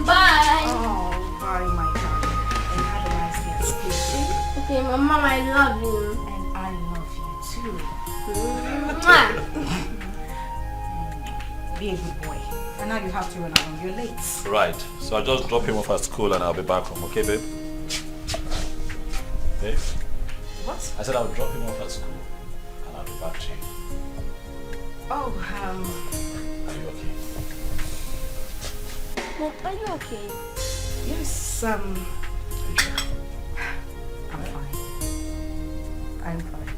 Bye. Oh, bye, my darling. And have a nice day at school. Okay, Mama, I love you. And I love you too. Be a good boy. And now you have to run around. You're late. Right. So I'll just drop him off at school and I'll be back home. Okay, babe? Babe? What? I said I'll drop him off at school and I'll be back to you. Oh, Are you okay? Mom, are you okay? yes, Are you sure? I'm fine. I'm fine.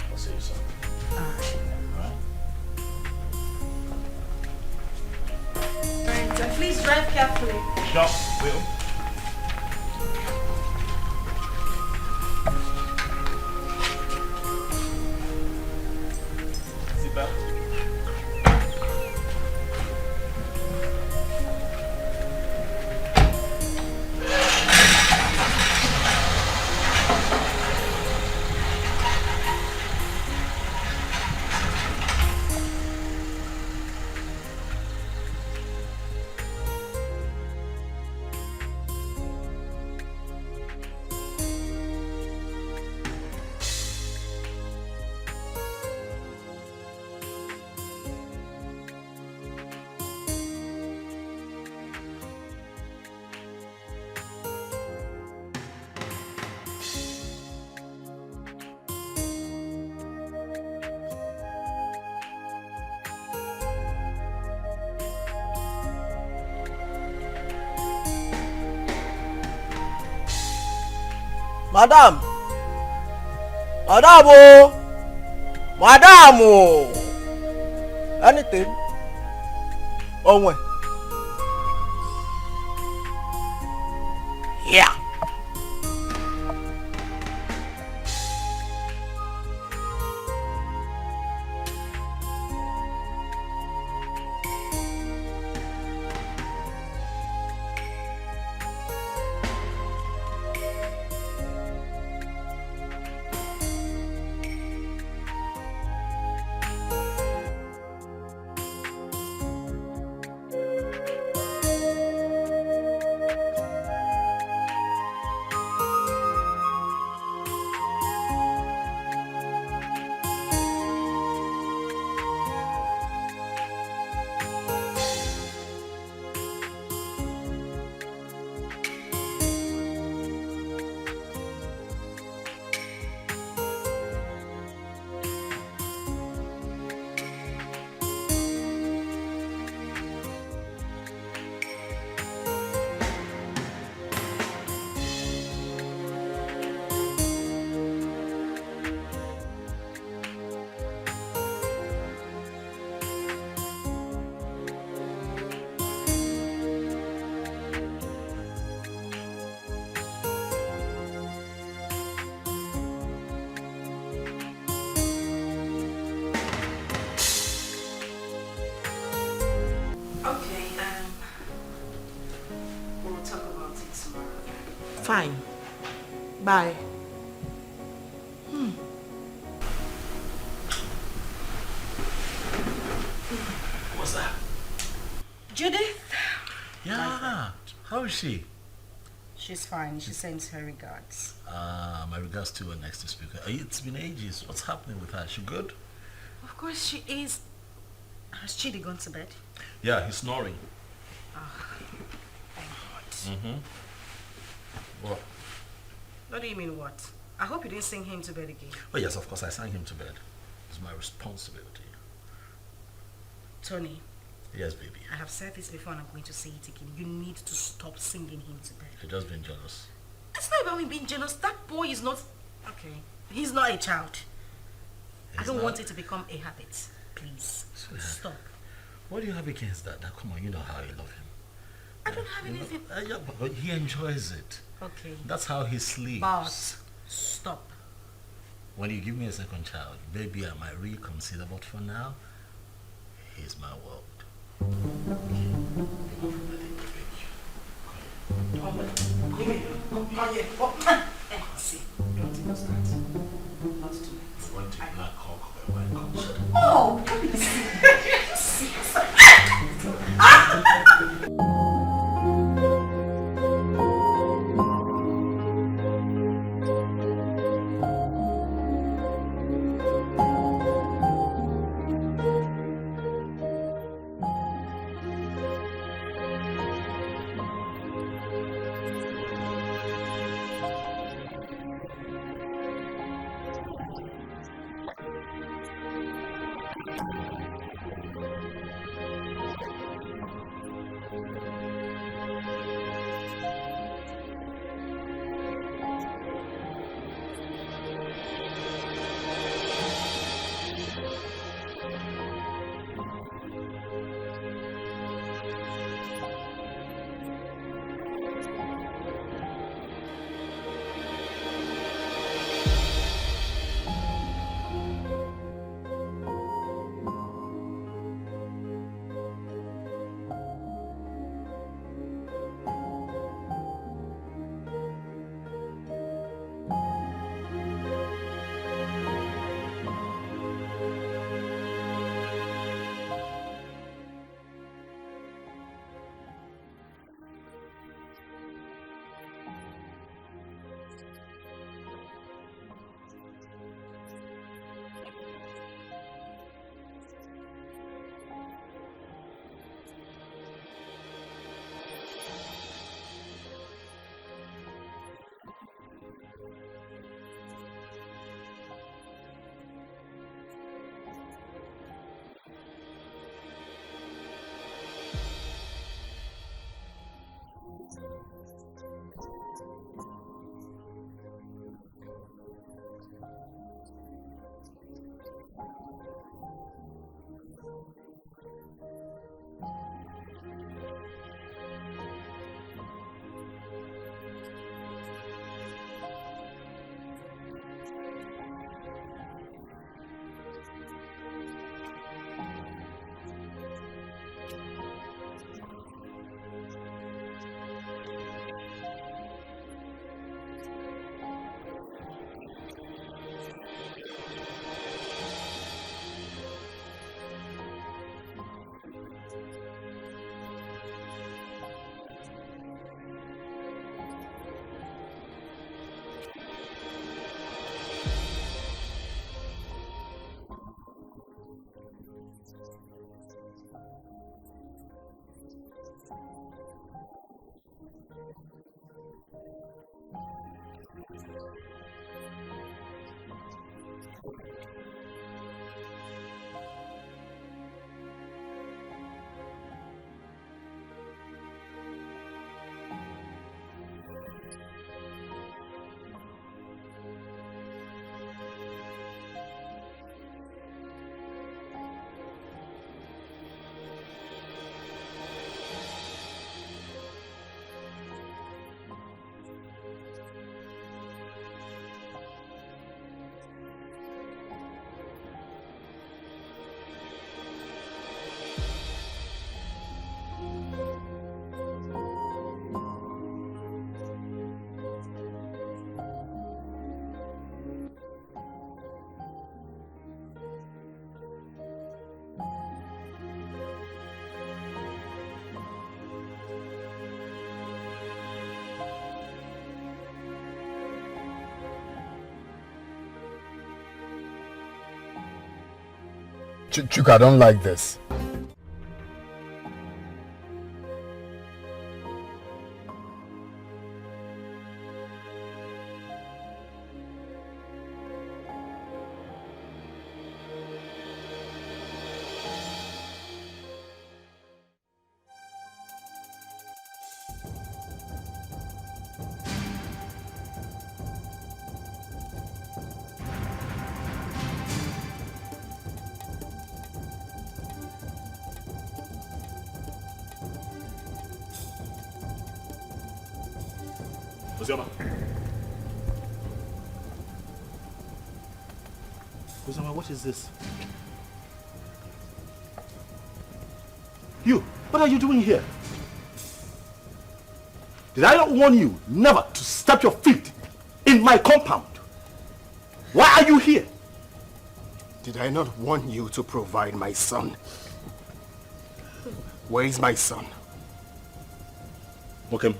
I'll see you soon. Alright? Alright, and please drive carefully. Sure, will. Seatbelt. Madam! Madam! Oh! Madam! Oh! Anything? Oh, when? Yeah! Fine. Bye. What's that? Judith? Yeah. How is she? She's fine. She sends her regards. My regards to her next to speak. It's been ages. What's happening with her? She good? Of course she is. Has Chidi gone to bed? Yeah, he's snoring. Oh, thank God. What? What do you mean what? I hope you didn't sing him to bed again. Oh yes, of course I sang him to bed. It's my responsibility. Tony. Yes, baby. I have said this before and I'm going to say it again. You need to stop singing him to bed. You're just being jealous. It's not about me being jealous. That boy is not... Okay. He's not a child. I don't want it to become a habit. Please. Stop. What do you have against that? Now, come on, you know how you love him. I don't have anything. Yeah, but he enjoys it. Okay. That's how he sleeps. But stop. When you give me a second child, maybe I might reconsider, but for now, he's my world. See, you want to go start? Not tonight. We went to Black Hawk by wine concert. Oh, please. Chuka, I don't like this. Ozama, what is this? You, what are you doing here? Did I not warn you never to step your feet in my compound? Why are you here? Did I not warn you to provide my son? Where is my son? Mokem,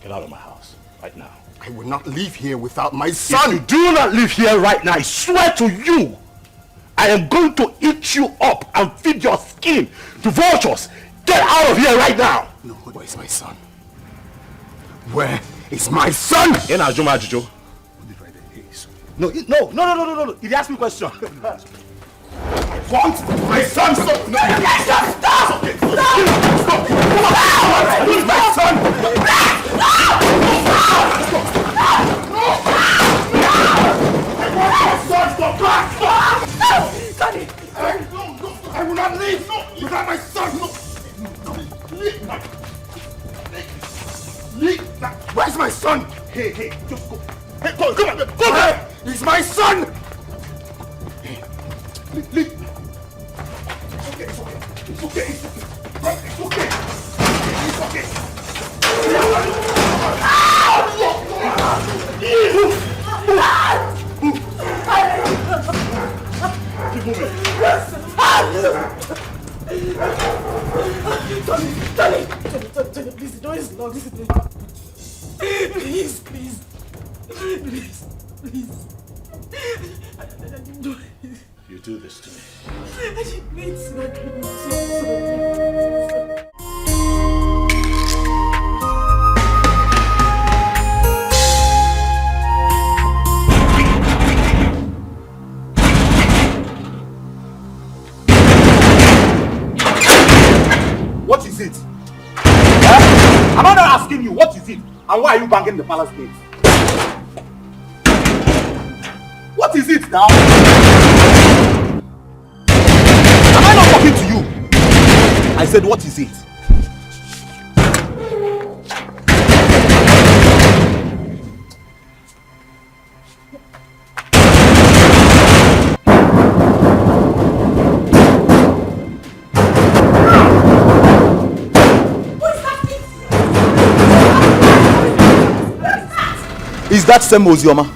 get out of my house right now. I will not leave here without my son! If you do not leave here right now, I swear to you, I am going to eat you up and feed your skin to vultures. Get out of here right now! No, where is my son? Where is my son? No. If you ask me a question. want my son. Stop! No! Stop! Stop! Stop! Leave my son! Daddy! I will not leave! No! You got my son! No! Leave! Leave! Where's my son? Hey, just go! Hey, come on! Go back! He's my son! Hey, leave! It's okay! It's okay! It's okay! It's okay! Keep moving! Tony, please, the door is locked. Please. You do this to me. Please, What is it? I'm not asking you, what is it? And why are you banging the palace gate? What is it now? Am I not talking to you? I said, what is it? Is that same Ozioma?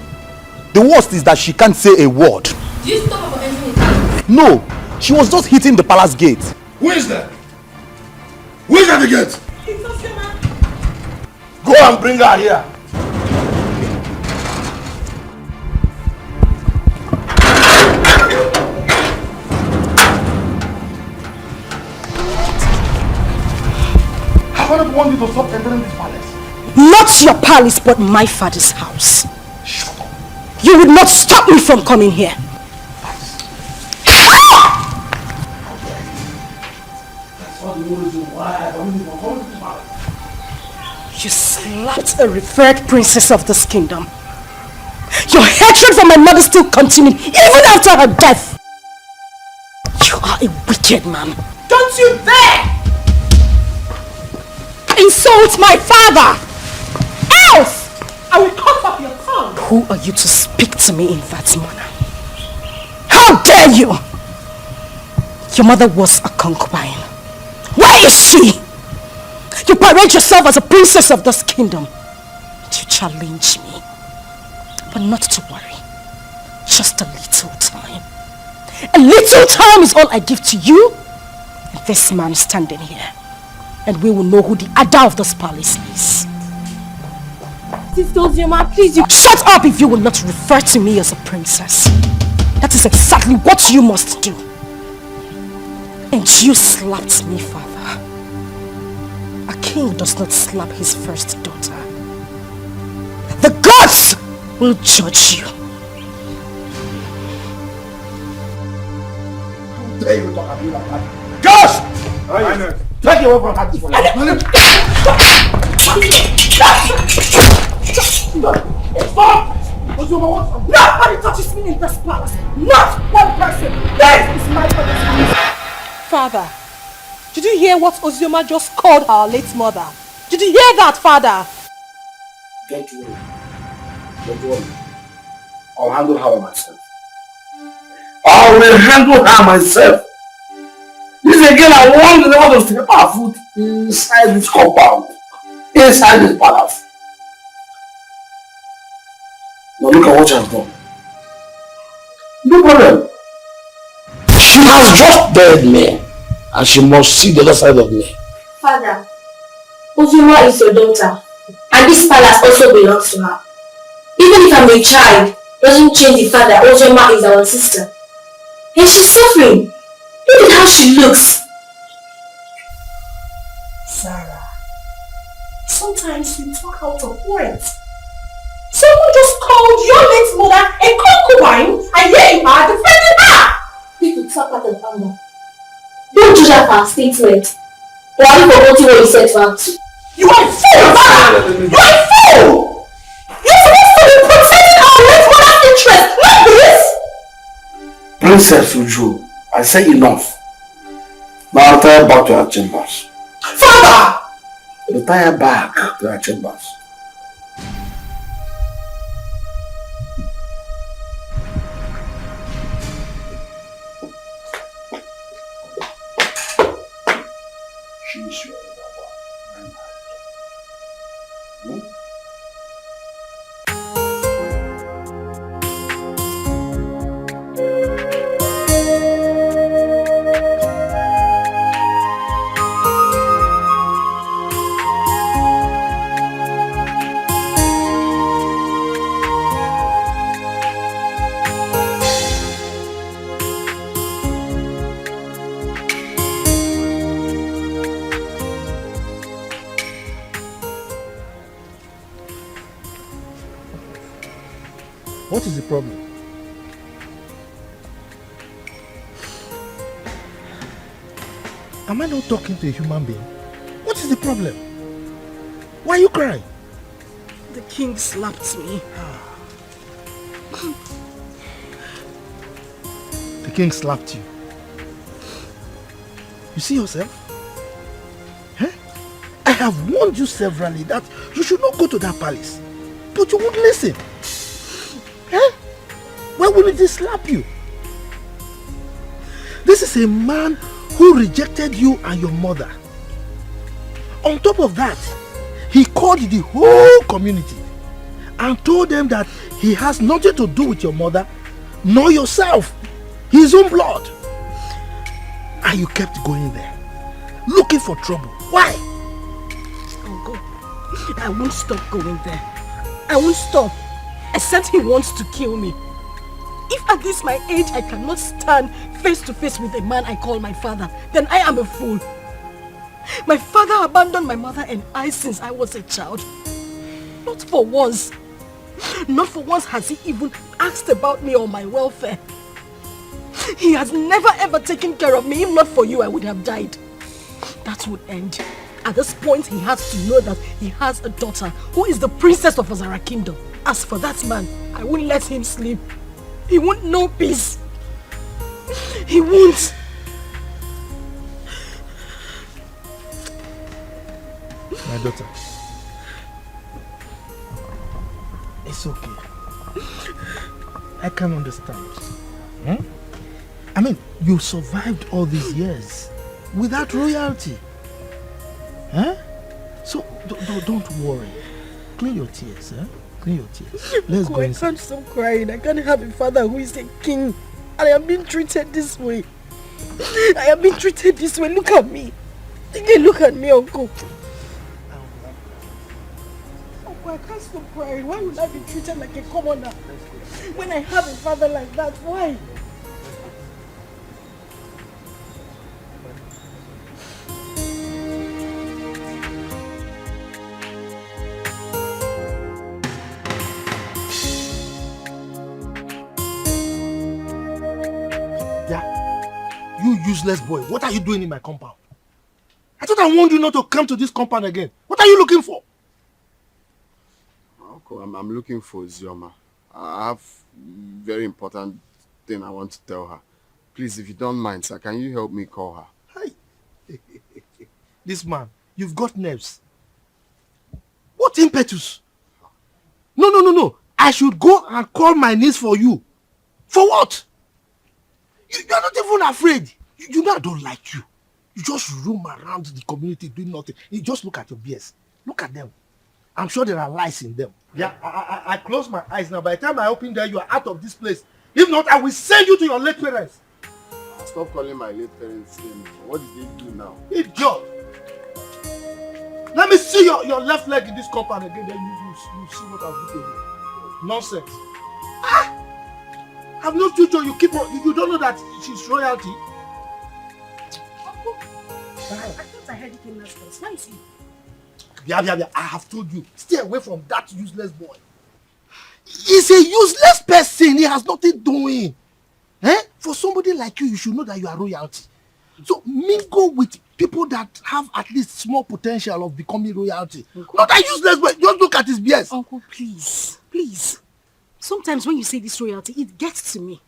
The worst is that she can't say a word. Do you stop about anything? No, she was just hitting the palace gate. Who is that? Who is at the gate? it's Ozioma. Go and bring her here. Have I not warned you to stop entering this palace? Not your palace, but my father's house. Shut up. You would not stop me from coming here. That's all the reason why I don't even come to this palace. You slapped a revered princess of this kingdom. Your hatred for my mother still continued even after her death. You are a wicked man. Don't you dare Insult my father! Else! I will cut off your tongue. Who are you to speak to me in that manner? How dare you! Your mother was a concubine. Where is she? You parade yourself as a princess of this kingdom. You challenge me. But not to worry. Just a little time. A little time is all I give to you and this man standing here. And we will know who the Ada of this palace is. Sister Ozioma, please, you... Shut up if you will not refer to me as a princess. That is exactly what you must do. And you slapped me, father. A king does not slap his first daughter. The gods will judge you. How dare you talk to me like that? Gosh! Take it away from her. Stop! Nobody touches me in this palace. Not one person. This is my father's house. Father, did you hear what Ozioma just called our late mother? Did you hear that, Father? Don't worry. Don't worry. I'll handle her myself. I will handle her myself. This again, I want the one to step our foot inside this compound. Inside this palace. Now look at what you have done. No problem. She has just dead me. And she must see the other side of me. Father, Ozioma is your daughter. And this palace also belongs to her. Even if I'm a child, doesn't change the fact that Ozioma is our sister. And she's suffering. Look at how she looks. Sarah, sometimes you talk out of words. Someone just called your late mother a concubine, and here you are defending her. speak with some part of anger. Don't judge her for her statement. Or have you forgotten what you said to her? You are a fool, Father! You are a fool! You're supposed to be protecting our late mother's interest, not this! Princess Uju, I say enough. Now retire back to our chambers. Father! Retire back to our chambers. She's your mother. What is the problem? Am I not talking to a human being? What is the problem? Why are you crying? The king slapped me. The king slapped you. You see yourself? Huh? I have warned you severally that you should not go to that palace. But you won't listen. Huh? Why wouldn't he slap you? This is a man who rejected you and your mother. On top of that, he called the whole community and told them that he has nothing to do with your mother nor yourself, his own blood. And you kept going there, looking for trouble. Why? Uncle, I won't stop going there. I won't stop, except he wants to kill me. If at this my age I cannot stand face to face with a man I call my father, then I am a fool. My father abandoned my mother and I since I was a child. Not for once. Not for once has he even asked about me or my welfare. He has never ever taken care of me. If not for you, I would have died. That would end. At this point, he has to know that he has a daughter who is the princess of Azara Kingdom. As for that man, I won't let him sleep. He won't know peace. He won't. My daughter, it's okay. I can understand. I mean, you survived all these years without royalty. Huh? So don't worry. Clean your tears, huh? Clean your tears. Let's go I inside. can't stop crying. I can't have a father who is a king. And I am being treated this way. I am being treated this way. Look at me. Look at me, Uncle. Uncle, I can't stop crying. Why would I be treated like a commoner? When I have a father like that, why? You useless boy, what are you doing in my compound? I thought I warned you not to come to this compound again. What are you looking for? Uncle, I'm looking for Zioma. I have very important thing I want to tell her. Please, if you don't mind, sir, can you help me call her? Hey. This man, you've got nerves. What impetus? No. I should go and call my niece for you. For what? You're not even afraid. You know I don't like you. You just roam around the community doing nothing. You just look at your beers. Look at them. I'm sure there are lies in them. Yeah, I close my eyes now. By the time I open them, you are out of this place. If not, I will send you to your late parents. Stop calling my late parents name. What did they do now? Idiot! Let me see your left leg in this compound again. Then you see what I'll do to you. Nonsense. Have no future. You don't know that she's royalty. I thought I heard it in last place. Why is he? Yeah. I have told you. Stay away from that useless boy. He's a useless person. He has nothing doing. Eh? For somebody like you, you should know that you are royalty. So mingle with people that have at least small potential of becoming royalty. Uncle, not a useless boy. Just look at his BS. Uncle, please. Please. Sometimes when you say this royalty, it gets to me.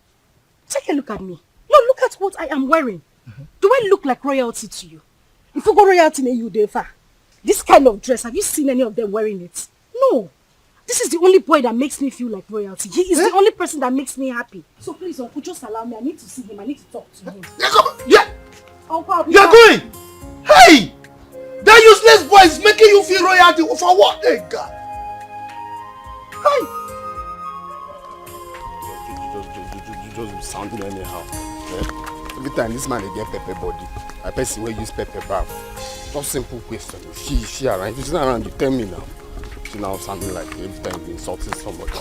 Take a look at me. No, look at what I am wearing. Do I look like royalty to you? If you go royalty in you, Defa, this kind of dress, have you seen any of them wearing it? No. This is the only boy that makes me feel like royalty. He is the only person that makes me happy. So please, Uncle, just allow me. I need to see him. I need to talk to him. Yeah. Uncle, you're going. Hey! That useless boy is making you feel royalty. For what? Hey, God. Hey! Just sounding anyhow. Yeah? Every time this man they get pepper body, I person will use pepper bath. Just simple question. She around. If she's not around, you tell me now. She now sounding like every time you're insulting somebody.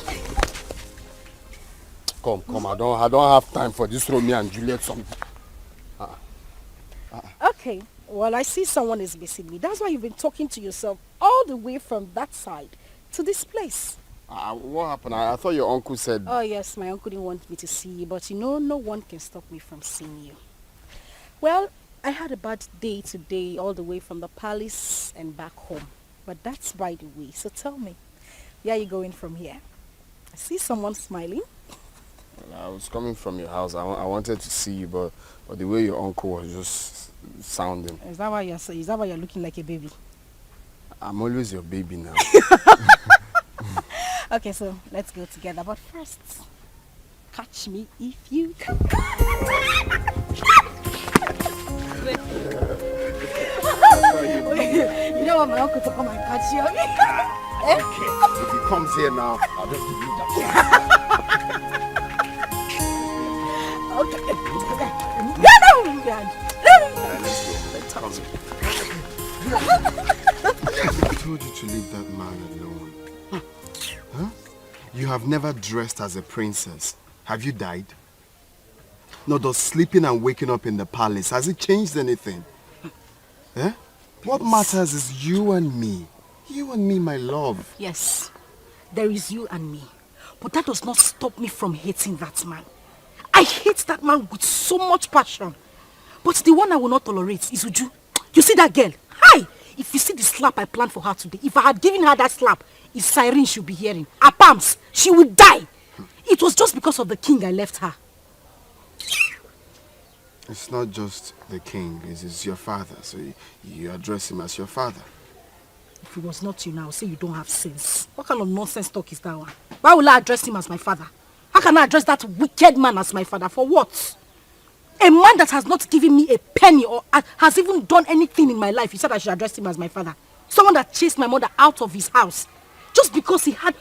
Come. I don't have time for this Romeo and Juliet something. Okay. Well, I see someone is missing me. That's why you've been talking to yourself all the way from that side to this place. What happened? I thought your uncle said... Oh, yes, my uncle didn't want me to see you, but you know, no one can stop me from seeing you. Well, I had a bad day today, all the way from the palace and back home. But that's by the way. So tell me, where are you going from here? I see someone smiling. Well, I was coming from your house. I wanted to see you, but the way your uncle was just sounding. Is that why you're looking like a baby? I'm always your baby now. Okay, so let's go together. But first, catch me if you can. You don't want my uncle to come and catch you. Okay. If he comes here now, I'll just give you that. I told you to leave that man alone. Huh? You have never dressed as a princess. Have you died? No, does sleeping and waking up in the palace, has it changed anything? Eh? What matters is you and me. You and me, my love. Yes, there is you and me. But that does not stop me from hating that man. I hate that man with so much passion. But the one I will not tolerate is Uju. You see that girl? Hi! If you see the slap I planned for her today, if I had given her that slap, it's siren she'll be hearing. Her palms, she would die. It was just because of the king I left her. It's not just the king, it's your father, so you address him as your father. If it was not you now, say you don't have sense. What kind of nonsense talk is that one? Why will I address him as my father? How can I address that wicked man as my father? For what? A man that has not given me a penny or has even done anything in my life, you said I should address him as my father. Someone that chased my mother out of his house just because he had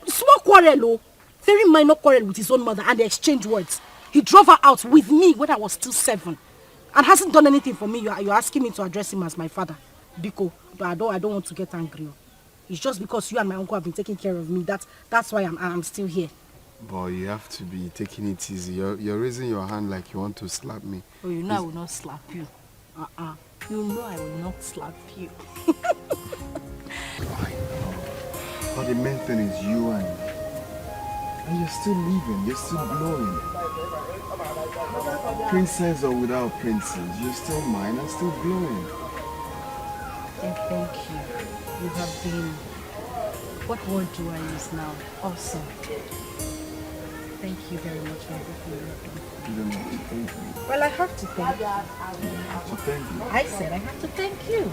small quarrel, very minor quarrel with his own mother, and they exchanged words. He drove her out with me when I was still 7 and hasn't done anything for me. You're asking me to address him as my father. Biko, but I don't want to get angry. It's just because you and my uncle have been taking care of me. That's why I'm still here. Boy, you have to be taking it easy. You're raising your hand like you want to slap me. Oh, you know I will not slap you. You know I will not slap you. But the main thing is you and me. And you're still living, you're still glowing. Princess or without princess, you're still mine and still glowing. And thank you. You have been, what word do I use now? Awesome. Thank you very much for everything you have done. You don't have to thank me. Well, I have to thank you. You have to thank me. I said I have to thank you.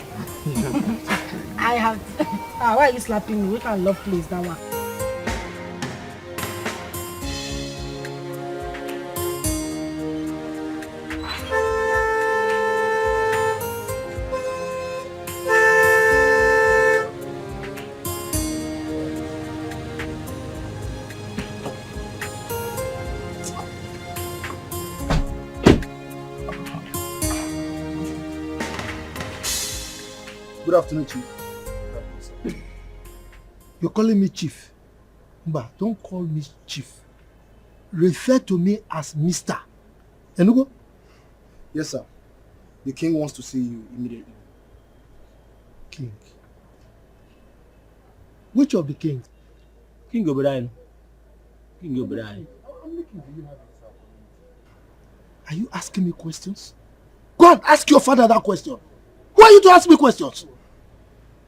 You don't have to thank me. I have to. Why are you slapping me? What kind of love play is that one? Good afternoon, Chief. You're calling me Chief. But don't call me Chief. Refer to me as Mr. Enugo? Yes, sir. The king wants to see you immediately. King. Which of the kings? King Oberai. King Oberai. How many kings do you have in South Are you asking me questions? Go and ask your father that question. Who are you to ask me questions?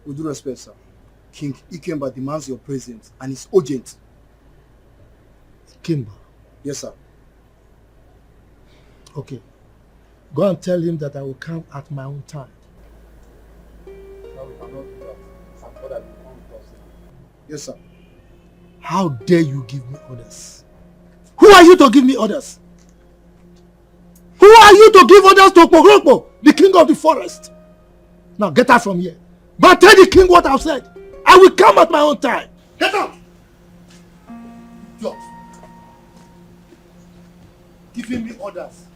With due respect, sir, King Ikemba demands your presence and it's urgent. Ikemba? Yes, sir. Okay. Go and tell him that I will come at my own time. No, we cannot do that. Some order will come with us. Yes, sir. How dare you give me orders? Who are you to give me orders? Who are you to give orders to Pogrokpo, the king of the forest? Now get out from here. But tell the king what I've said. I will come at my own time. Get out! George. Giving me orders.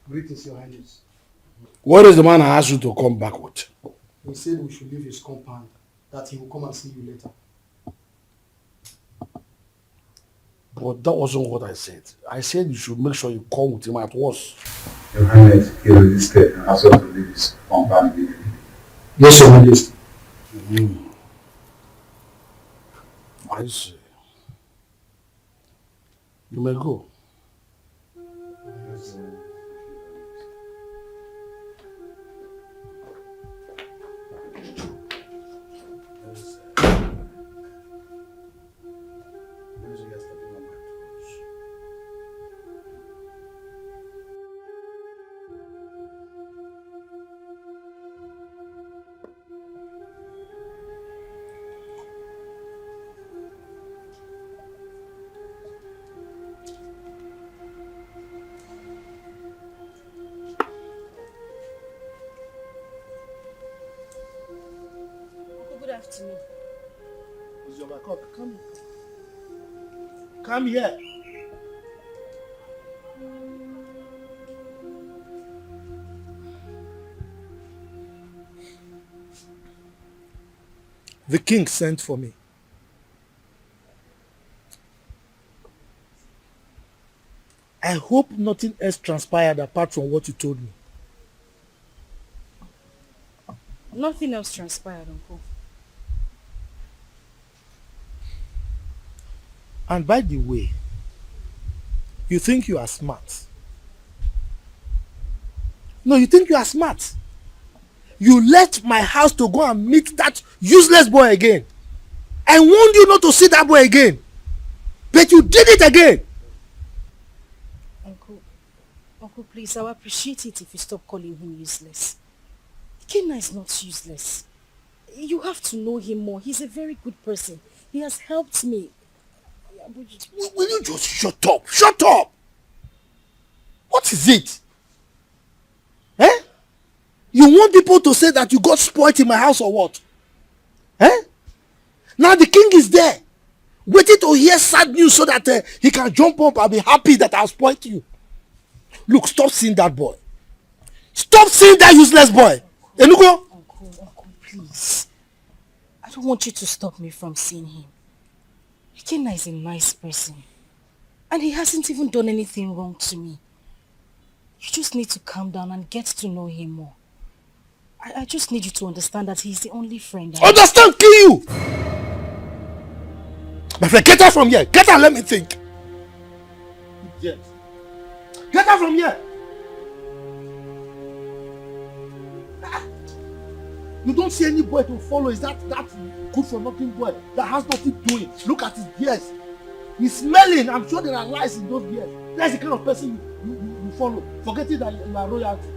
Greetings, Your Highness. What is the man I asked you to come back with? He said we should leave his compound, that he will come and see you later. But that wasn't what I said. I said you should make sure you come with him at once. Your Highness, he resisted and asked us to leave his compound immediately. Yes, Your Highness. I see. You may go. Good afternoon. Come. Come here. The king sent for me. I hope nothing else transpired apart from what you told me. Nothing else transpired, Uncle. And by the way, you think you are smart. No, you think you are smart. You left my house to go and meet that useless boy again. I warned you not to see that boy again. But you did it again. Uncle, please, I would appreciate it if you stop calling him useless. Kenna is not useless. You have to know him more. He's a very good person. He has helped me. Will you just shut up? Shut up! What is it? Eh? You want people to say that you got spoiled in my house or what? Eh? Now the king is there, waiting to hear sad news so that he can jump up and be happy that I spoiled you. Look, stop seeing that boy. Stop seeing that useless boy. Enugo? Uncle, please. I don't want you to stop me from seeing him. Kenna is a nice person. And he hasn't even done anything wrong to me. You just need to calm down and get to know him more. I just need you to understand that he's the only friend I have. Understand? Kill you! My friend, get out from here. Get out, let me think. Yes. Get out from here. You don't see any boy to follow. Is that good for nothing boy that has nothing doing? Look at his beard. He's smelling. I'm sure there are lies in those beards. That's the kind of person you follow, forgetting that you are royalty.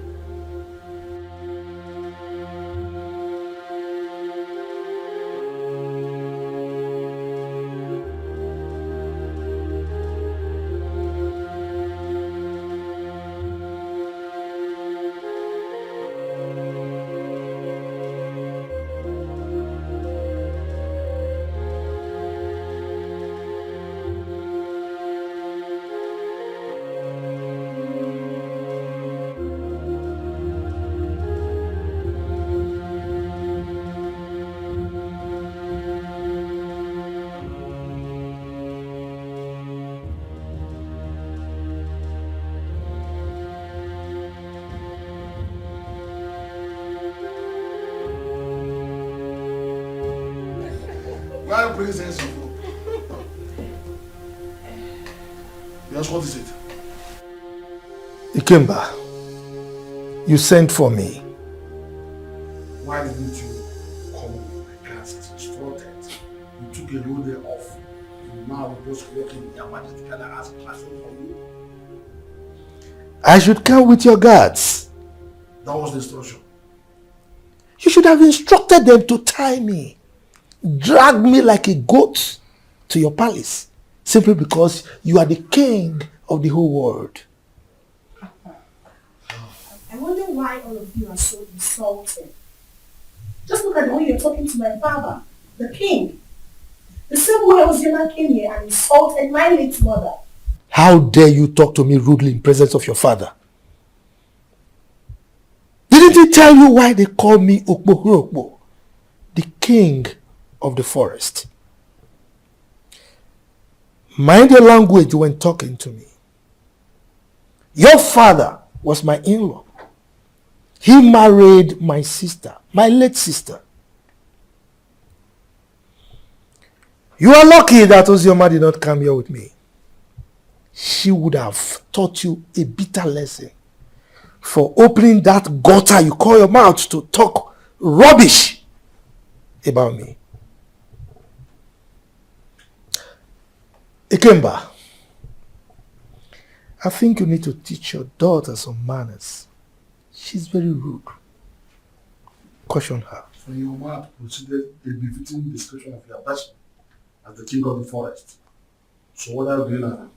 Why bring sense of hope? Yes, what is it? Ikemba, you sent for me. Why didn't you come with my class as instructed? You took a whole day off. And now you're just working in your majesty and I ask classroom for you. I should come with your guards. That was the instruction. You should have instructed them to tie me. Drag me like a goat to your palace simply because you are the king of the whole world. I wonder why all of you are so insulted. Just look at the way you're talking to my father, the king. The same way Ozioma came here and insulted my late mother. How dare you talk to me rudely in presence of your father? Didn't he tell you why they call me Okpo, the king of the forest? Mind your language when talking to me. Your father was my in-law. He married my sister, my late sister. You are lucky that Ozioma did not come here with me. She would have taught you a bitter lesson for opening that gutter you call your mouth to talk rubbish about me. Ikemba, I think you need to teach your daughter some manners. She's very rude. Caution her. So your mouth considered a befitting description of your person as the king of the forest. So what are you doing now?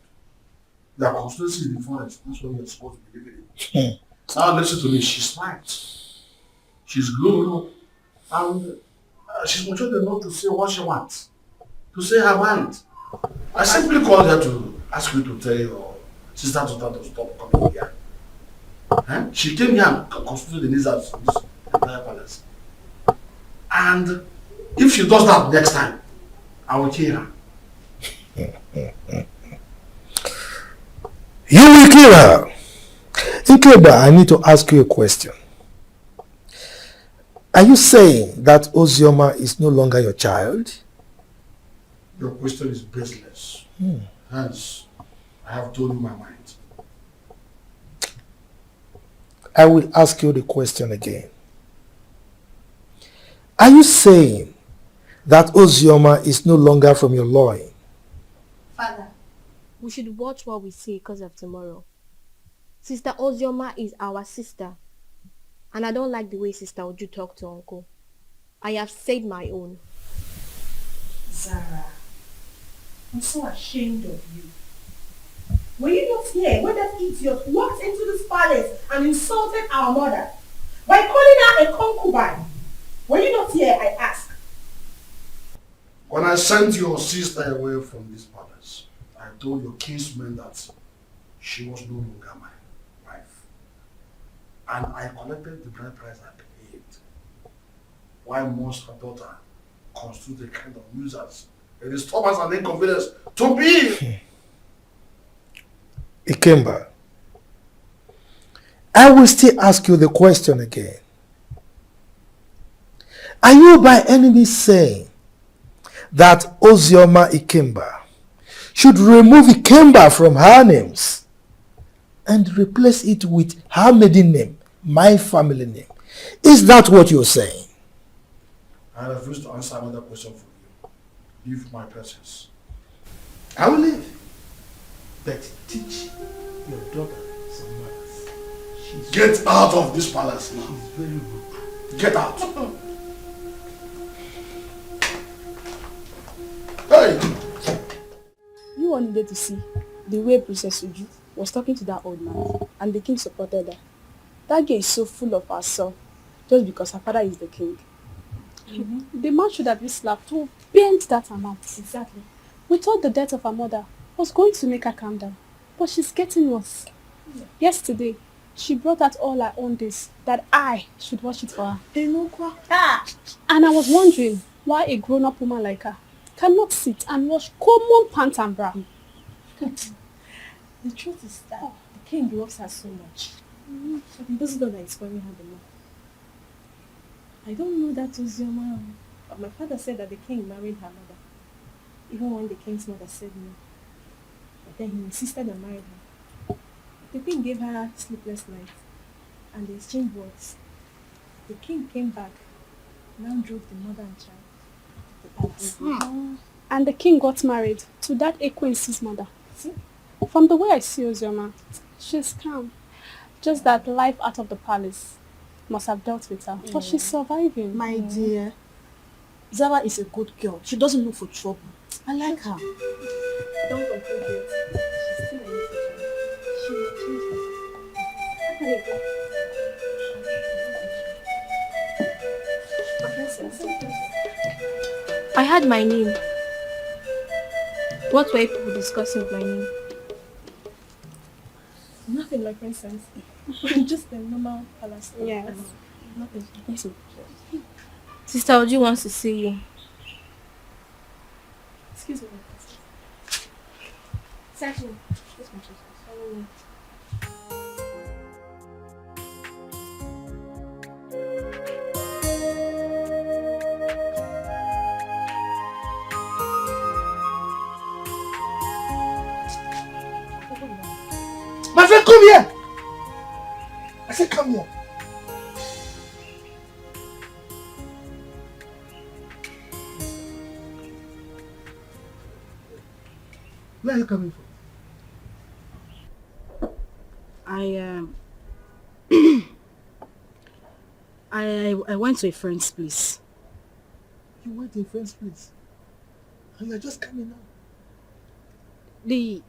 You are constantly in the forest. That's what you're supposed to be living in. Now listen to me. She's smart. She's grown up. And she's mature enough to say what she wants. To say her mind. I simply called her to ask you to tell your sister to stop coming here. She came here and constituted the needs of this entire palace. And if she does that next time, I will kill her. You will kill her. Ikemba, I need to ask you a question. Are you saying that Ozioma is no longer your child? Your question is baseless. Hence, I have told you my mind. I will ask you the question again. Are you saying that Ozioma is no longer from your loin? Father, we should watch what we say because of tomorrow. Sister Ozioma is our sister. And I don't like the way Sister Uju talked to Uncle. I have said my own. Zara, I'm so ashamed of you. Were you not here when that idiot walked into this palace and insulted our mother by calling her a concubine? Were you not here, I ask? When I sent your sister away from this palace, I told your kinsman that she was no longer my wife. And I collected the bride price I paid. Why must her daughter constitute the kind of nuisance, a disturbance and inconvenience to be? Ikemba, I will still ask you the question again. Are you by any means saying that Ozioma Ikemba should remove Ikemba from her names and replace it with her maiden name, my family name? Is that what you're saying? I refuse to answer another question from you. Leave my presence. I will leave. But teach your daughter some manners. Get out of this palace now. She's very rude. Get out. Hey! You all needed to see the way Princess Uju was talking to that old man, and the king supported her. That girl is so full of herself just because her father is the king. The man should have been slapped to bend that amount. Exactly. We thought the death of her mother was going to make her calm down, but she's getting worse. Yesterday, she brought out all her own days that I should wash it for her. And I was wondering why a grown-up woman like her cannot sit and wash common pants and bra. The truth is that the king loves her so much. But he doesn't know that he's spoiling her the more. I don't know that was your mom. But my father said that the king married her mother. Even when the king's mother said no. But then he insisted and married her. The king gave her sleepless nights. And they exchanged words. The king came back. Now drove the mother and child to the palace. And the king got married to that Ekwensi's mother. See? From the way I see Ozioma, she's calm. Just that life out of the palace must have dealt with her. But she's surviving. My dear, Zara is a good girl. She doesn't look for trouble. I like her. Don't complain yet. She's still a little child. She will change her. I had my name. What were people discussing with my name? Nothing, my princess. Just a normal palace. Yes. Nothing. Yes. Sister Uju wants to see you. Excuse me, my princess. Certainly. Yes, my princess. Follow me. My friend, come here! I said, come here. Where are you coming from? I went to a friend's place. You went to a friend's place? And you are just coming now? We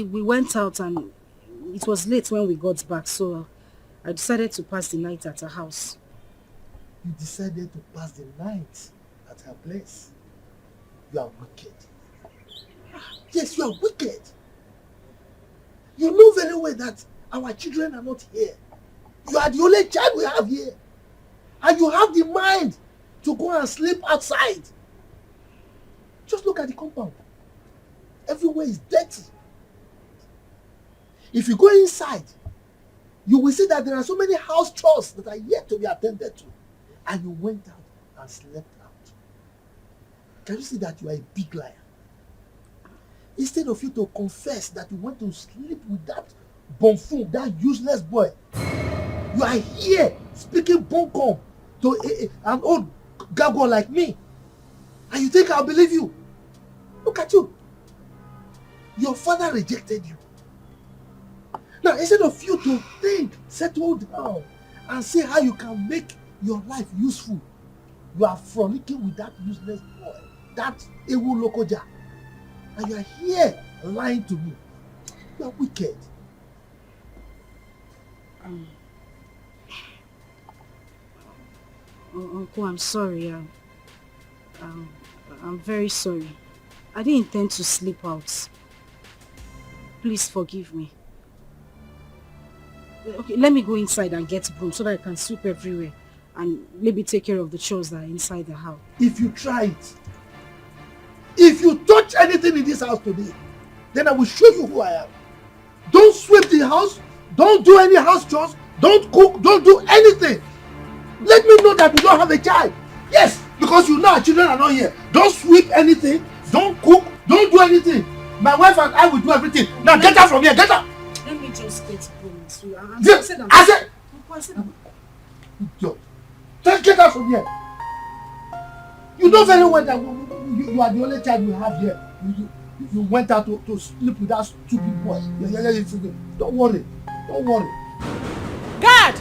went out and it was late when we got back, so I decided to pass the night at her house. You decided to pass the night at her place? You are wicked. Yes, you are wicked. You know very well that our children are not here. You are the only child we have here. And you have the mind to go and sleep outside. Just look at the compound. Everywhere is dirty. If you go inside, you will see that there are so many house chores that are yet to be attended to. And you went out and slept out. Can you see that you are a big liar? Instead of you to confess that you went to sleep with that buffoon, that useless boy, you are here speaking bunkum to an old gargoyle like me. And you think I'll believe you? Look at you. Your father rejected you. Now, instead of you to think, settle down, and see how you can make your life useful, you are frolicking with that useless boy, that Ewu Lokoja. And you are here lying to me. You are wicked. Uncle, I'm sorry. I'm very sorry. I didn't intend to sleep out. Please forgive me. Okay, let me go inside and get broom so that I can sweep everywhere and maybe take care of the chores that are inside the house. If you try it, if you touch anything in this house today, then I will show you who I am. Don't sweep the house, don't do any house chores, don't cook, don't do anything. Let me know that you don't have a child. Yes, because you know our children are not here. Don't sweep anything, don't cook, don't do anything. My wife and I will do everything. Now get out from here, get out. Let me just get broom. I said, idiot. Just get out from here. You know very well that you are the only child we have here. You went out to sleep with that stupid boy. Don't worry. Don't worry. Guard!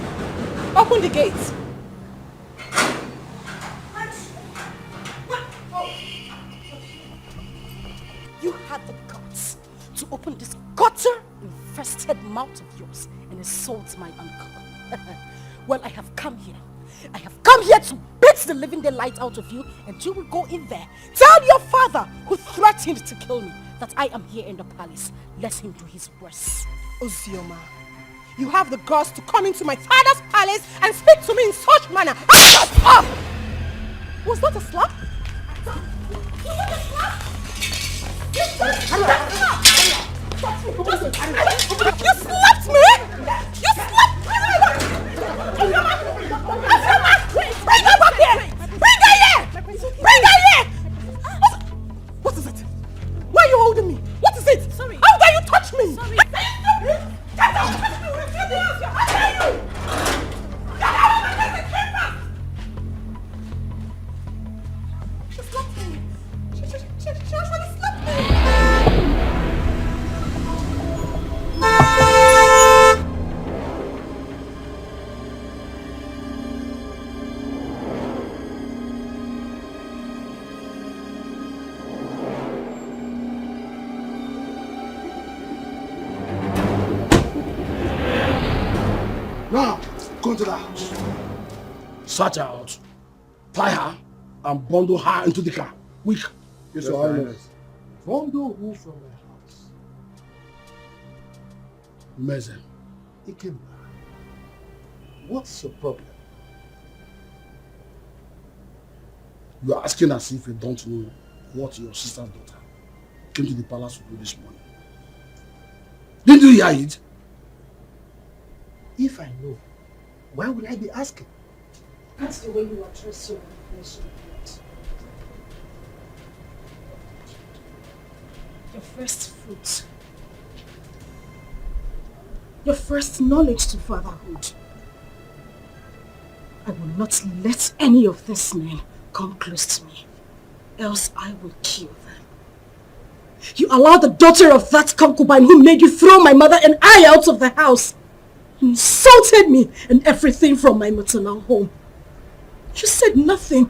Open the gate. You had the guts to open this gutter-infested mouth of yours and insult my uncle. Well, I have come here. I have come here to beat the living daylight out of you, and you will go in there. Tell your father, who threatened to kill me, that I am here in the palace. Let him do his worst. Ozioma, you have the guts to come into my father's palace and speak to me in such manner. Shut up! Was that a slap? Was that a slap? You slapped me! You slapped me! Bring her back here! Bring her here! Bring her here! What is it? Why are you holding me? What is it? Sorry. How dare you touch me? Sorry. Get out! How dare you? Get out! She slapped me. She actually slapped me. Now, go into the house. Search her out. Tie her and bundle her into the car. Quick. Yes, Your Highness. Bundle who from my house? Meze. Ikemba. What's your problem? You are asking as if you don't know what your sister's daughter came to the palace to do this morning. Didn't you hear it? If I know, why would I be asking? That's the way you address your information. Your first fruit. Your first knowledge to fatherhood. I will not let any of these men come close to me, else I will kill them. You allowed the daughter of that concubine who made you throw my mother and I out of the house. You insulted me and everything from my maternal home. You said nothing.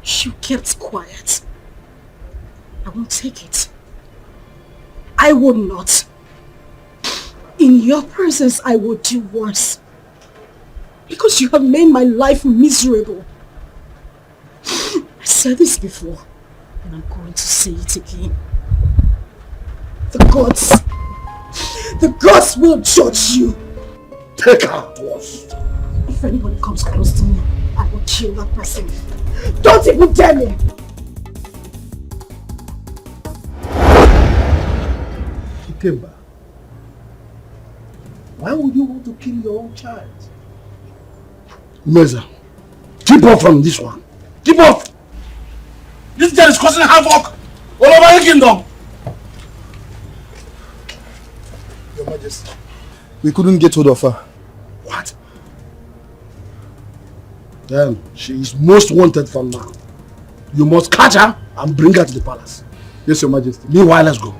You kept quiet. I won't take it. I would not. In your presence, I will do worse. Because you have made my life miserable. I said this before, and I'm going to say it again. The gods will judge you. Take her to us. If anybody comes close to me, I will kill that person. Don't even dare me! Ikemba, why would you want to kill your own child? Meza, keep off from this one. Keep off! This girl is causing havoc all over the kingdom. Your Majesty, we couldn't get hold of her. What? Then she is most wanted from now. You must catch her and bring her to the palace. Yes, Your Majesty. Meanwhile, let's go.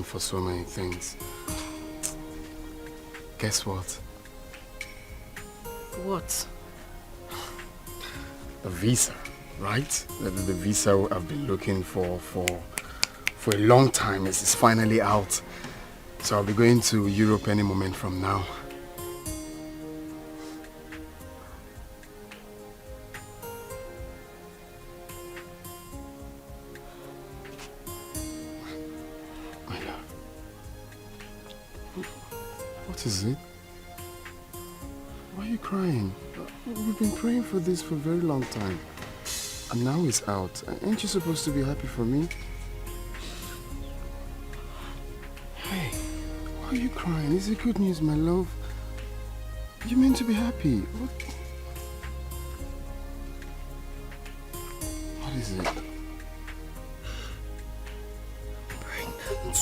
For so many things. Guess what? What? The visa, right? The visa I've been looking for a long time is finally out. So I'll be going to Europe any moment from now. My love. What is it? Why are you crying? We've been praying for this for a very long time. And now it's out. Ain't you supposed to be happy for me? Hey, why are you crying? Is it good news, my love? You meant to be happy. What is it? Pregnant.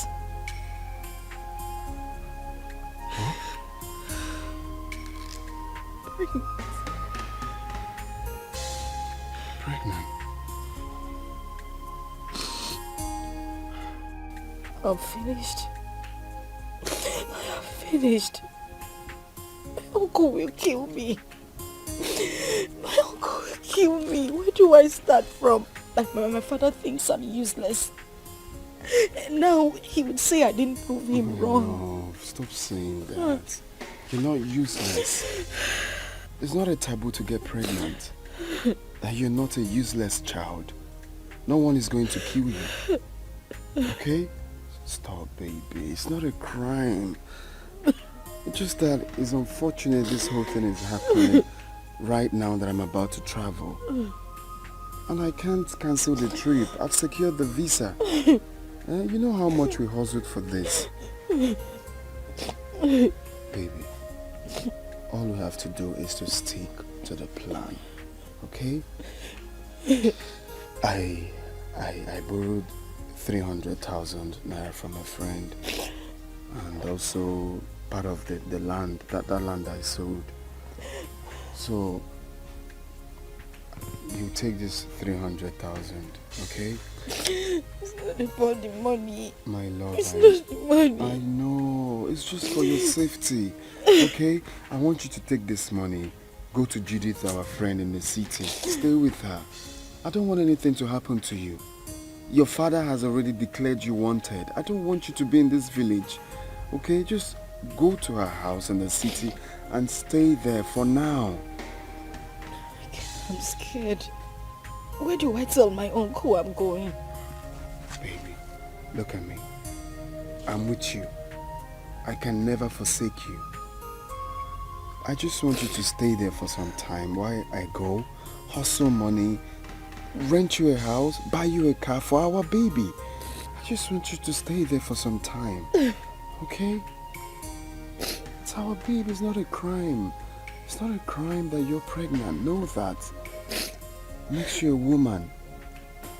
Huh? Pregnant. I'm finished. I am finished. My uncle will kill me. My uncle will kill me. Where do I start from? Like my father thinks I'm useless. And now he would say I didn't prove him wrong. No, stop saying that. You're not useless. It's not a taboo to get pregnant. That you're not a useless child. No one is going to kill you. Okay? Stop, baby. It's not a crime. It's just that it's unfortunate this whole thing is happening right now that I'm about to travel. And I can't cancel the trip. I've secured the visa. You know how much we hustled for this. Baby, all we have to do is to stick to the plan. Okay? I borrowed 300,000 naira from a friend, and also part of the land, that land I sold. So you take this 300,000, okay? It's not about the money. My love, it's not the money. I know, it's just for your safety, okay? I want you to take this money, go to Judith, our friend in the city, stay with her. I don't want anything to happen to you. Your father has already declared you wanted. I don't want you to be in this village, okay? Just go to her house in the city and stay there for now. I'm scared. Where do I tell my uncle I'm going? Baby, look at me. I'm with you. I can never forsake you. I just want you to stay there for some time while I go, hustle money, rent you a house, buy you a car for our baby. I just want you to stay there for some time. Okay? It's our baby, it's not a crime. It's not a crime that you're pregnant. Know that. Makes you a woman.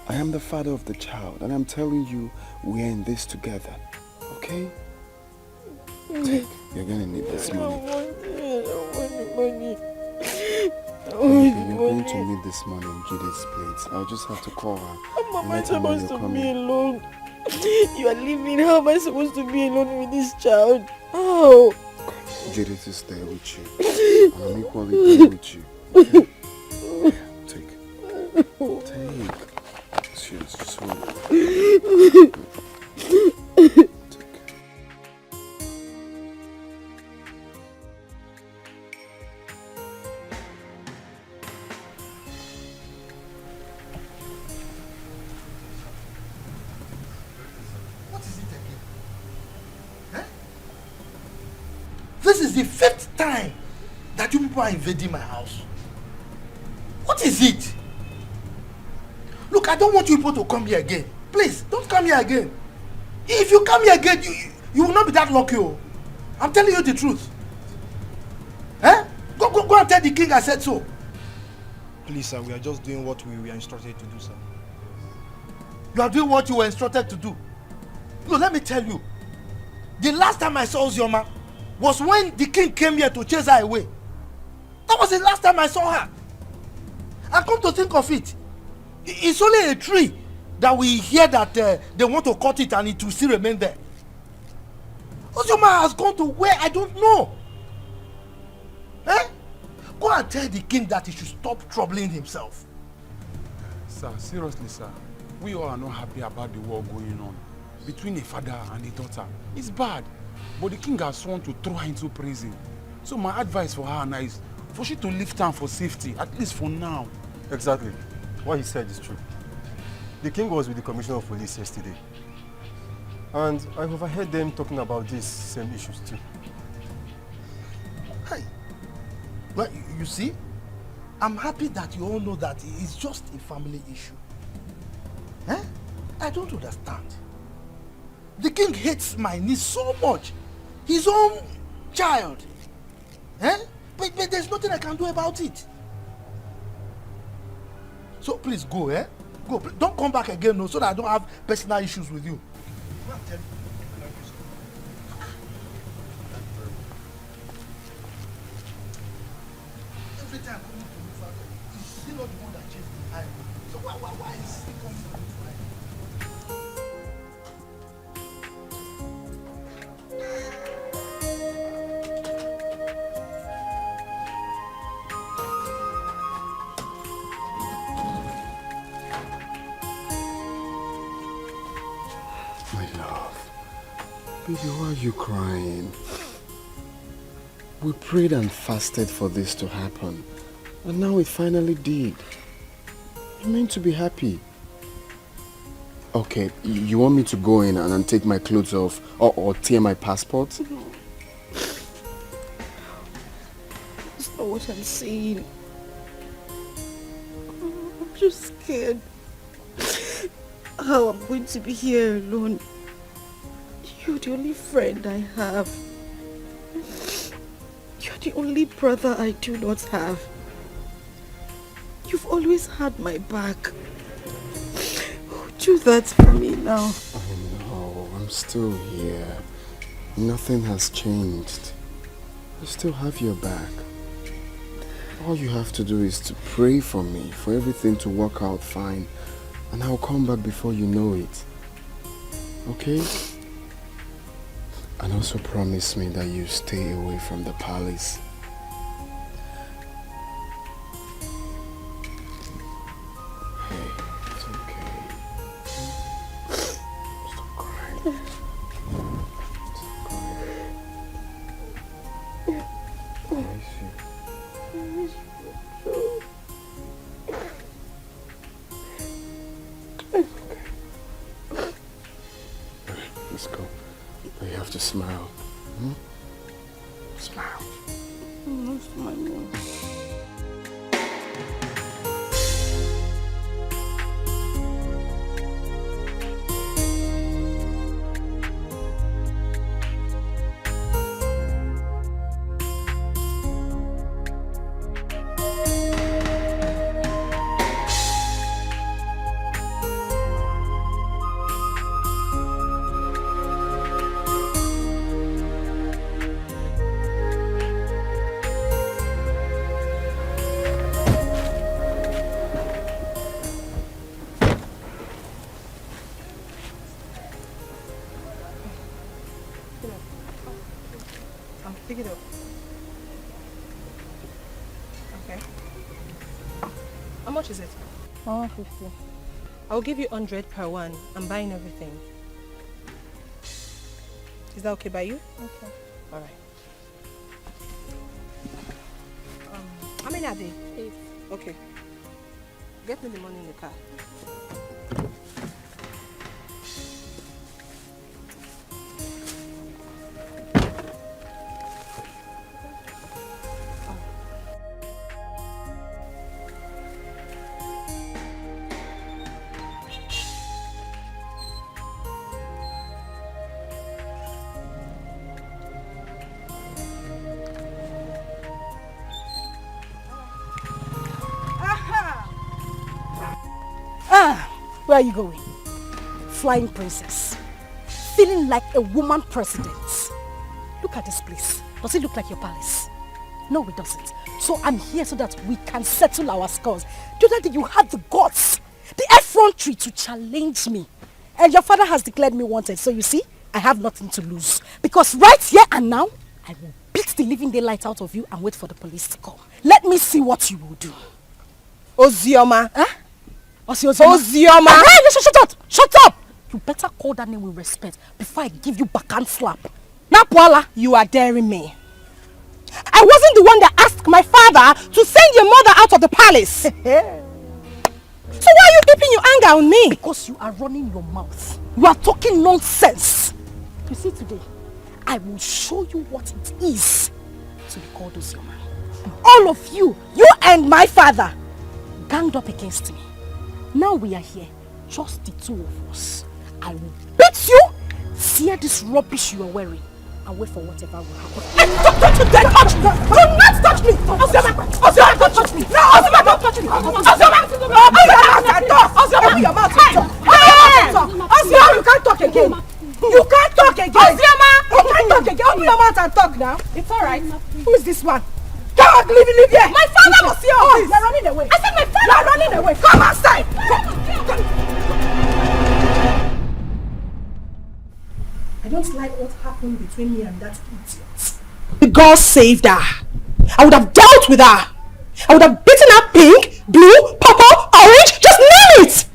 I am the father of the child, and I'm telling you, we're in this together. Okay? Take. You're gonna need this money. I don't want the money. Baby, you're going to need this money in Judith's place. I'll just have to call her. How am I supposed to be alone? You are leaving. How am I supposed to be alone with this child? Oh. Judith is there with you. And I'm equally there with you. Okay? Take. It's yours. Just hold it. This is the 5th time that you people are invading my house. What is it? Look, I don't want you people to come here again. Please, don't come here again. If you come here again, you will not be that lucky. Oh. I'm telling you the truth. Eh? Go and tell the king I said so. Please, sir, we are just doing what we were instructed to do, sir. You are doing what you were instructed to do. Look, let me tell you. The last time I saw Ozioma was when the king came here to chase her away. That was the last time I saw her. And come to think of it, it's only a tree that we hear that they want to cut it and it will still remain there. Ozioma has gone to where I don't know. Eh? Go and tell the king that he should stop troubling himself. Sir, seriously, sir, we all are not happy about the war going on between a father and a daughter. It's bad. But the king has sworn to throw her into prison. So my advice for her now is for she to leave town for safety, at least for now. Exactly. What he said is true. The king was with the commissioner of police yesterday. And I overheard them talking about these same issues too. Hi. Well, you see, I'm happy that you all know that it's just a family issue. Eh? I don't understand. The king hates my niece so much. His own child. Eh? But there's nothing I can do about it. So please go, eh? Go. Don't come back again, no, so that I don't have personal issues with you. Go and tell me. Every time coming to me, Father, is still not the one that chased the eye. So why is he coming to me? My love, baby, why are you crying? We prayed and fasted for this to happen, and now it finally did. You're meant to be happy. Okay, you want me to go in and take my clothes off or tear my passport? No. That's not what I'm saying. I'm just scared. How I'm going to be here alone. You're the only friend I have. You're the only brother I do not have. You've always had my back. Do that for me now. I know, I'm still here. Nothing has changed. I still have your back. All you have to do is to pray for me, for everything to work out fine, and I'll come back before you know it. Okay? And also promise me that you stay away from the palace. Hey, it's okay. Stop crying. Stop crying. I miss you. Let's go. Now you have to smile. Hmm? Smile. I'm not smiling. Pick it up. Okay. How much is it? 150. I'll give you 100 per one. I'm buying everything. Is that okay by you? Okay. All right. How many are they? 8. Okay. Get me the money in the car. Where are you going? Flying princess. Feeling like a woman president. Look at this place. Does it look like your palace? No, it doesn't. So I'm here so that we can settle our scores. Do that you had the guts, the effrontery to challenge me. And your father has declared me wanted. So you see, I have nothing to lose. Because right here and now, I will beat the living daylight out of you and wait for the police to come. Let me see what you will do. Ozioma. Huh? Ozioma. Hey, shut up! Shut up! You better call that name with respect before I give you backhand slap. Now, Paula, you are daring me. I wasn't the one that asked my father to send your mother out of the palace. So why are you keeping your anger on me? Because you are running your mouth. You are talking nonsense. You see, today, I will show you what it is to be called Uzioma. All of you and my father, ganged up against me. Now we are here, just the two of us. I will beat you, tear this rubbish you are wearing, and wait for whatever will happen. Don't you dare touch me! Do not touch me! Uzioma, don't touch me! No, Uzioma, don't touch me! Uzioma, open your mouth and talk! Uzioma, you can't talk again! You can't talk again! Uzioma! You can't talk again! Open your mouth and talk now! It's alright. Who is this one? Come on, leave here! My father was here! Oh, you're running away! I said my father! You're running away! Come outside! I don't like what happened between me and that idiot. The girl saved her. I would have dealt with her. I would have beaten her pink, blue, purple, orange, just name it!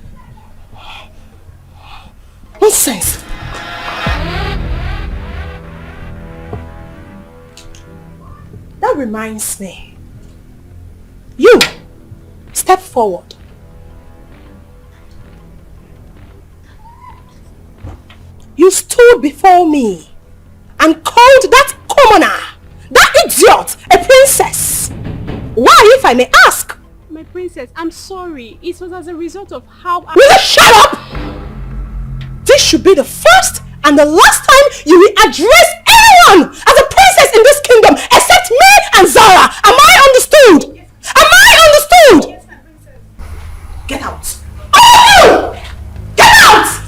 Nonsense. That reminds me. You, step forward. You stood before me and called that commoner, that idiot, a princess. Why, if I may ask? My princess, I'm sorry. It was as a result of how I... Will you shut up? This should be the first and the last time you will address anyone as a princess in this kingdom except me and Zara. Am I understood? Yes. Am I understood? Yes, my princess. Get out. Oh! Get out!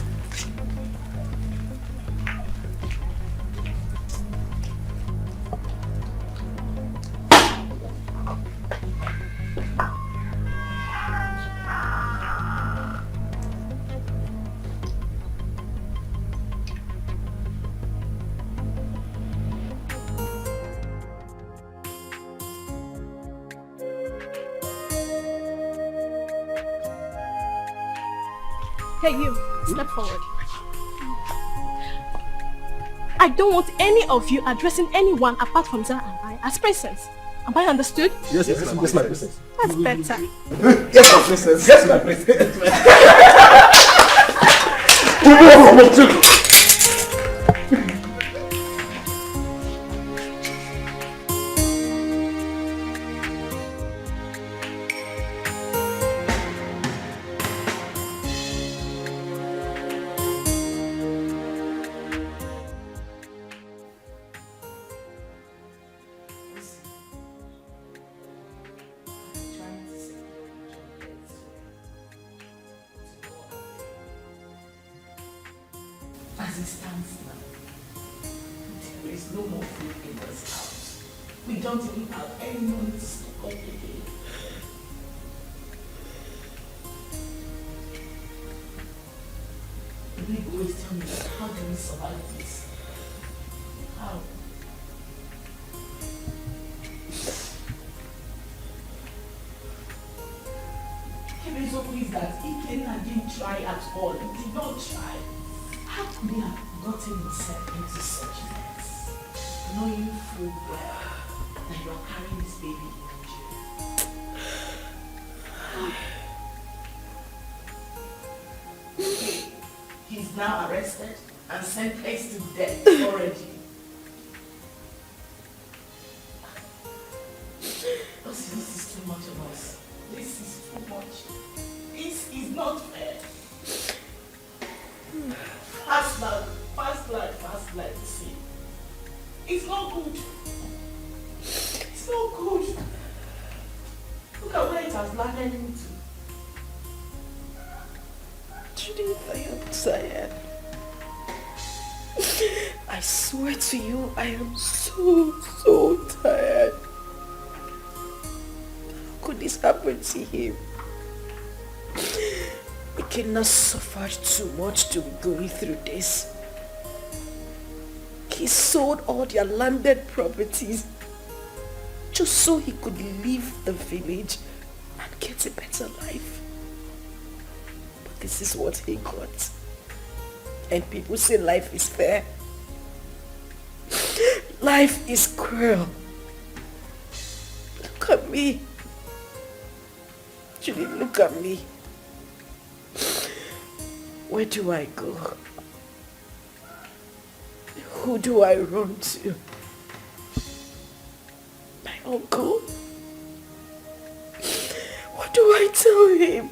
Hey, you, step forward. I don't want any of you addressing anyone apart from Zara and I as princess. Am I understood? Yes, my princess. That's better. Yes, my princess. Yes, my princess. As it stands now, there is no more food in this house. We don't even have any money to stock up again. The big boys tell me, how do we survive this? How? The result is that Ikenna didn't try at all. He did not try. How could he have gotten himself into such mess, knowing full well that you are carrying this baby in Nigeria? He's now arrested and sentenced to death already. This is too much of us. This is too much. This is not fair. Fast life, see. It's not good. It's not good. Look at where it has landed into. Judith, I am tired. I swear to you, I am so tired. How could this happen to him? We cannot suffer too much to be going through this. He sold all their landed properties just so he could leave the village and get a better life. But this is what he got. And people say life is fair. Life is cruel. Look at me. Julie, look at me. Where do I go? Who do I run to? My uncle? What do I tell him?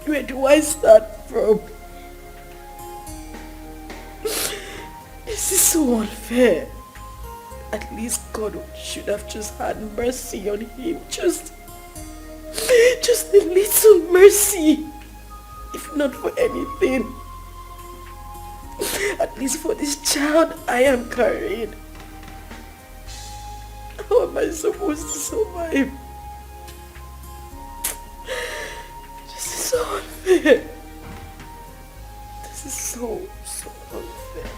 Where do I start from? This is so unfair. At least God should have just had mercy on him. Just a little mercy. If not for anything. At least for this child I am carrying. How am I supposed to survive? This is so unfair. This is so unfair.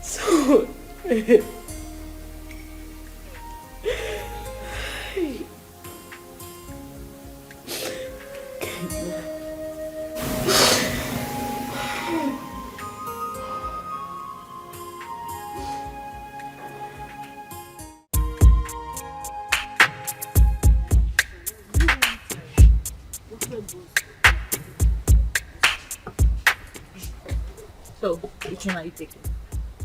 So unfair. So, which one are you taking?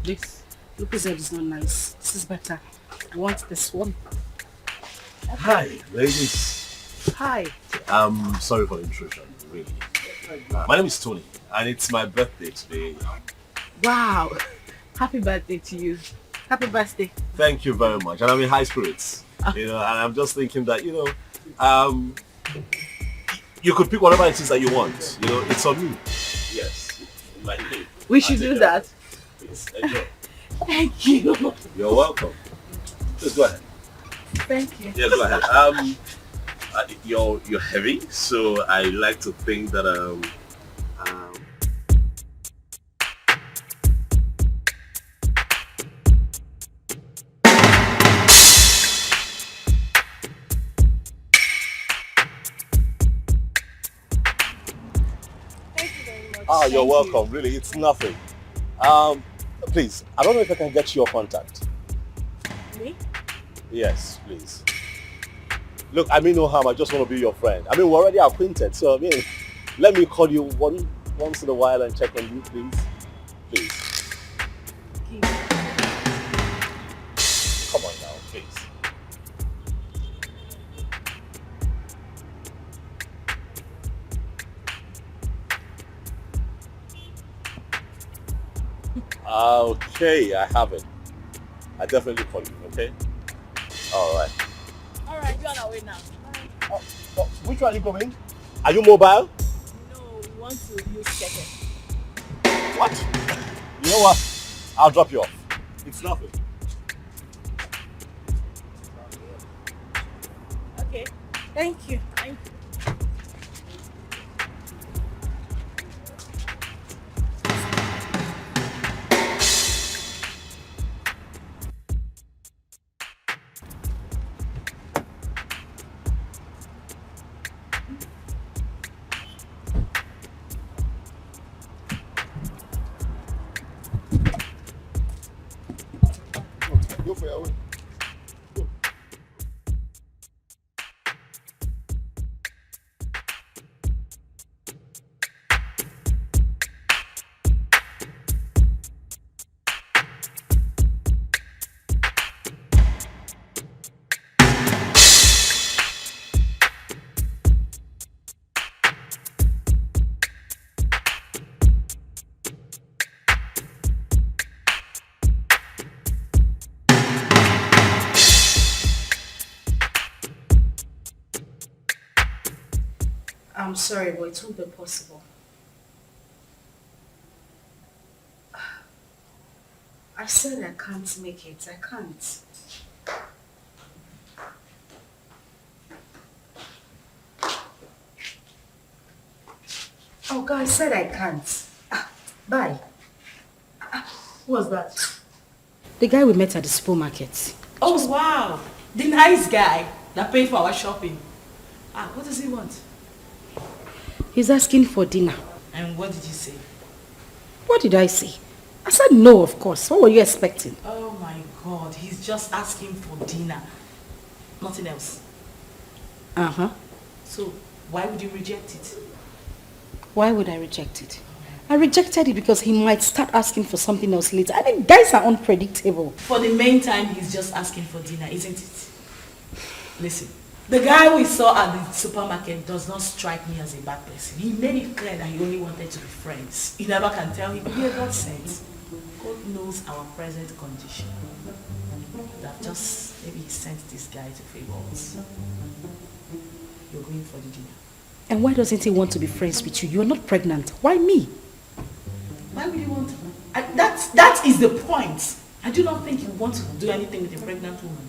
This. Lucas said it's not nice. This is better. I want this one. Hi, ladies. Hi. I'm sorry for the intrusion, really. My name is Tony, and it's my birthday today. Wow. Happy birthday to you. Happy birthday. Thank you very much. And I'm in high spirits. You know, and I'm just thinking that, you know, you could pick whatever it is that you want. You know, it's on me. Yes. Like me. We should do that. Please, enjoy. Thank you. You're welcome. Just go ahead. Thank you. Yeah, go ahead. You're heavy, so I like to think that you're welcome. Really, it's nothing. Please, I don't know if I can get your contact. Me? Yes, please. Look, I mean no harm. I just want to be your friend. I mean, we're already acquainted, so I mean, let me call you once in a while and check on you, please. Please. Come on now, please. Okay, I have it. I definitely call you, okay? Alright. Alright, you're on our way now. Oh, which one are you going? Are you mobile? No, we want to use Keke. What? You know what? I'll drop you off. It's nothing. Okay. Thank you. Thank you. Go for your way. I'm sorry, but it won't be possible. I said I can't make it. I can't. Oh God, I said I can't. Bye. Who was that? The guy we met at the supermarket. Oh wow! The nice guy that paid for our shopping. What does he want? He's asking for dinner. And what did you say? What did I say? I said no, of course. What were you expecting? Oh my God, he's just asking for dinner. Nothing else. Uh-huh. So, why would you reject it? Why would I reject it? I rejected it because he might start asking for something else later. I mean, guys are unpredictable. For the meantime, he's just asking for dinner, isn't it? Listen, the guy we saw at the supermarket does not strike me as a bad person. He made it clear that he only wanted to be friends. You never can tell him. He God sent. God knows our present condition. That just, maybe he sent this guy to favor us. You're going for the dinner. And why doesn't he want to be friends with you? You're not pregnant. Why me? Why would you want to? That is the point. I do not think you want to do anything with a pregnant woman.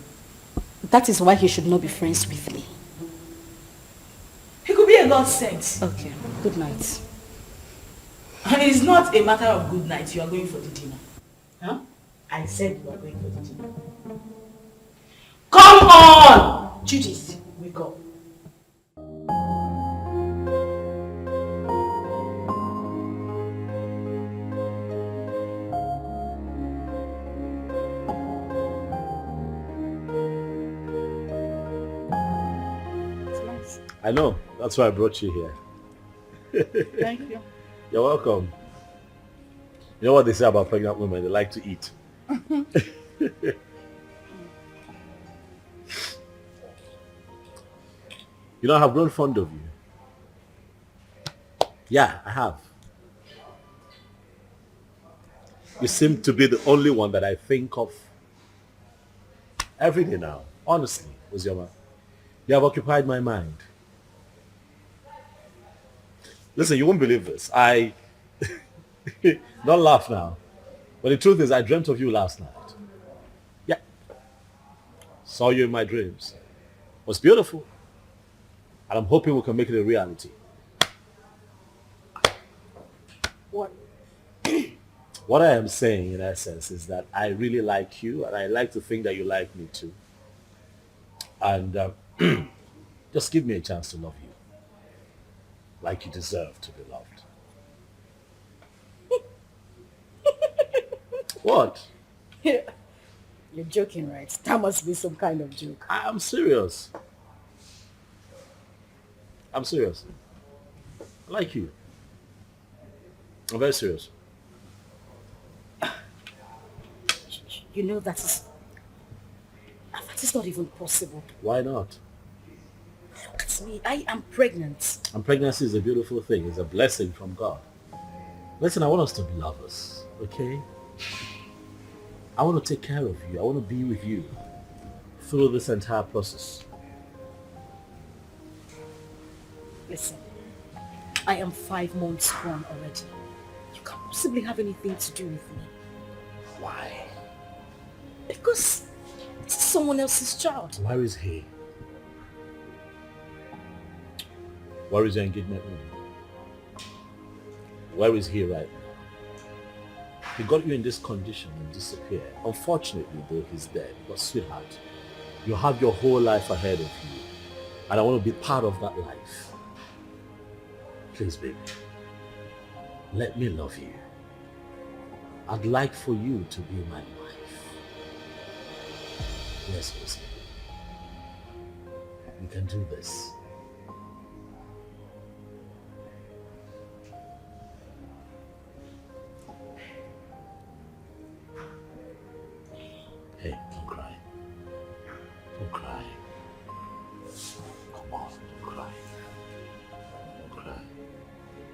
That is why he should not be friends with me. He could be a God sent. Okay, good night. And it's not a matter of good night. You are going for the dinner. Huh? I said you are going for the dinner. Come on! Judith, we go. I know. That's why I brought you here. Thank you. You're welcome. You know what they say about pregnant women? They like to eat. You know, I have grown fond of you. Yeah, I have. You seem to be the only one that I think of every day now. Honestly, Uzioma. You have occupied my mind. Listen, you won't believe this. Don't laugh now. But the truth is, I dreamt of you last night. Yeah. Saw you in my dreams. It was beautiful. And I'm hoping we can make it a reality. What? What I am saying, in essence, is that I really like you, and I like to think that you like me too. And just give me a chance to love you. Like you deserve to be loved. What? You're joking, right? That must be some kind of joke. I'm serious. I'm serious. I like you. I'm very serious. You know that is not even possible. Why not? Look at me. I am pregnant. And pregnancy is a beautiful thing. It's a blessing from God. Listen, I want us to be lovers, okay? I want to take care of you. I want to be with you through this entire process. Listen, I am 5 months gone already. You can't possibly have anything to do with me. Why? Because this is someone else's child. Where is he? Where is your engagement ring? Where is he right now? He got you in this condition and disappeared. Unfortunately, though, he's dead. But sweetheart, you have your whole life ahead of you. And I want to be part of that life. Please, baby, let me love you. I'd like for you to be my wife. Yes, Lucy. We can do this. Hey, don't cry. Don't cry. Come on, don't cry. Don't cry.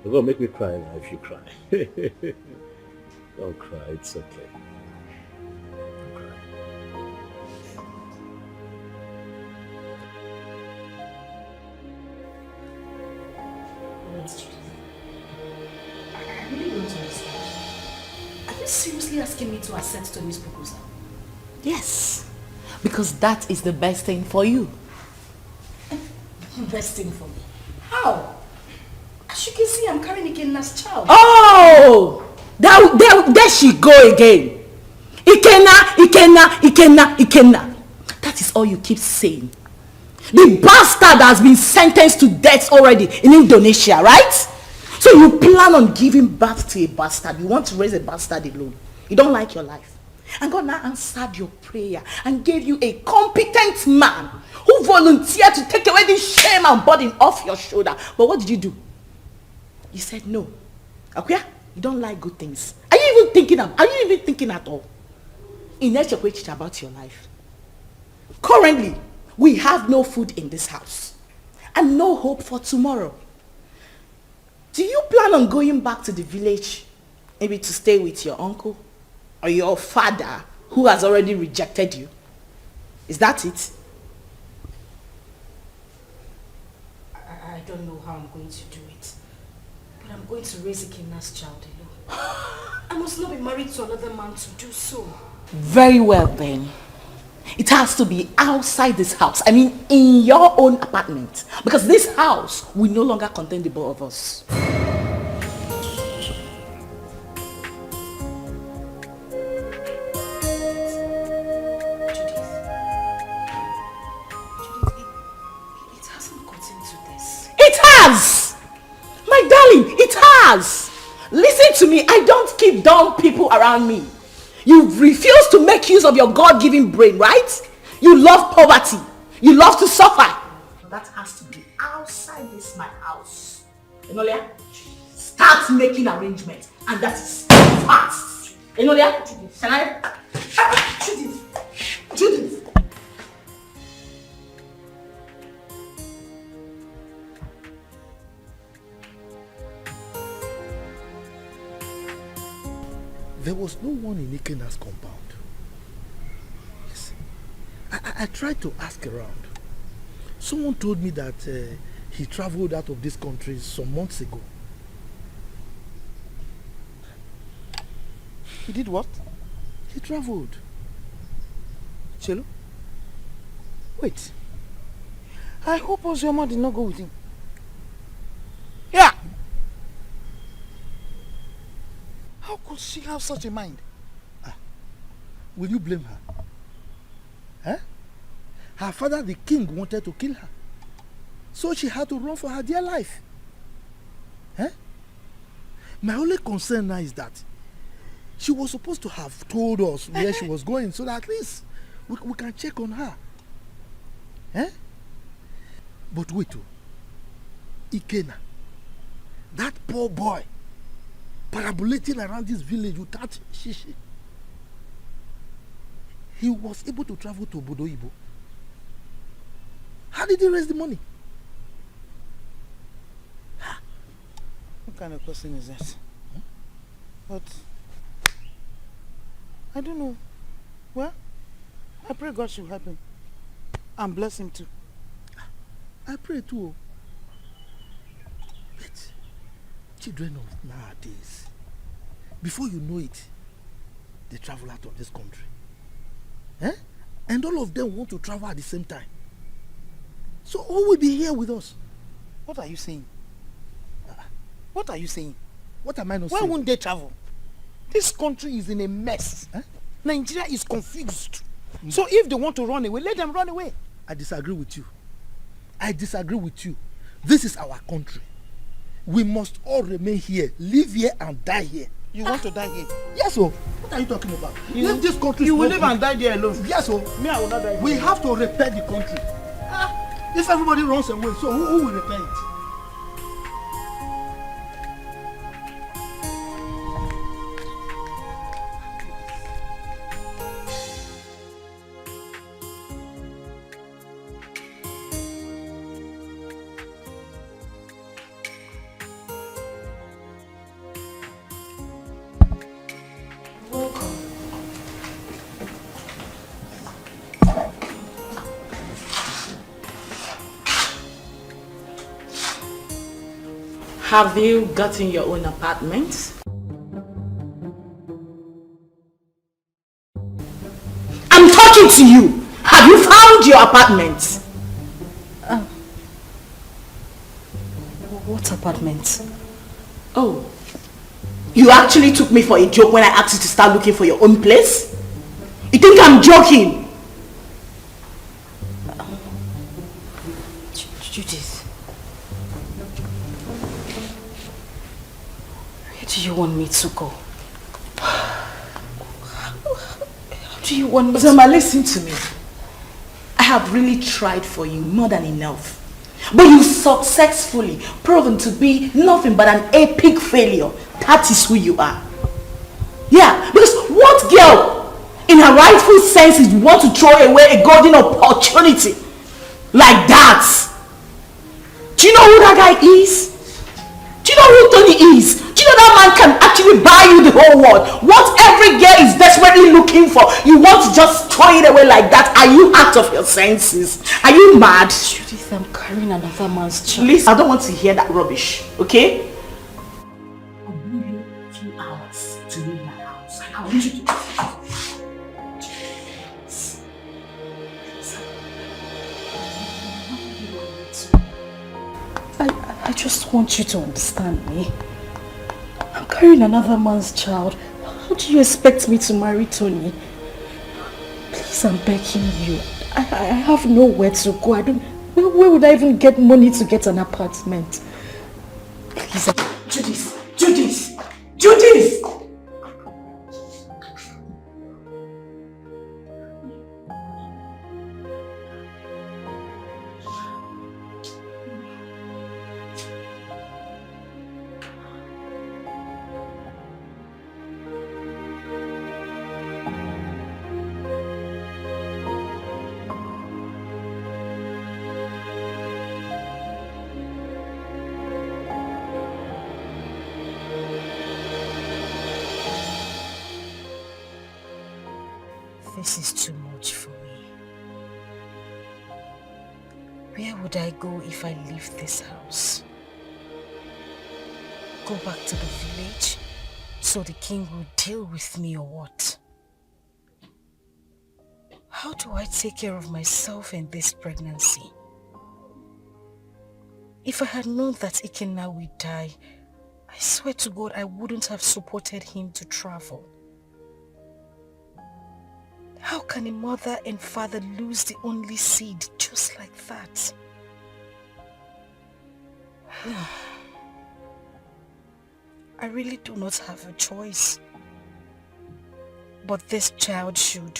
You're going to make me cry now if you cry. Don't cry, it's okay. Don't cry. I really don't understand. Are you seriously asking me to accept Tony's proposal? Yes, because that is the best thing for you. Best thing for me? How? As you can see, I'm carrying Ikenna's child. Oh! There she go again. Ikenna. That is all you keep saying. The bastard has been sentenced to death already in Indonesia, right? So you plan on giving birth to a bastard. You want to raise a bastard alone. You don't like your life. And God now answered your prayer and gave you a competent man who volunteered to take away this shame and burden off your shoulder. But what did you do? You said no. Okay? You don't like good things. Are you even thinking at all? About your life. Currently, we have no food in this house and no hope for tomorrow. Do you plan on going back to the village, maybe to stay with your uncle or your father who has already rejected you? Is that it? I don't know how I'm going to do it, but I'm going to raise a Kenna's child alone. I must not be married to another man to do so. Very well then. It has to be outside this house. I mean, in your own apartment. Because this house will no longer contain the both of us. It hasn't gotten to this. It has! My darling, it has! Listen to me, I don't keep dumb people around me. You refuse to make use of your God-given brain, right? You love poverty. You love to suffer. That has to be outside this my house. Enolia, start making arrangements. And that is fast. Enolia, can I? Judith. There was no one in Ikenna's compound. Yes. I tried to ask around. Someone told me that he traveled out of this country some months ago. He did what? He traveled. Chelo? Wait. I hope Ozioma did not go with him. Yeah! How could she have such a mind? Will you blame her? Eh? Her father, the king, wanted to kill her. So she had to run for her dear life. Eh? My only concern now is that she was supposed to have told us where she was going so that at least we can check on her. Eh? But wait, Ikenna, that poor boy, parabolating around this village without shishi. He was able to travel to Bodoibo. How did he raise the money? What kind of question is that? But I don't know. Well, I pray God should help him and bless him too. I pray too. But children of nowadays, before you know it, they travel out of this country. Eh? And all of them want to travel at the same time. So who will be here with us? What are you saying? What are you saying? What am I not saying? saying? Why won't they travel? This country is in a mess. Eh? Nigeria is confused. So if they want to run away, let them run away. I disagree with you. I disagree with you. This is our country. We must all remain here, live here and die here. You want to die here? Yes, sir. What are you talking about? If this country you will live and die there alone. Yes, sir. Me, I will not die. We have to repair the country. If everybody runs away, so who will repair it? Have you gotten your own apartment? I'm talking to you. Have you found your apartment? What apartment? Oh, you actually took me for a joke when I asked you to start looking for your own place? You think I'm joking? Judith. Where do you want me to go? do you want me Uzoma, listen to me. I have really tried for you more than enough. But you successfully proven to be nothing but an epic failure. That is who you are. Yeah, because what girl in her rightful senses want to throw away a golden opportunity like that? Do you know who that guy is? Do you know who Tony is? Do you know that man can actually buy you the whole world? What every girl is desperately looking for, you want to just throw it away like that? Are you out of your senses? Are you mad? Judith, I'm carrying another man's child. Please, I don't want to hear that rubbish, okay? I'll give you 2 hours to leave my house. I want you to... I just want you to understand me. I'm carrying another man's child. How do you expect me to marry Tony? Please, I'm begging you. I have nowhere to go. Where would I even get money to get an apartment? Please. Judith! Judith! Judith! This is too much for me. Where would I go if I leave this house? Go back to the village so the king will deal with me or what? How do I take care of myself in this pregnancy? If I had known that Ikenna would die, I swear to God I wouldn't have supported him to travel. How can a mother and father lose the only seed just like that? I really do not have a choice. But this child should.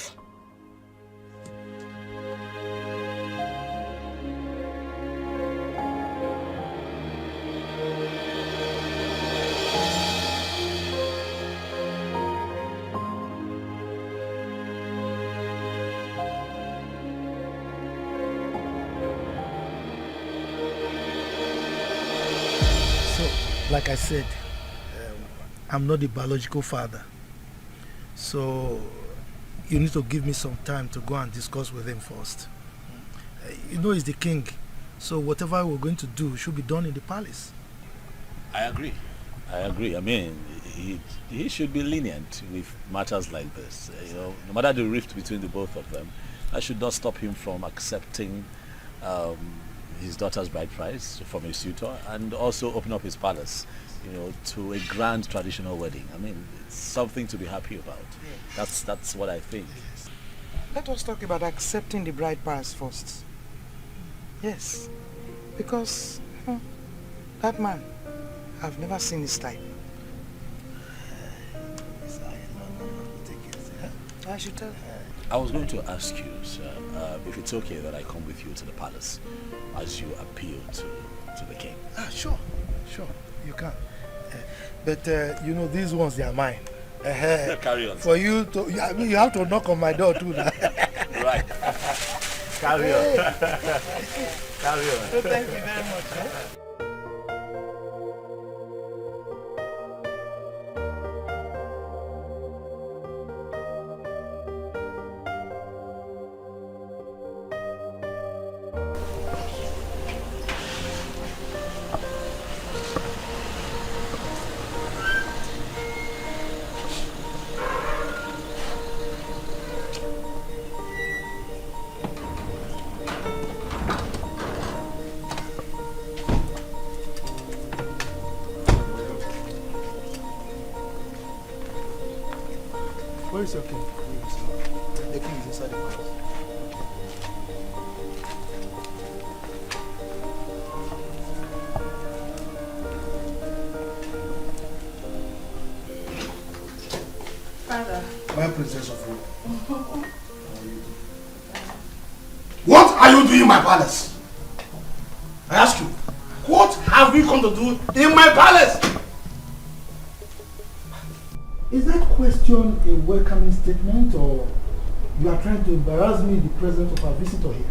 Like I said, I'm not the biological father. So you need to give me some time to go and discuss with him first. You know he's the king, so whatever we're going to do should be done in the palace. I agree. I mean, he should be lenient with matters like this. No matter the rift between the both of them, that should not stop him from accepting his daughter's bride price from a suitor and also open up his palace, to a grand traditional wedding. I mean, it's something to be happy about. That's what I think. Let us talk about accepting the bride price first. Yes, because that man, I've never seen his type. I should tell her. I was going to ask you, sir, if it's okay that I come with you to the palace as you appeal to the king. Sure, you can. But these ones, they are mine. Carry on. For you to, you have to knock on my door too now. Right. Carry on. Carry on. So thank you very much. Where is your king? The king is inside the palace. Father, My princess of Rome. What are you doing in my palace? I ask you, what have you come to do in my palace? Is that question a welcoming statement, or you are trying to embarrass me in the presence of our visitor here?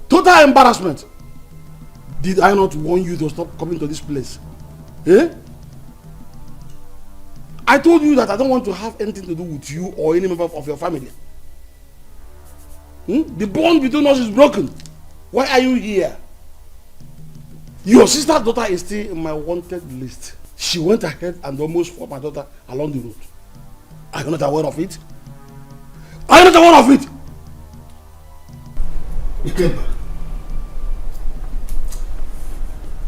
Total embarrassment. Did I not warn you to stop coming to this place? Eh? I told you that I don't want to have anything to do with you or any member of your family. The bond between us is broken. Why are you here? Your sister's daughter is still in my wanted list. She went ahead and almost fought my daughter along the road. Are you not aware of it? Are you not aware of it? Ikemba,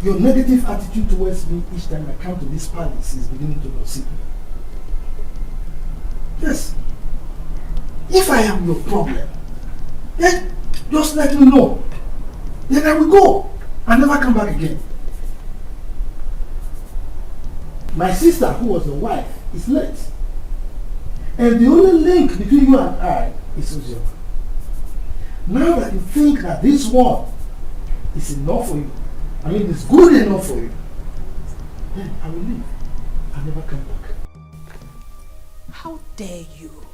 your negative attitude towards me each time I come to this palace is beginning to conceive me. Yes. If I am your problem, then just let me know. Then I will go and never come back again. My sister, who was your wife, is late. And the only link between you and I is Uju. Now that you think that this one is enough for you, I mean it's good enough for you, then I will leave and never come back. How dare you?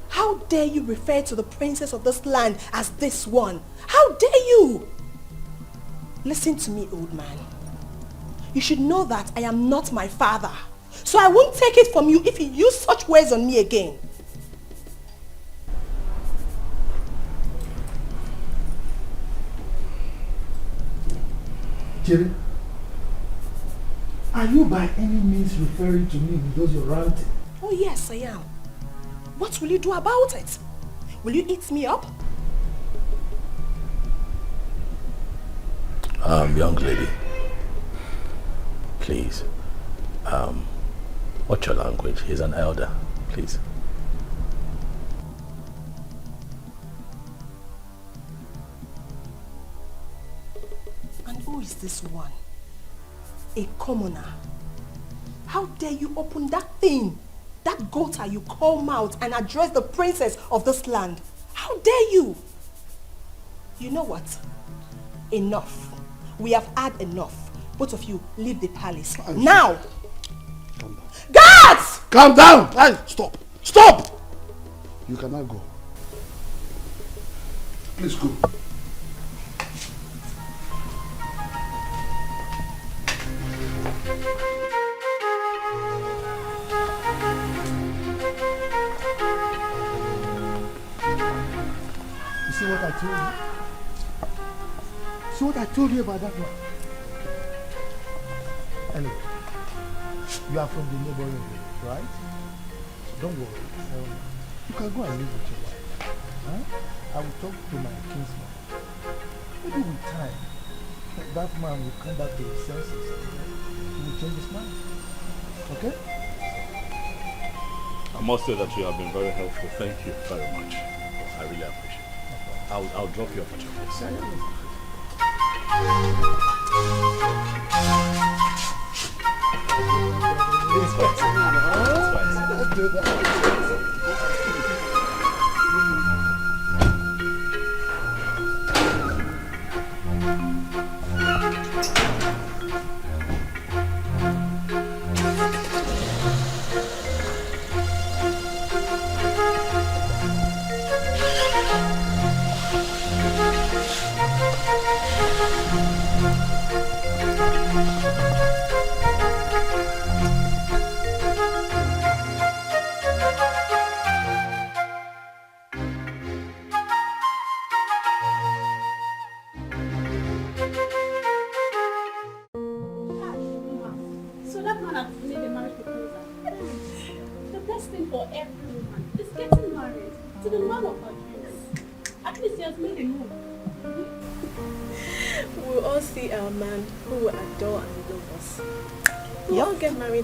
How dare you refer to the princess of this land as this one? How dare you? Listen to me, old man. You should know that I am not my father. So I won't take it from you if you use such words on me again. Jerry, are you by any means referring to me with those you're ranting? Oh yes, I am. What will you do about it? Will you eat me up? Young lady, please, watch your language. He's an elder, please. And who is this one? A commoner. How dare you open that thing, that gutter you call mouth, and address the princess of this land? How dare you? You know what? Enough. We have had enough. Both of you, leave the palace. Now! Calm down. Guards! Calm down! Hey, stop! Stop! You cannot go. Please go. You see what I told you? See what I told you about that one? Anyway, you are from the neighboring village, right? Don't worry. You can go and live with your wife. Huh? I will talk to my kinsman. Maybe with time, that man will come back to his senses. He will change his mind. Okay? I must say that you have been very helpful. Thank you very much. I really appreciate it. I'll drop you off at your place. Let's do that.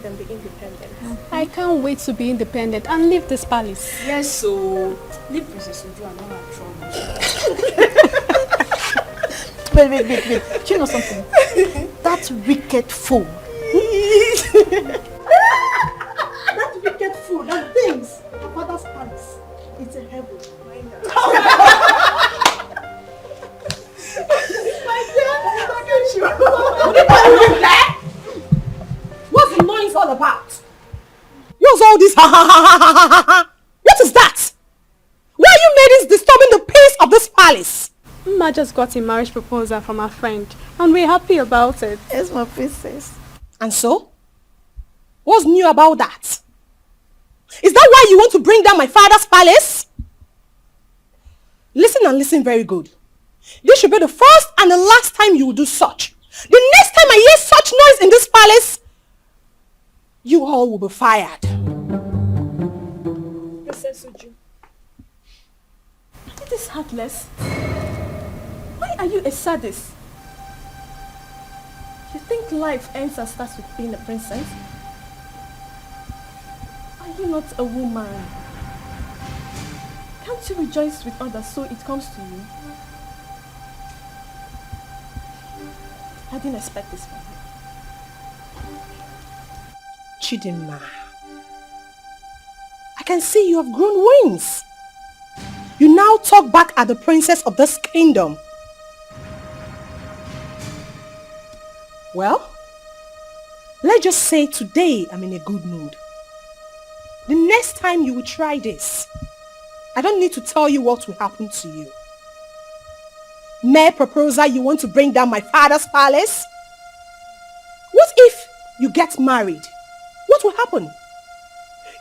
And be independent. I can't wait to be independent and leave this palace. Yes, so leave Princess Uju and all her trouble. Wait. Do you know something? That wicked fool. That wicked fool, that thinks her father's palace It's a heaven. What's the noise all about? What's all this? What is that? Why are you ladies disturbing the peace of this palace? Ma just got a marriage proposal from her friend and we're happy about it. Yes, my princess. And so? What's new about that? Is that why you want to bring down my father's palace? Listen and listen very good. This should be the first and the last time you will do such. The next time I hear such noise in this palace, you all will be fired. Princess Uju, it is heartless. Why are you a sadist? You think life ends and starts with being a princess? Are you not a woman? Can't you rejoice with others so it comes to you? I didn't expect this from you. Chidinma, I can see you have grown wings. You now talk back at the princess of this kingdom. Well, let's just say today I'm in a good mood. The next time you will try this, I don't need to tell you what will happen to you. Mere proposal, you want to bring down my father's palace? What if you get married? What will happen?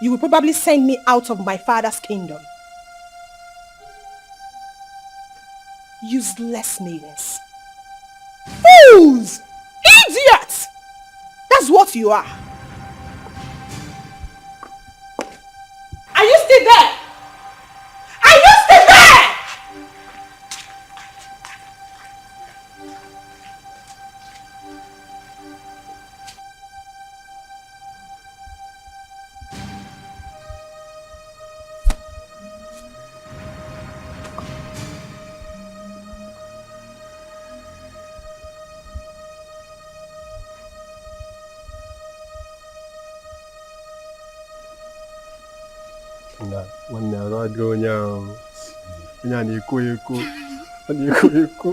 You will probably send me out of my father's kingdom. Useless maidens. Fools! Idiots! That's what you are. Are you still there? Are you still there? Nwanne arụ adịghị onye ahụ. Onye a na-eko eko. Ọ na-eko eko.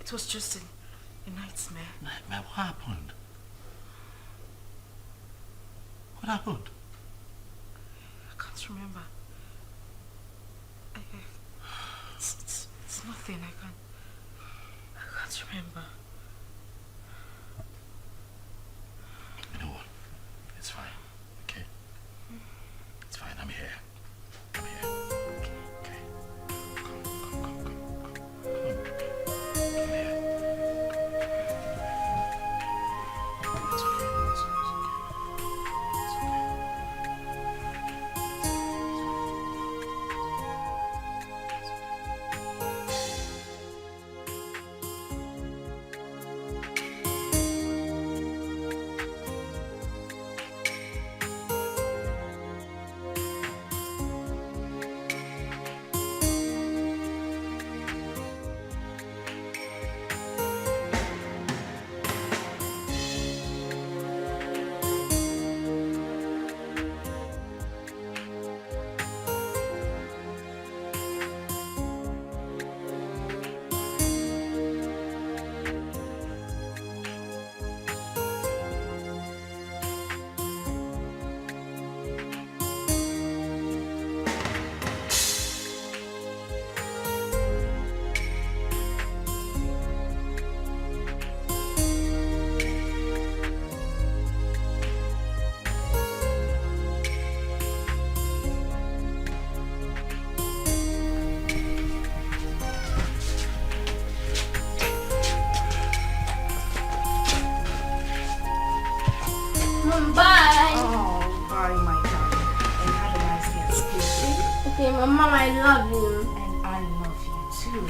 It was just a nightmare. Nightmare? What happened? What happened? I can't remember. It's nothing. I can't remember. You know what? It's fine. Okay? It's fine. I'm here. I'm here. Okay. Come. Come here. It's okay. It's okay. It's okay. Mama, I love you. And I love you too.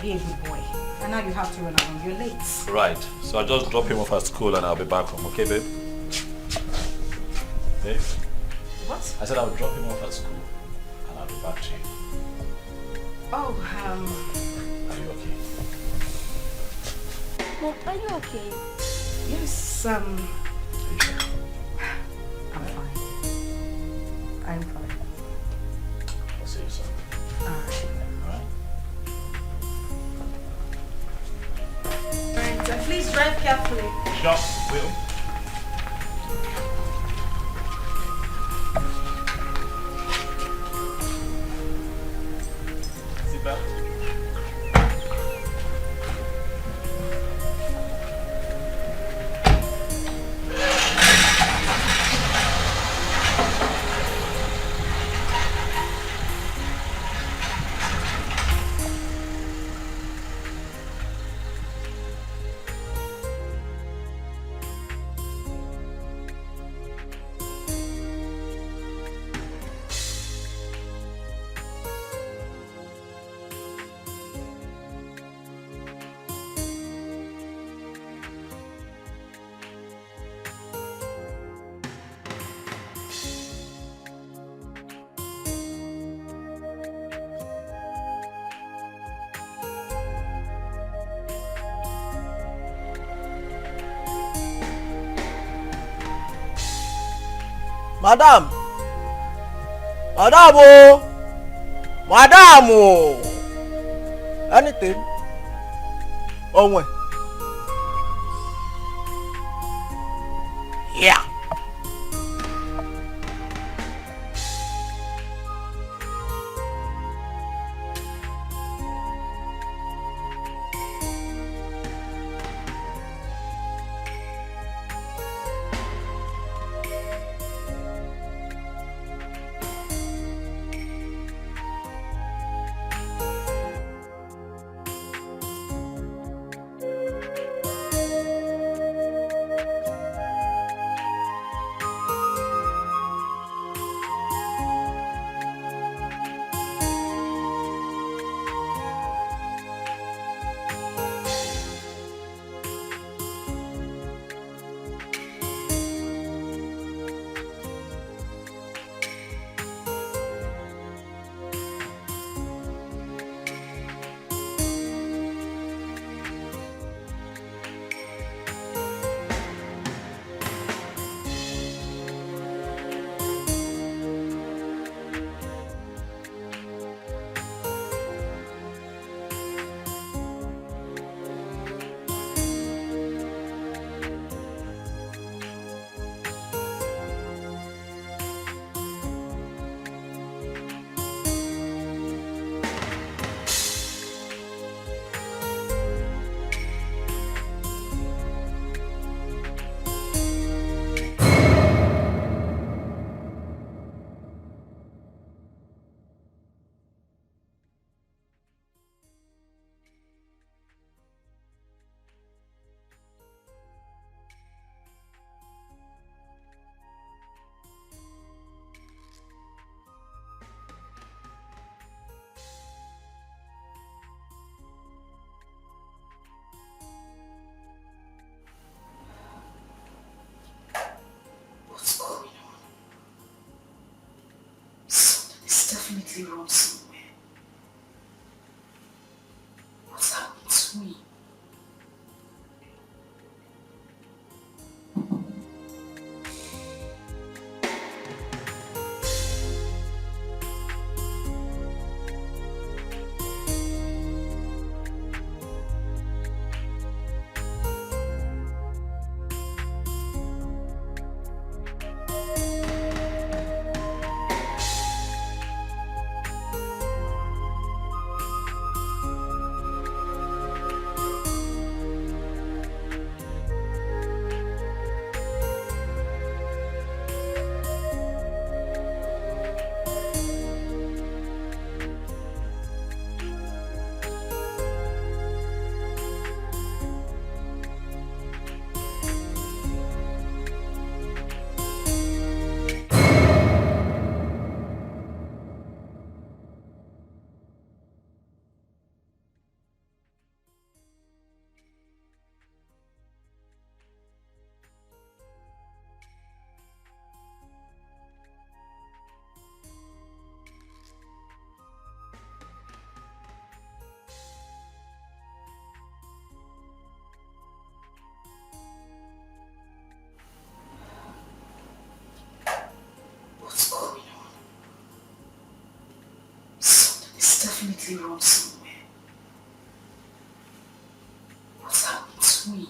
Be a good boy. And now you have to run around. You're late. Right. So I'll just drop him off at school and I'll be back home. Okay, babe? Babe? What? I said I'll drop him off at school and I'll be back to you. Oh, Are you okay? Mom, are you okay? yes, I'm fine. I'm fine. I'll see you soon. Alright. Alright? Alright, please drive carefully. Sure, will. Seatbelt. Madam! Madam! Oh! Madam! Oh! Anything? Oh, wait. Yeah. Definitely wrong somewhere. What's happened to me? definitely wrong somewhere. What's happened to me?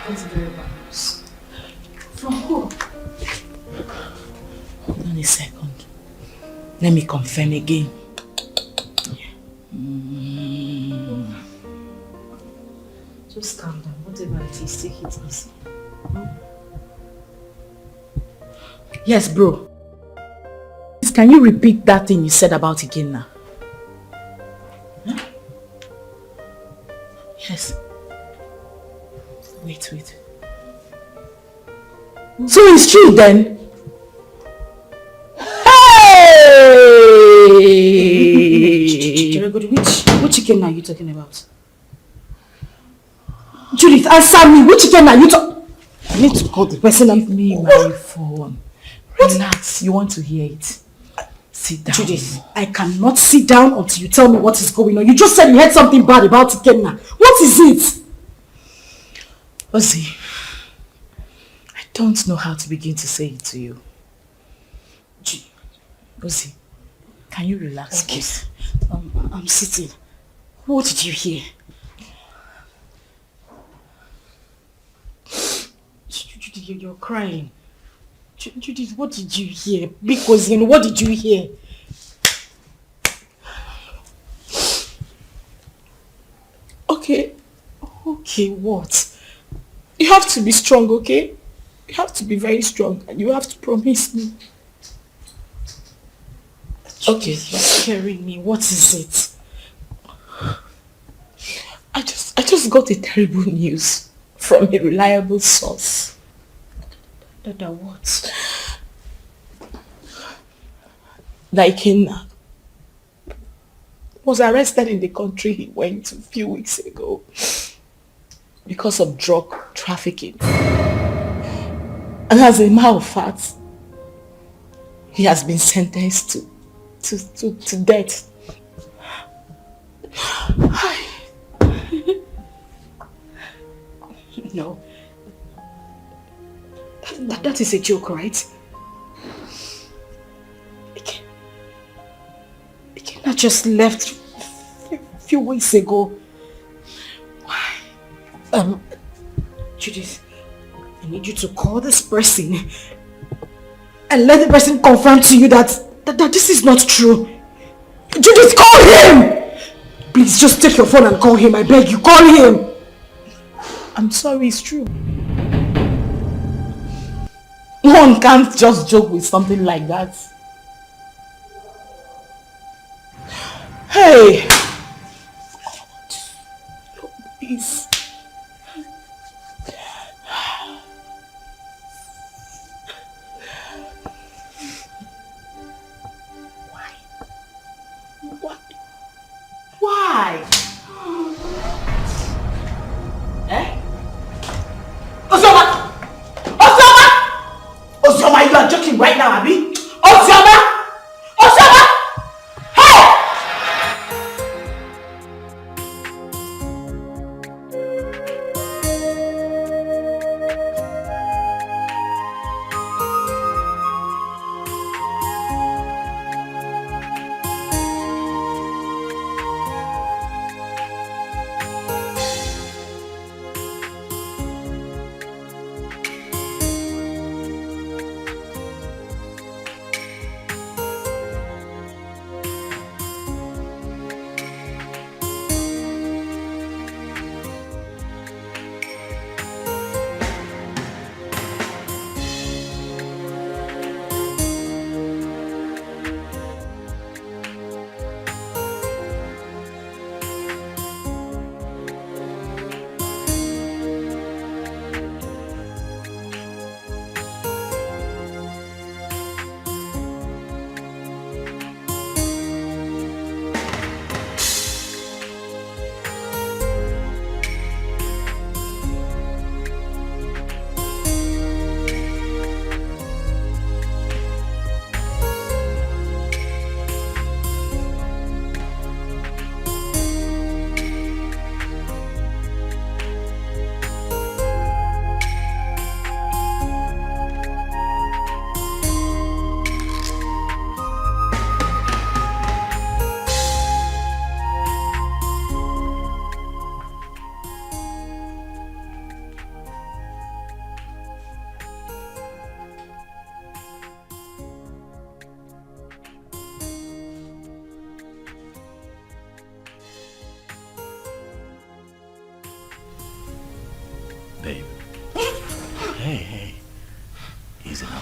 That's very bad news. From who? Hold on a second. Let me confirm again. Just calm down. Whatever it is, take it easy. Yes, bro. Can you repeat that thing you said about Ikenna? Huh? Yes. Wait. So it's true then? Hey! Which chicken are you talking about? Judith, answer me. Which chicken are you talking? I need to call the person. Give me my phone. Relax. You want to hear it? Sit down. Judith, I cannot sit down until you tell me what is going on. You just said you heard something bad about Ikenna. What is it? Ozzy, I don't know how to begin to say it to you. Ozzy, can you relax, please? I'm sitting. What did you hear? Judith, you're crying. Judith, what did you hear? Because what did you hear? Okay, what? You have to be strong, okay? You have to be very strong and you have to promise me. Okay, you're scaring me. What is it? I just got a terrible news from a reliable source. That what? That Ikenna was arrested in the country he went a few weeks ago because of drug trafficking. And as a matter of fact, he has been sentenced to death. No. That is a joke, right? Ikenna just left a few weeks ago. Why? Judith, I need you to call this person and let the person confirm to you that this is not true. Judith, call him! Please, just take your phone and call him. I beg you, call him. I'm sorry, it's true. One can't just joke with something like that. Hey! Please. Why? Eh? Ozoma! Ozoma, you are joking right now, Abi? Ozoma! Hey!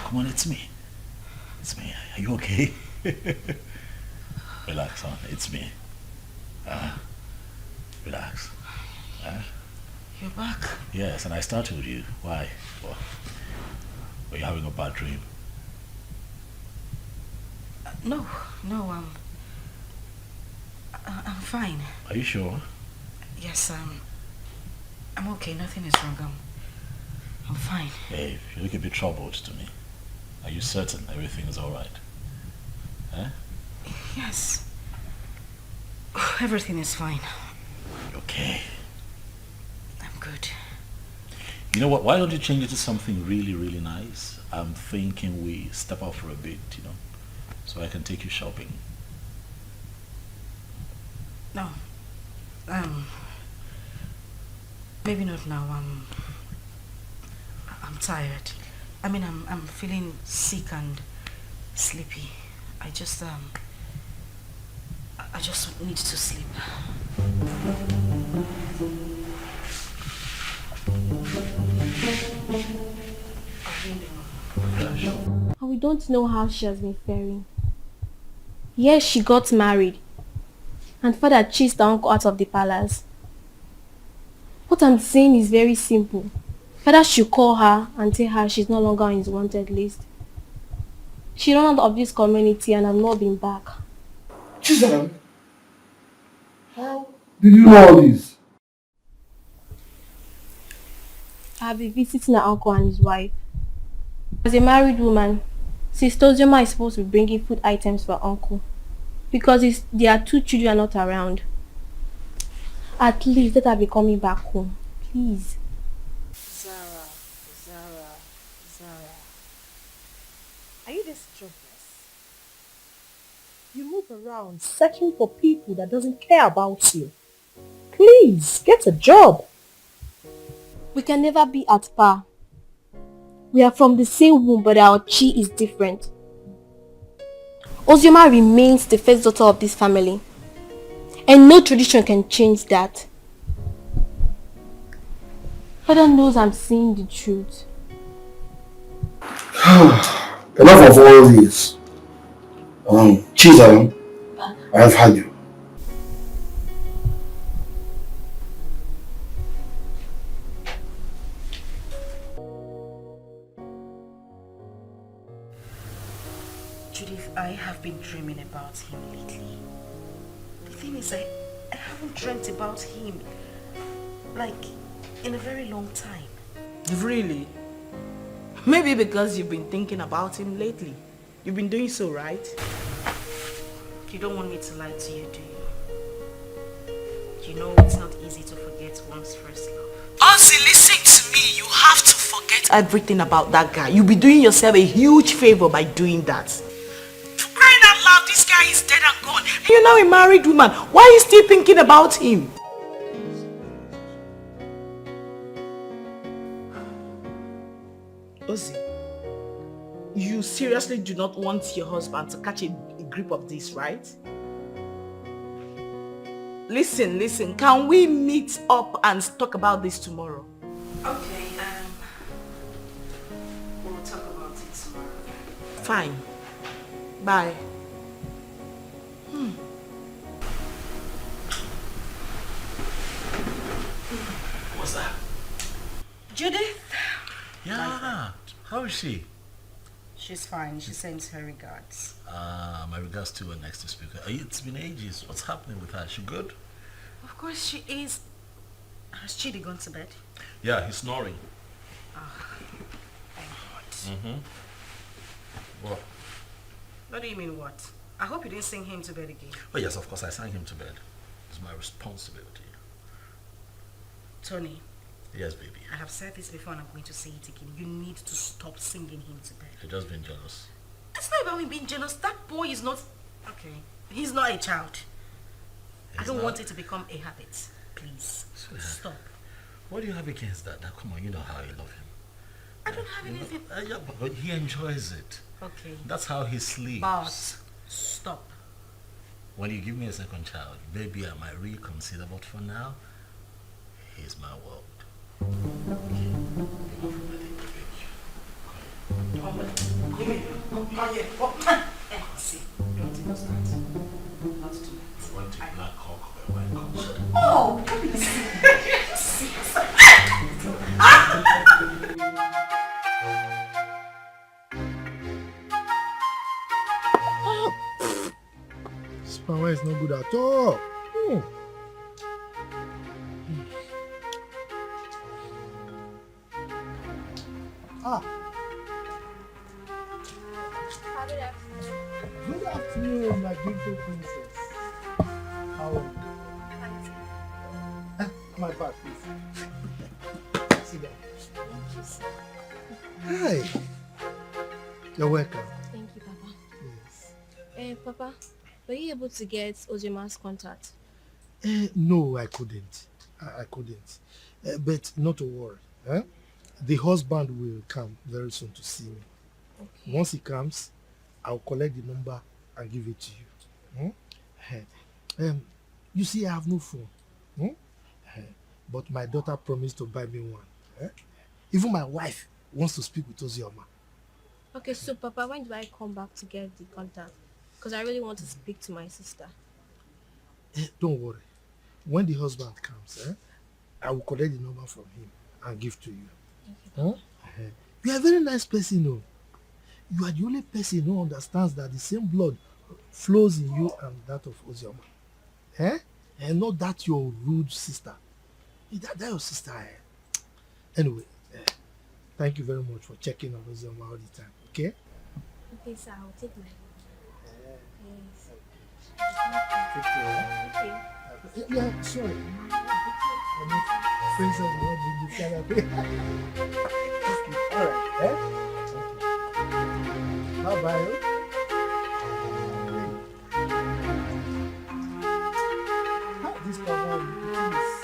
come on, it's me. It's me. Are you okay? Relax, son. It's me. Relax. You're back? Yes, and I startled you. Why? Were you having a bad dream? No, I'm fine. Are you sure? Yes, I'm okay. Nothing is wrong. I'm fine. Hey, you look a bit troubled to me. Are you certain everything is all right? Huh? Yes. Everything is fine. Okay. I'm good. You know what? Why don't you change it to something really, really nice? I'm thinking we step out for a bit, so I can take you shopping. No. Maybe not now. I'm tired. I mean, I'm feeling sick and sleepy. I just need to sleep. And we don't know how she has been faring. Yes, she got married. And father chased the uncle out of the palace. What I'm saying is very simple. Father should call her and tell her she's no longer on his wanted list. She ran out of this community and has not been back. Chisholm, how did you know all this? I have been visiting her uncle and his wife. As a married woman, Sister Ozoma is supposed to be bringing food items for her uncle. Because their 2 children are not around. At least let her be coming back home. Please. Zara. Are you this jobless? You move around searching for people that doesn't care about you. Please, get a job. We can never be at par. We are from the same womb, but our chi is different. Ozoma remains the first daughter of this family. And no tradition can change that. Father knows I'm saying the truth. Enough of all this. Chisholm, I have had you. Judith, I have been dreaming about him lately. The thing is, I haven't dreamt about him, like, in a very long time. Really? Maybe because you've been thinking about him lately. You've been doing so, right? You don't want me to lie to you, do you? You know it's not easy to forget one's first love. Ozzy, listen to me. You have to forget everything about that guy. You'll be doing yourself a huge favor by doing that. For crying out loud, this guy is dead and gone. And you're now a married woman. Why are you still thinking about him? Ozzy, you seriously do not want your husband to catch a grip of this, right? Listen, can we meet up and talk about this tomorrow? Okay, we'll talk about it tomorrow. Fine. Bye. What's that? Judith? Yeah. How is she? She's fine. She sends her regards. My regards to her next to speaker. It's been ages. What's happening with her? Is she good? Of course she is. Has Chidi gone to bed? Yeah, he's snoring. Thank God. What? What do you mean what? I hope you didn't sing him to bed again. Oh yes, of course I sang him to bed. It's my responsibility. Tony. Yes, baby. I have said this before and I'm going to say it again. You need to stop singing him to bed. You're just being jealous. It's not about me being jealous. That boy is not... Okay. He's not a child. I don't want it to become a habit. Please. Stop. What do you have against that? Now, come on, you know how you love him. I don't have anything... Yeah, but he enjoys it. Okay. That's how he sleeps. But stop. When you give me a second child, maybe I might reconsider, but for now, he's my world. See, don't even start. Not tonight. You want a black cock or a white cock? Oh, please. This power is not good at all. Ah. Good afternoon, my beautiful princess. How are you? My bag, please. Sit down. Hi. You're welcome. Thank you, Papa. Yes. Papa, were you able to get Ojima's contact? No, I couldn't. I couldn't. But not to worry. The husband will come very soon to see me. Okay. Once he comes, I'll collect the number and give it to you. You see, I have no phone. But my daughter promised to buy me one. Even my wife wants to speak with Ozioma. Okay, so Papa, when do I come back to get the contact? Because I really want to speak to my sister. Don't worry. When the husband comes, I will collect the number from him and give to you. You are a very nice person, no? You are the only person who understands that the same blood flows in you and that of Ozioma. And not that your rude sister. That your sister. Anyway, thank you very much for checking on Ozioma all the time, okay? Okay, sir, I'll take my Yes. Okay. Yeah, sorry. Friends of the world, you cannot be. Alright, Okay. Bye-bye. This cover, please.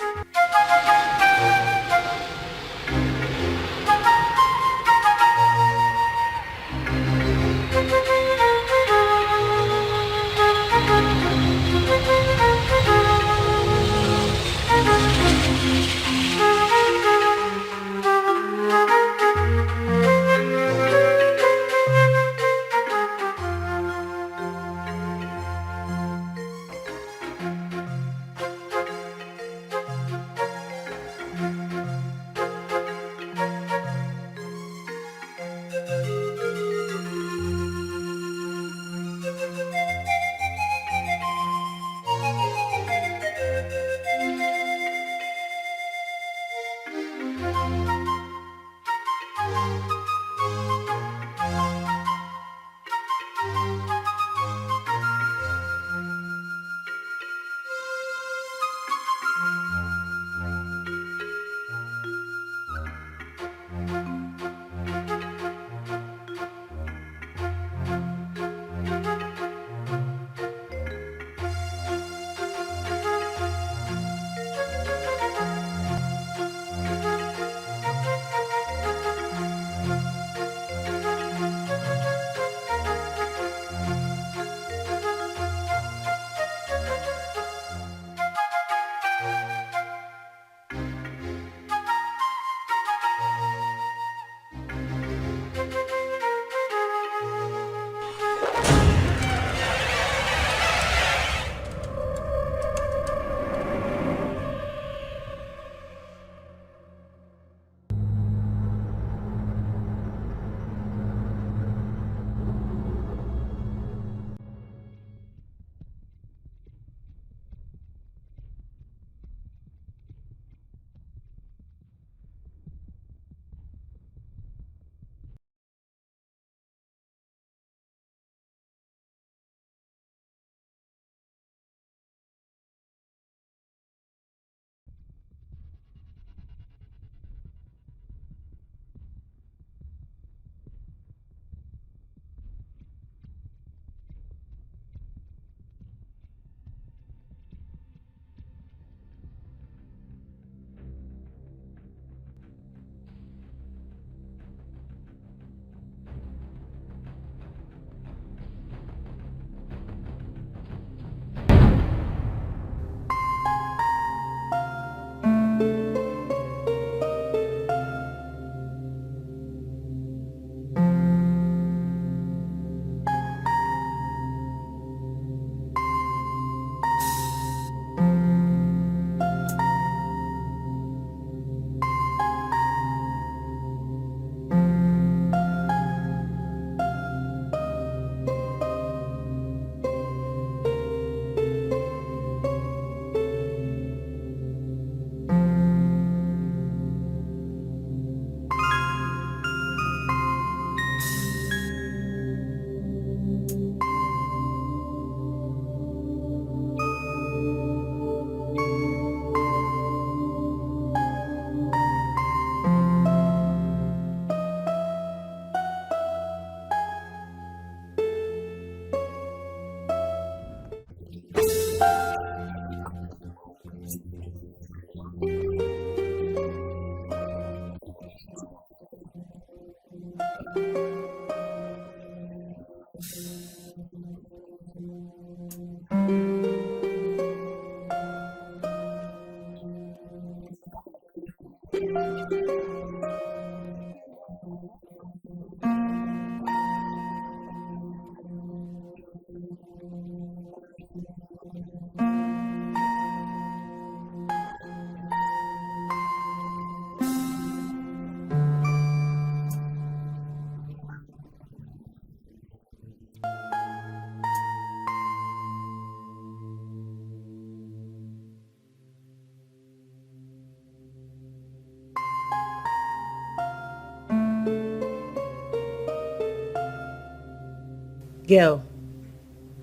Girl,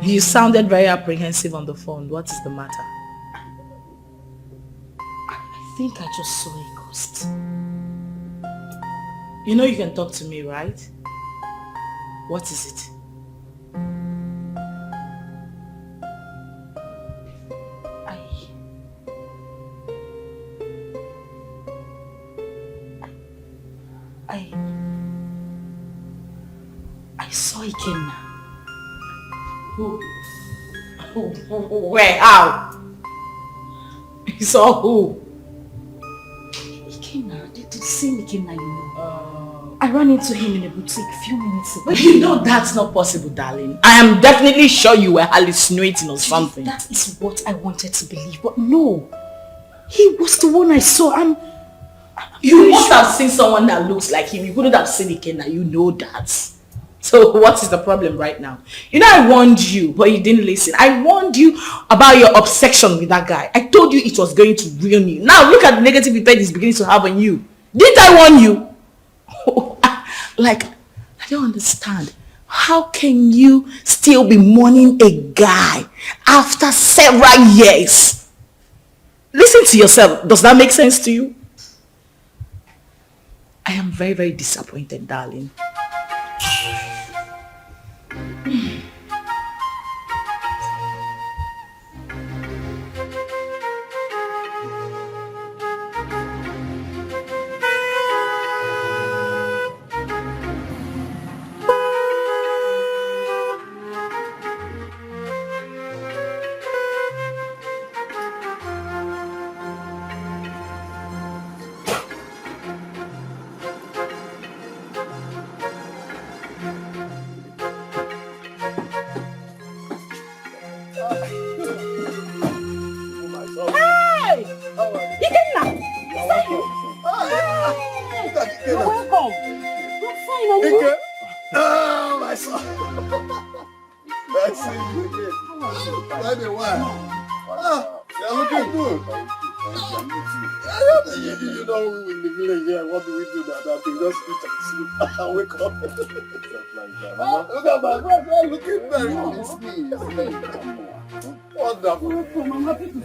you sounded very apprehensive on the phone. What is the matter? I think I just saw a ghost. You know you can talk to me, right? What is it? I saw Ikenna. Who? Where? How? You saw who? Ikenna. The same Ikenna you know. I ran into him in a boutique a few minutes ago. But you know that's not possible, darling. I am definitely sure you were hallucinating or something. That is what I wanted to believe, but no. He was the one I saw. You must have seen someone that looks like him. You couldn't have seen Ikenna. You know that. So what is the problem right now? You know I warned you, but you didn't listen. I warned you about your obsession with that guy. I told you it was going to ruin you. Now look at the negative effect he's beginning to have on you. Didn't I warn you? Like, I don't understand. How can you still be mourning a guy after several years? Listen to yourself. Does that make sense to you? I am very, very disappointed, darling. Wake up. Look at my friend. Look at that. It's me. Wonderful. I'm happy to.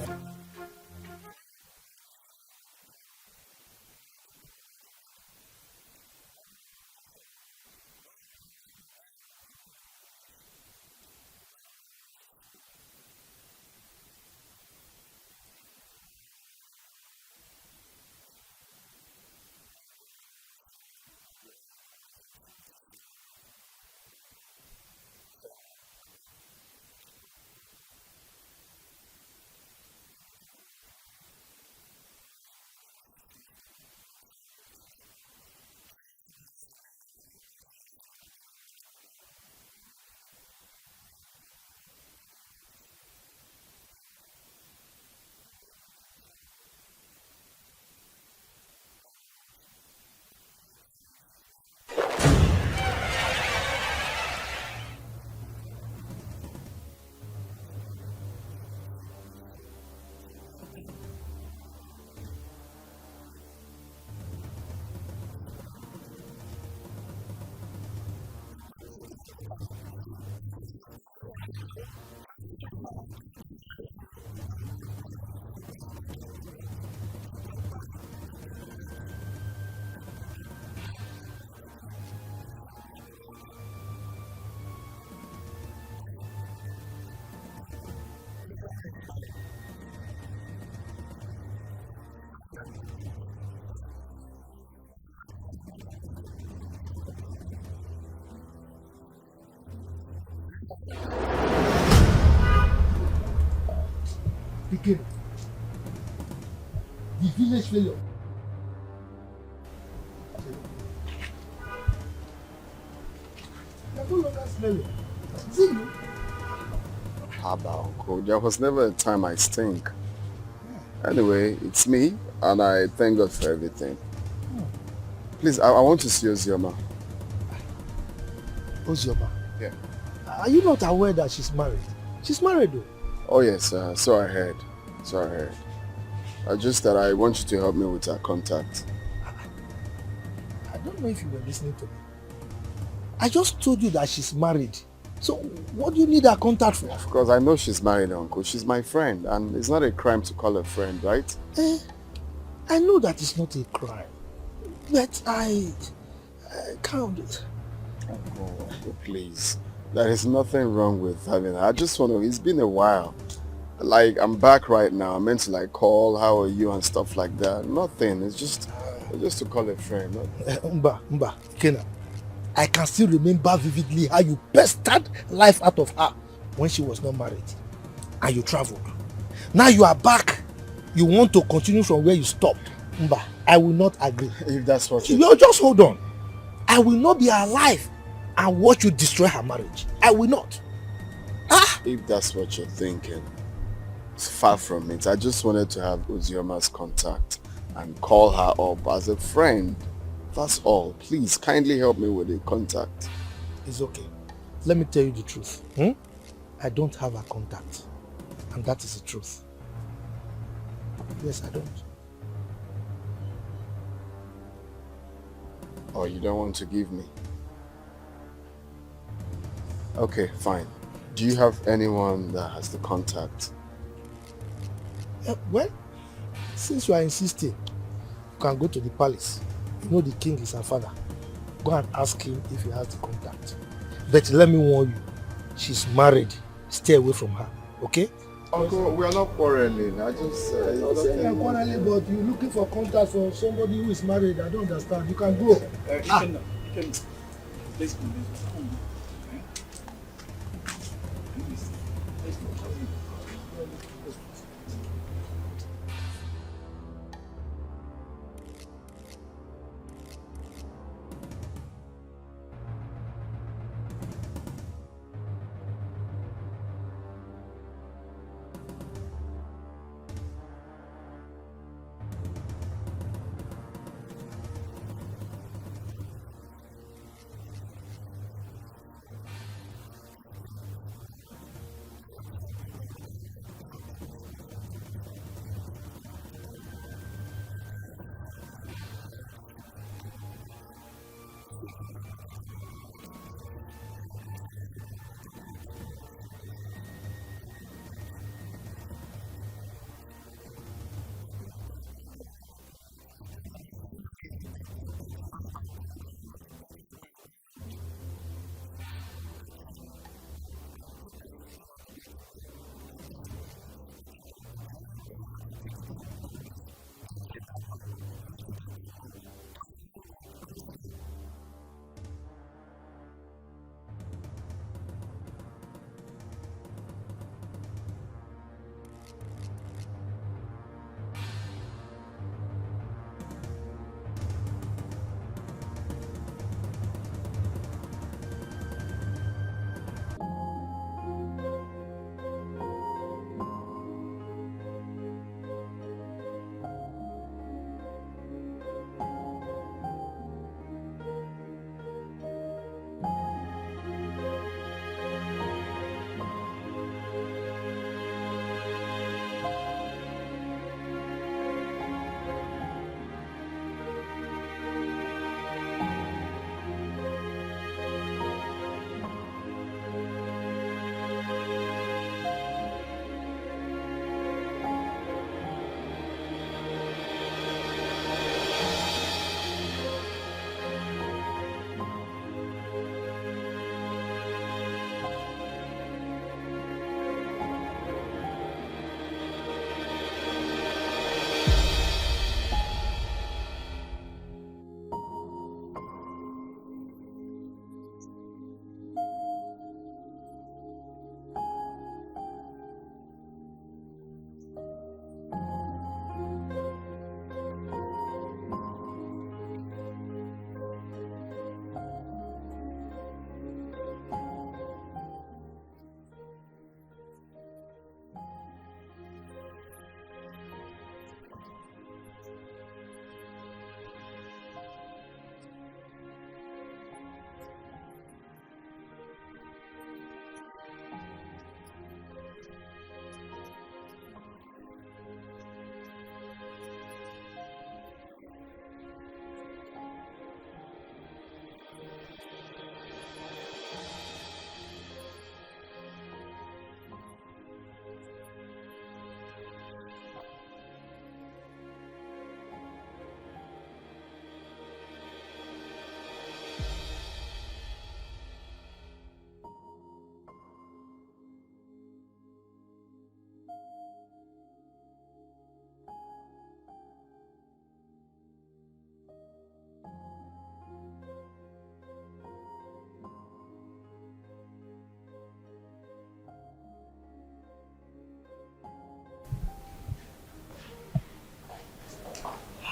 Again. The village failure. You're no longer smelling. Is it you? Haba, Uncle. There was never a time I stink. Anyway, it's me, and I thank God for everything. Please, I want to see Ozioma. Ozioma? Yeah. Are you not aware that she's married? She's married though. Oh yes, so I heard. Just that I want you to help me with her contact. I don't know if you were listening to me. I just told you that she's married. So what do you need her contact for? Of course, I know she's married, Uncle. She's my friend, and it's not a crime to call her friend, right? I know that it's not a crime, but I can't. Uncle, please. There is nothing wrong with having her. I just want to, it's been a while. Like, I'm back right now. I'm meant to like call, how are you and stuff like that. Nothing. It's just to call a friend. Mba, Kena. I can still remember vividly how you pestered life out of her when she was not married. And you traveled. Now you are back. You want to continue from where you stopped. Mba, I will not agree. If that's what you just hold on. I will not be alive and watch you destroy her marriage. I will not. If that's what you're thinking, it's far from it. I just wanted to have Uzioma's contact and call her up as a friend. That's all. Please, kindly help me with the contact. It's okay. Let me tell you the truth. I don't have her contact. And that is the truth. Yes, I don't. Oh, you don't want to give me? Okay, fine. Do you have anyone that has the contact? Well, since you are insisting, you can go to the palace. You know the king is her father. Go and ask him if he has the contact. But let me warn you, she's married. Stay away from her, okay? Uncle, we are not quarreling. I just... I'm not saying you're quarreling, but you're looking for contact for somebody who is married. I don't understand. You can go. Let's go.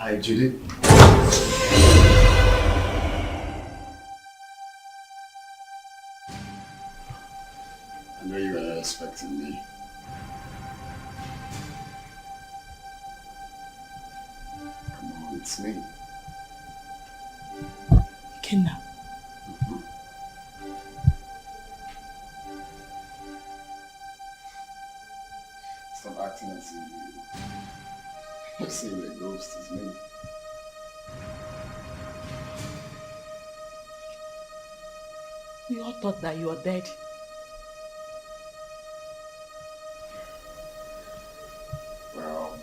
Hi, Judith. I know you were expecting me. Come on, it's me. Ikenna. Stop acting as if you're seeing a ghost, is me. We all thought that you were dead. Well,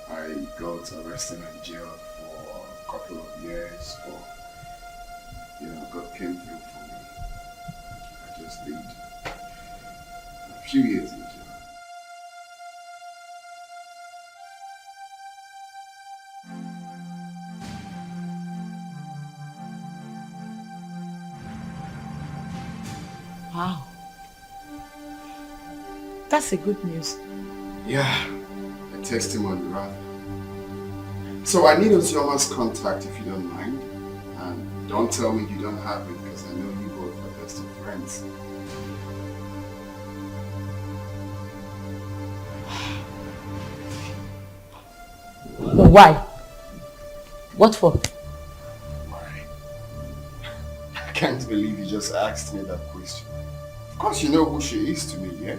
I got arrested and jailed for a couple of years, but God came through for me. I just did a few years in jail. Wow. That's a good news. Yeah, a testimony rather. So I need Ozioma's contact if you don't mind. And don't tell me you don't have it because I know you both are best of friends. Why? What for? Why? I can't believe you just asked me that question. Of course you know who she is to me, yeah?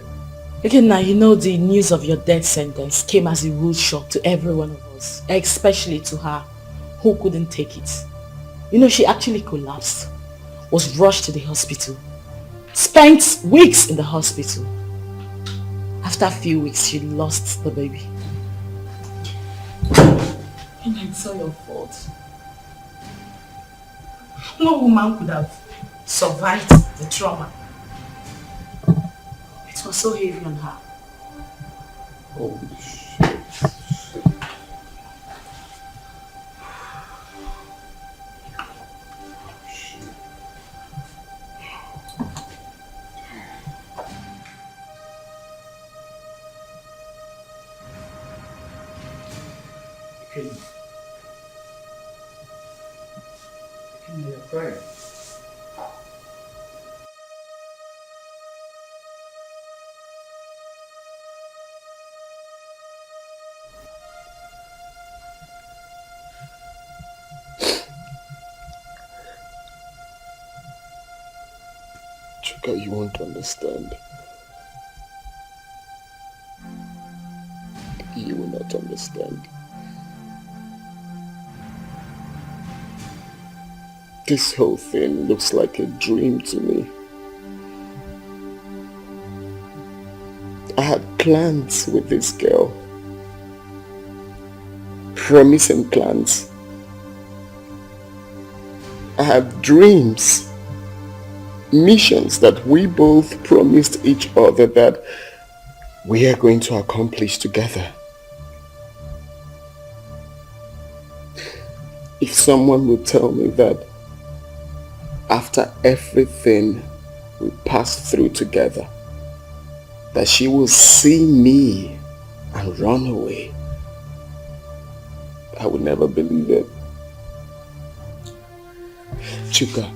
Again, now you know the news of your death sentence came as a rude shock to every one of us, especially to her, who couldn't take it. You know, she actually collapsed, was rushed to the hospital, spent weeks in the hospital. After a few weeks, she lost the baby. And it's all your fault. No woman could have survived the trauma. It was so heavy on her. Oh, shit. You're crying. Chuka, you won't understand. You will not understand. This whole thing looks like a dream to me. I had plans with this girl. Promising plans. I had dreams. Missions that we both promised each other that we are going to accomplish together. If someone would tell me that after everything we passed through together, that she will see me and run away, I would never believe it. Chuka,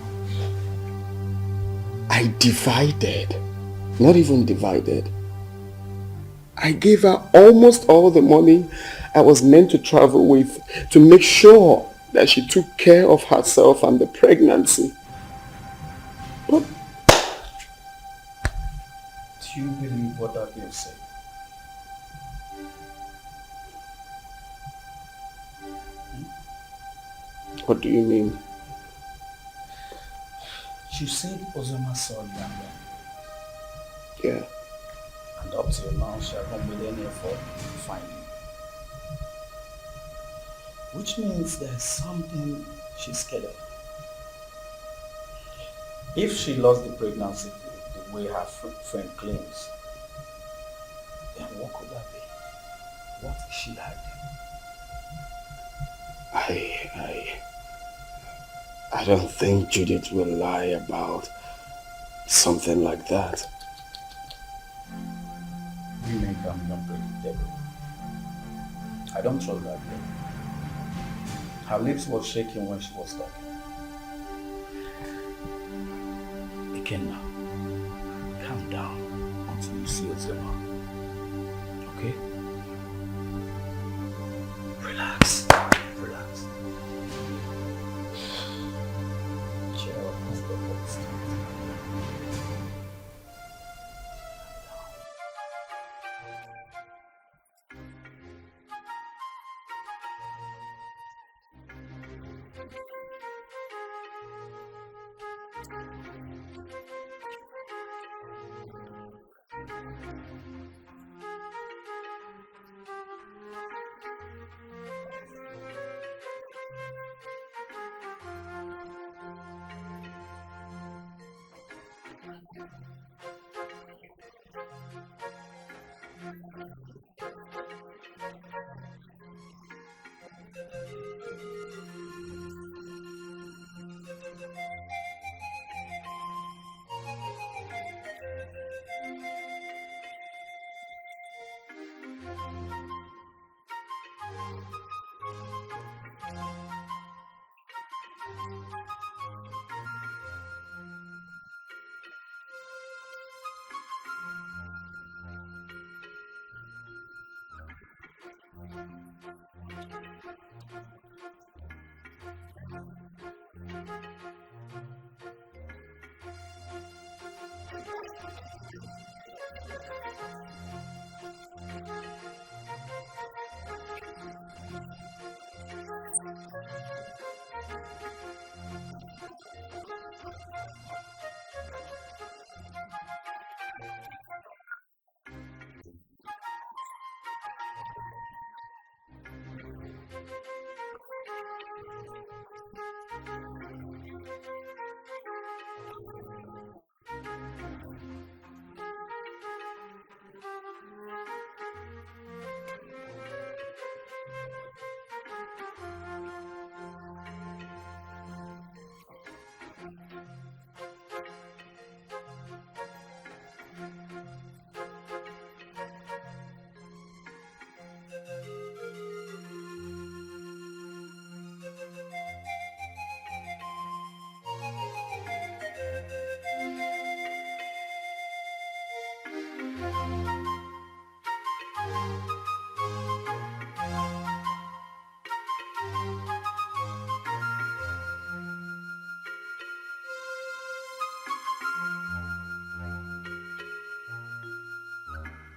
I divided, not even divided. I gave her almost all the money I was meant to travel with to make sure that she took care of herself and the pregnancy. But do you believe what that girl said? what do you mean? She said Ozoma saw you and them. Yeah. And up till now, she has not made any effort to find you. Which means there's something she's scared of. If she lost the pregnancy the way her friend claims, then what could that be? What is she hiding? I don't think Judith will lie about something like that. Women can be unpredictable. I don't trust that girl. Her lips were shaking when she was talking. Ikenna, calm down until you see Ozema. Okay? Relax. Relax. Cheer up, let's go first.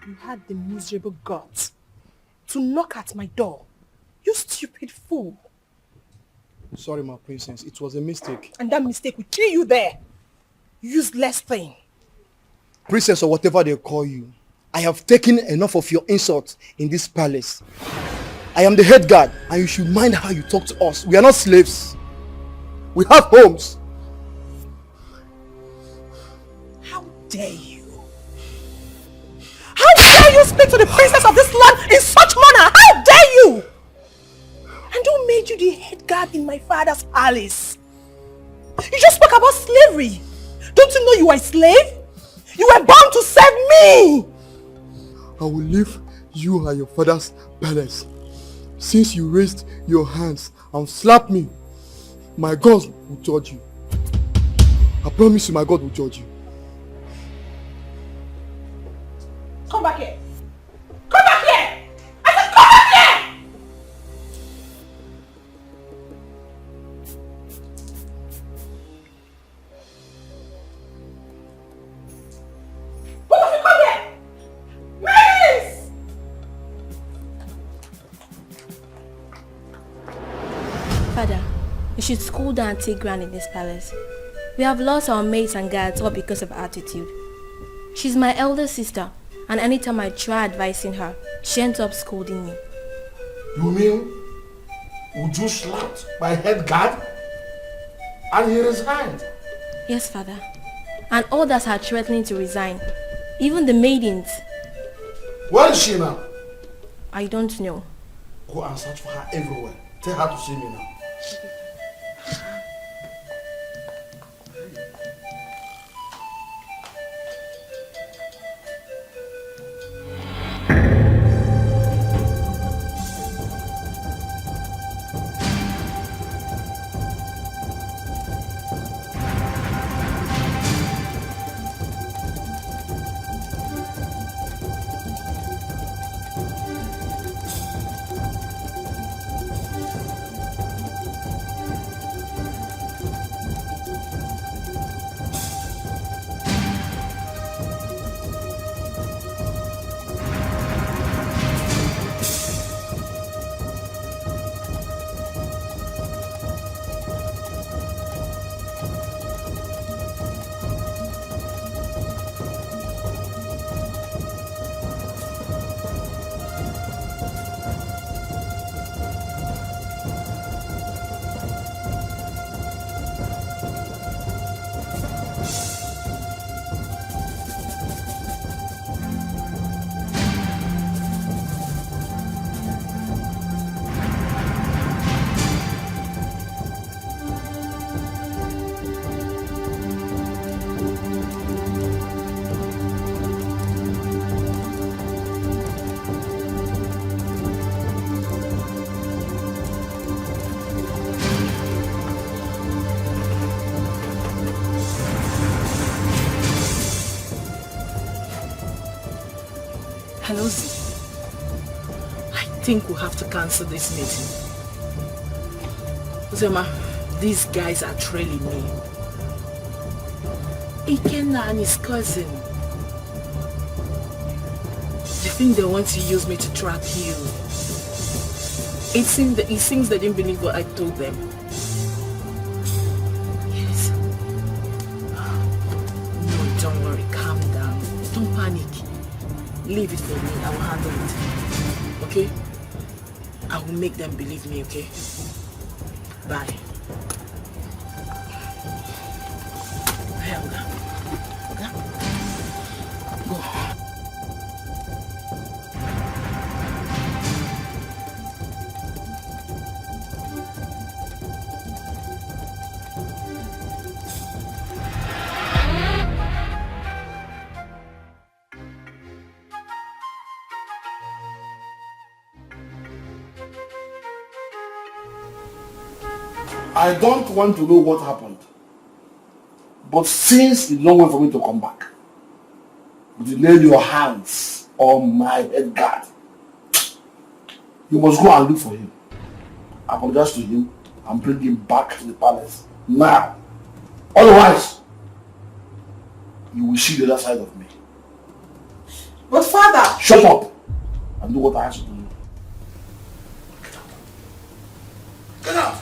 You had the miserable guts to knock at my door. You stupid fool. Sorry, my princess. It was a mistake. And that mistake will kill you there. Useless thing. Princess or whatever they call you, I have taken enough of your insults in this palace. I am the head guard and you should mind how you talk to us. We are not slaves. We have homes. How dare you? How dare you speak to the princess of this land in such manner? How dare you? And who made you the head guard in my father's palace? You just spoke about slavery. Don't you know you are a slave? You were born to serve me. I will leave you at your father's palace. Since you raised your hands and slapped me, my God will judge you. I promise you my God will judge you. Come back here. Come back here. I said come back here. Both of you come here. Miss! Father, you should cool down and take ground in this palace. We have lost our maids and guards all because of her attitude. She's my elder sister, and anytime I try advising her, she ends up scolding me. You mean Uju slapped my head guard and he resigned? Yes, Father. And others are threatening to resign. Even the maidens. Where is she now? I don't know. Go and search for her everywhere. Tell her to see me now. think we'll have to cancel this meeting. Uzoma, these guys are trailing me. Ikenna and his cousin. They think they want to use me to trap you. It seems they didn't believe what I told them. Yes. No, don't worry. Calm down. Don't panic. Leave it for me. I will handle it. Okay? I will make them believe me, okay? Bye. Helga. Okay? Go. I don't want to know what happened. But since it's no way for me to come back, would you lay your hands on my head guard? You must go and look for him. Apologize to him and bring him back to the palace now. Otherwise, you will see the other side of me. But father... Shut up and do what I ask you to do. Get out!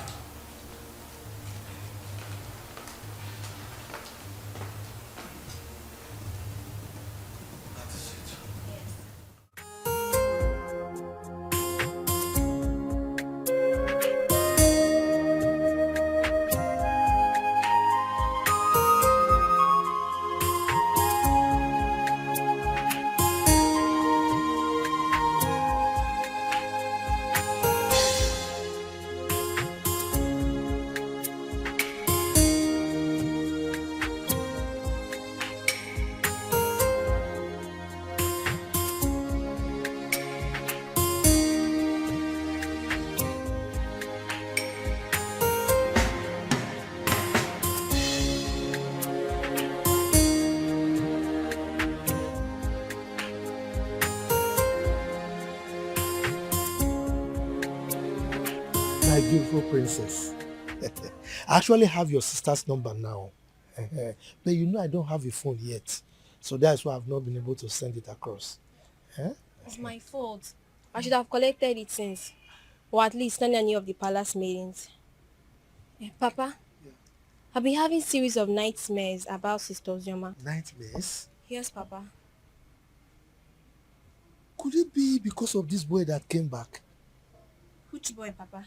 My beautiful princess. I actually have your sister's number now. But you know I don't have a phone yet. So that's why I've not been able to send it across. It's my fault. I should have collected it since. Or at least not any of the palace meetings. Papa, I've been having series of nightmares about Sister Uzioma. Nightmares? Yes, Papa. Could it be because of this boy that came back? Which boy, Papa?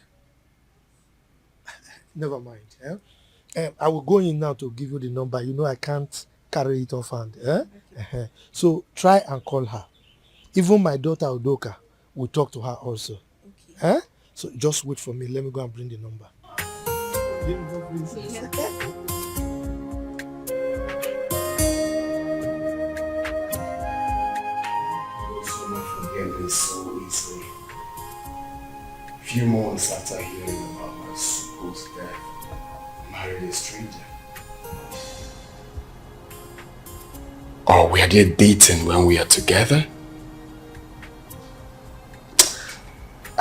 Never mind. I will go in now to give you the number. You know I can't carry it off hand. Okay. So try and call her. Even my daughter Udoka will talk to her also. Okay. So just wait for me. Let me go and bring the number. Forget this so easily. Few months after hearing about my supposed death, I married a stranger. Or were they dating when we are together?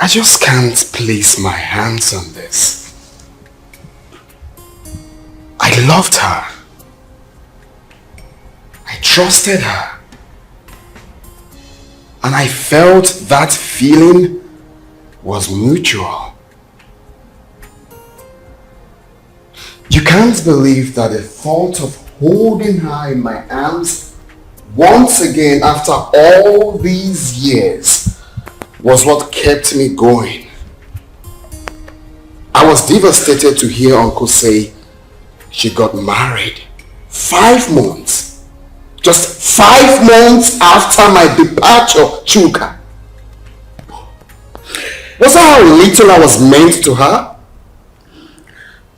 I just can't place my hands on this. I loved her. I trusted her. And I felt that feeling was mutual. You can't believe that the thought of holding her in my arms once again after all these years was what kept me going. I was devastated to hear Uncle say she got married 5 months. Just 5 months after my departure, Chuka. Was that how little I was meant to her?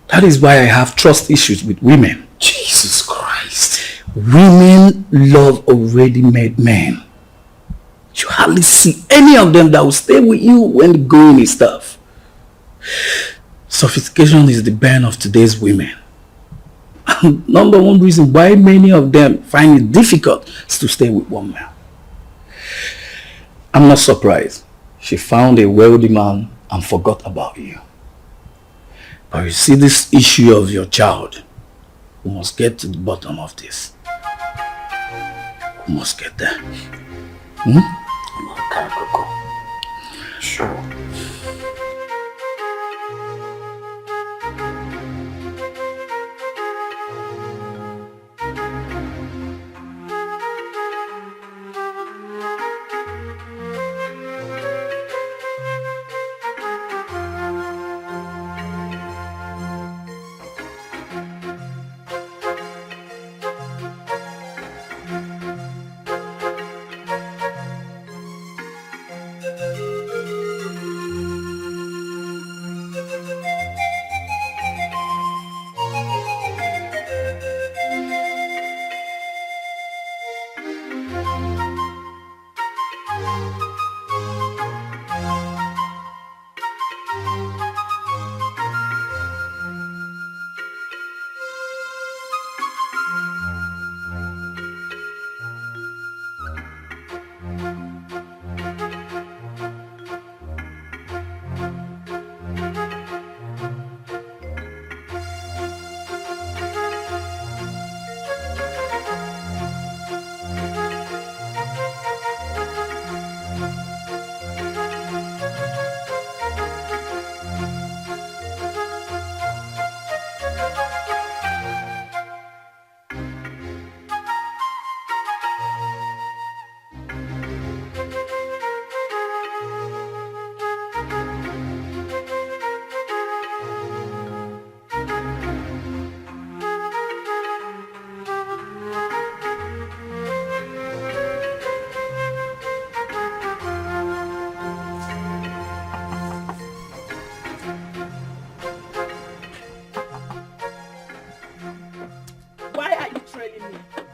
That is why I have trust issues with women. Jesus Christ. Women love already made men. You hardly see any of them that will stay with you when the going is tough. Sophistication is the bane of today's women. And number one reason why many of them find it difficult is to stay with one man. I'm not surprised. She found a wealthy man and forgot about you. But you see, this issue of your child, we must get to the bottom of this. We must get there. Okay, Coco. Sure.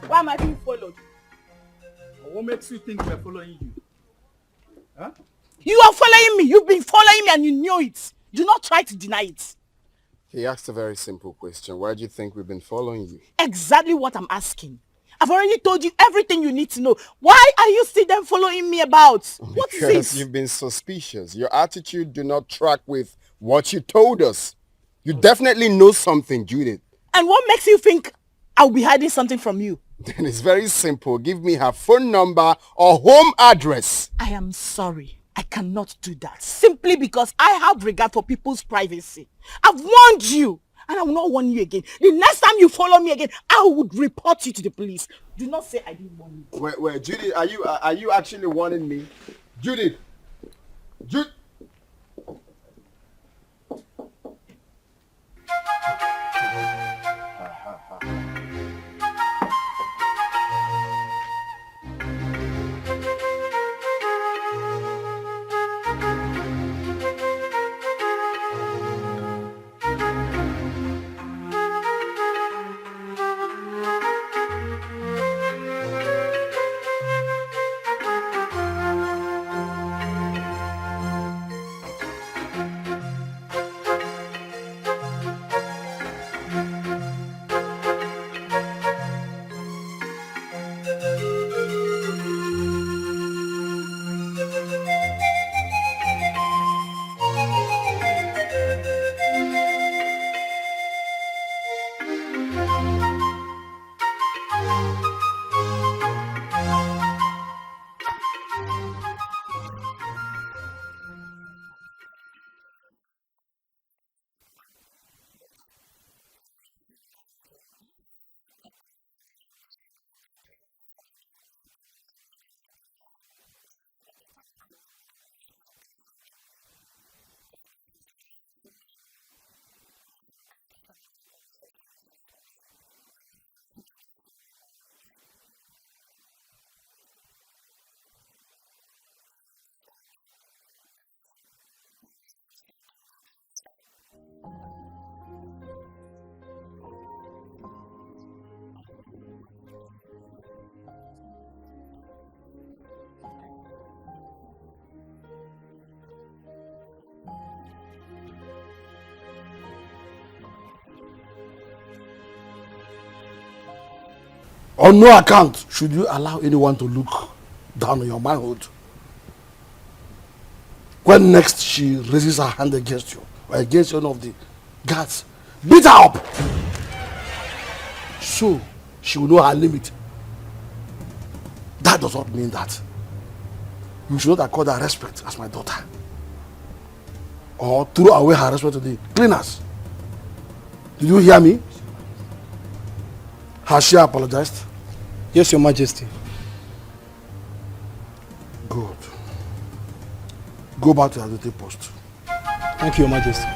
Why am I being followed? What makes you think we're following you? Huh? You are following me. You've been following me and you knew it. Do not try to deny it. He asked a very simple question. Why do you think we've been following you? Exactly what I'm asking. I've already told you everything you need to know. Why are you still then following me about? What is Because this? you've been suspicious. Your attitude do not track with what you told us. You definitely know something, Judith. And what makes you think I'll be hiding something from you? Then it's very simple. Give me her phone number or home address. I am sorry. I cannot do that. Simply because I have regard for people's privacy. I've warned you. And I will not warn you again. The next time you follow me again, I would report you to the police. Do not say I didn't warn you. Wait, Judith, are you actually warning me? Judith! On no account should you allow anyone to look down on your manhood. When next she raises her hand against you or against one of the guards, beat her up. So she will know her limit. That does not mean that you should not accord her respect as my daughter. Or throw away her respect to the cleaners. Did you hear me? Has she apologized? Yes, Your Majesty. Good. Go back to your duty post. Thank you, Your Majesty.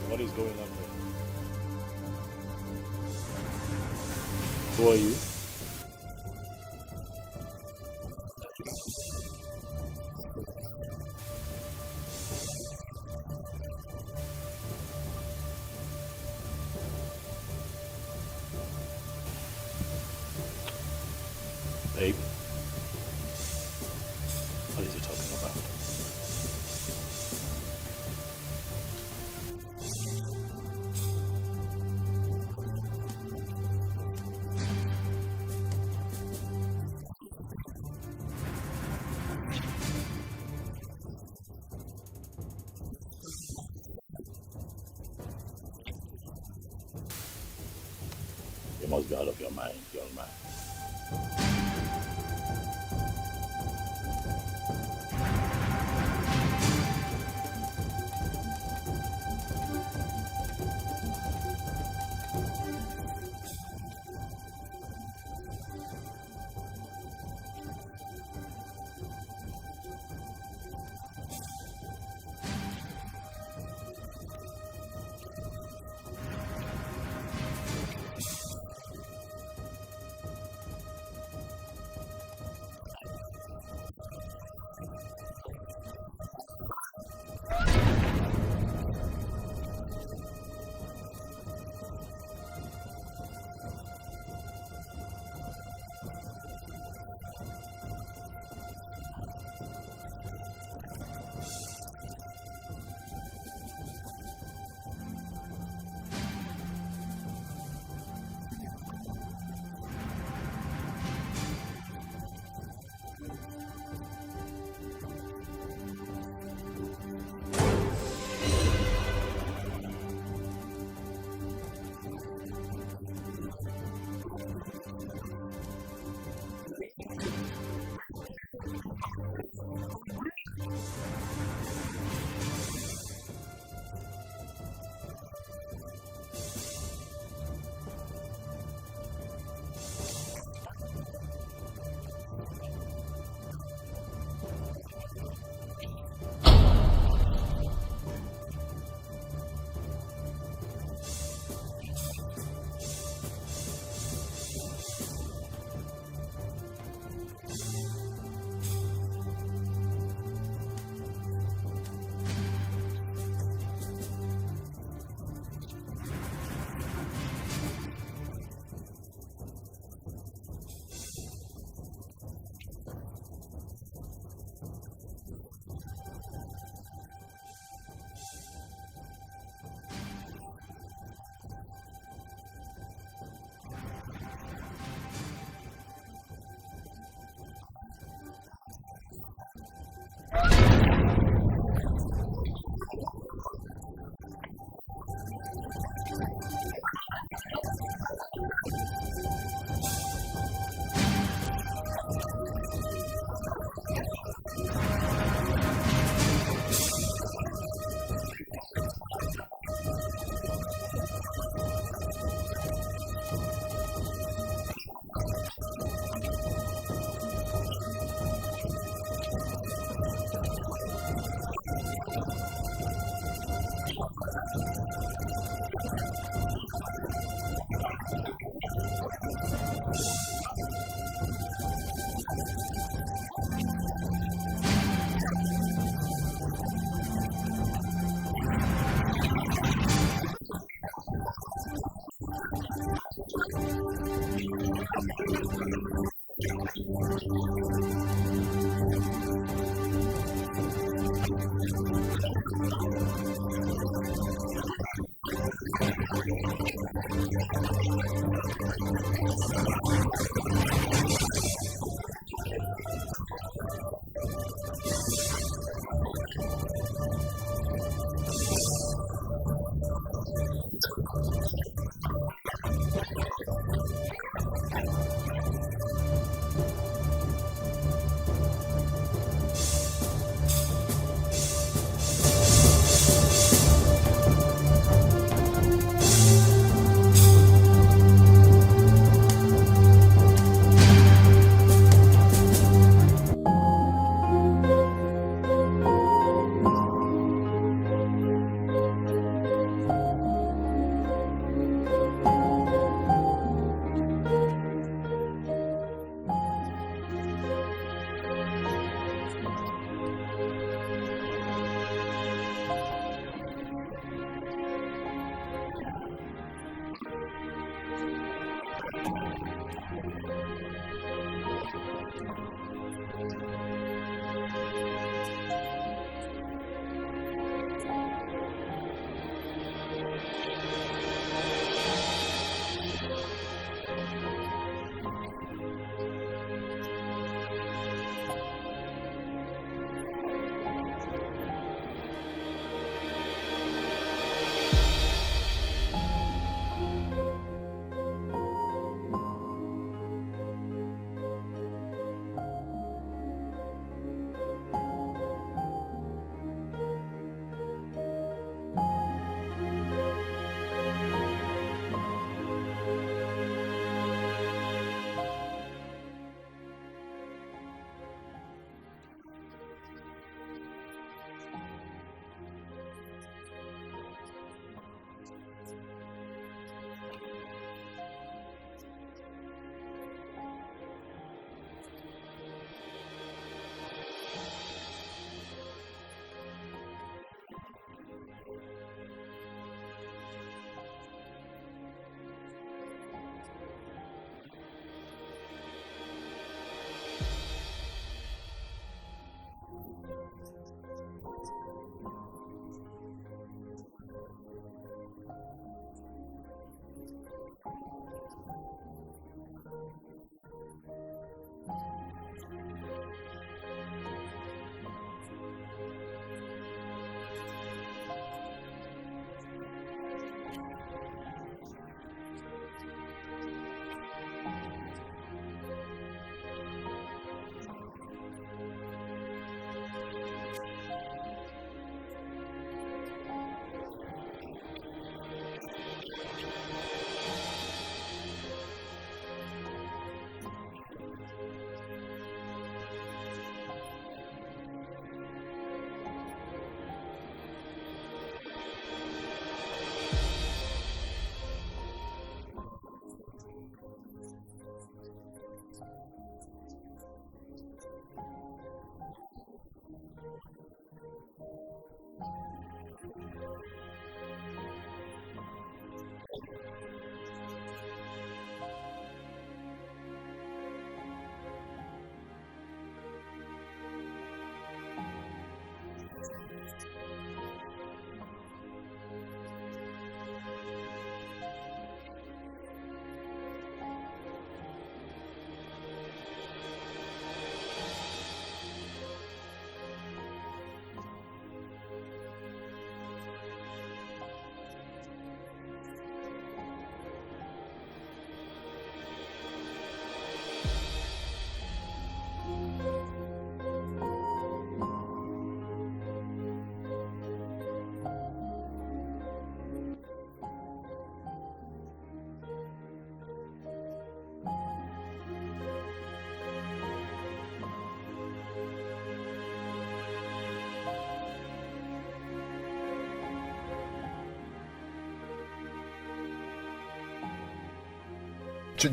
What is going on there? Who are you? Babe, what is he talking about? You must be out of your mind, young man.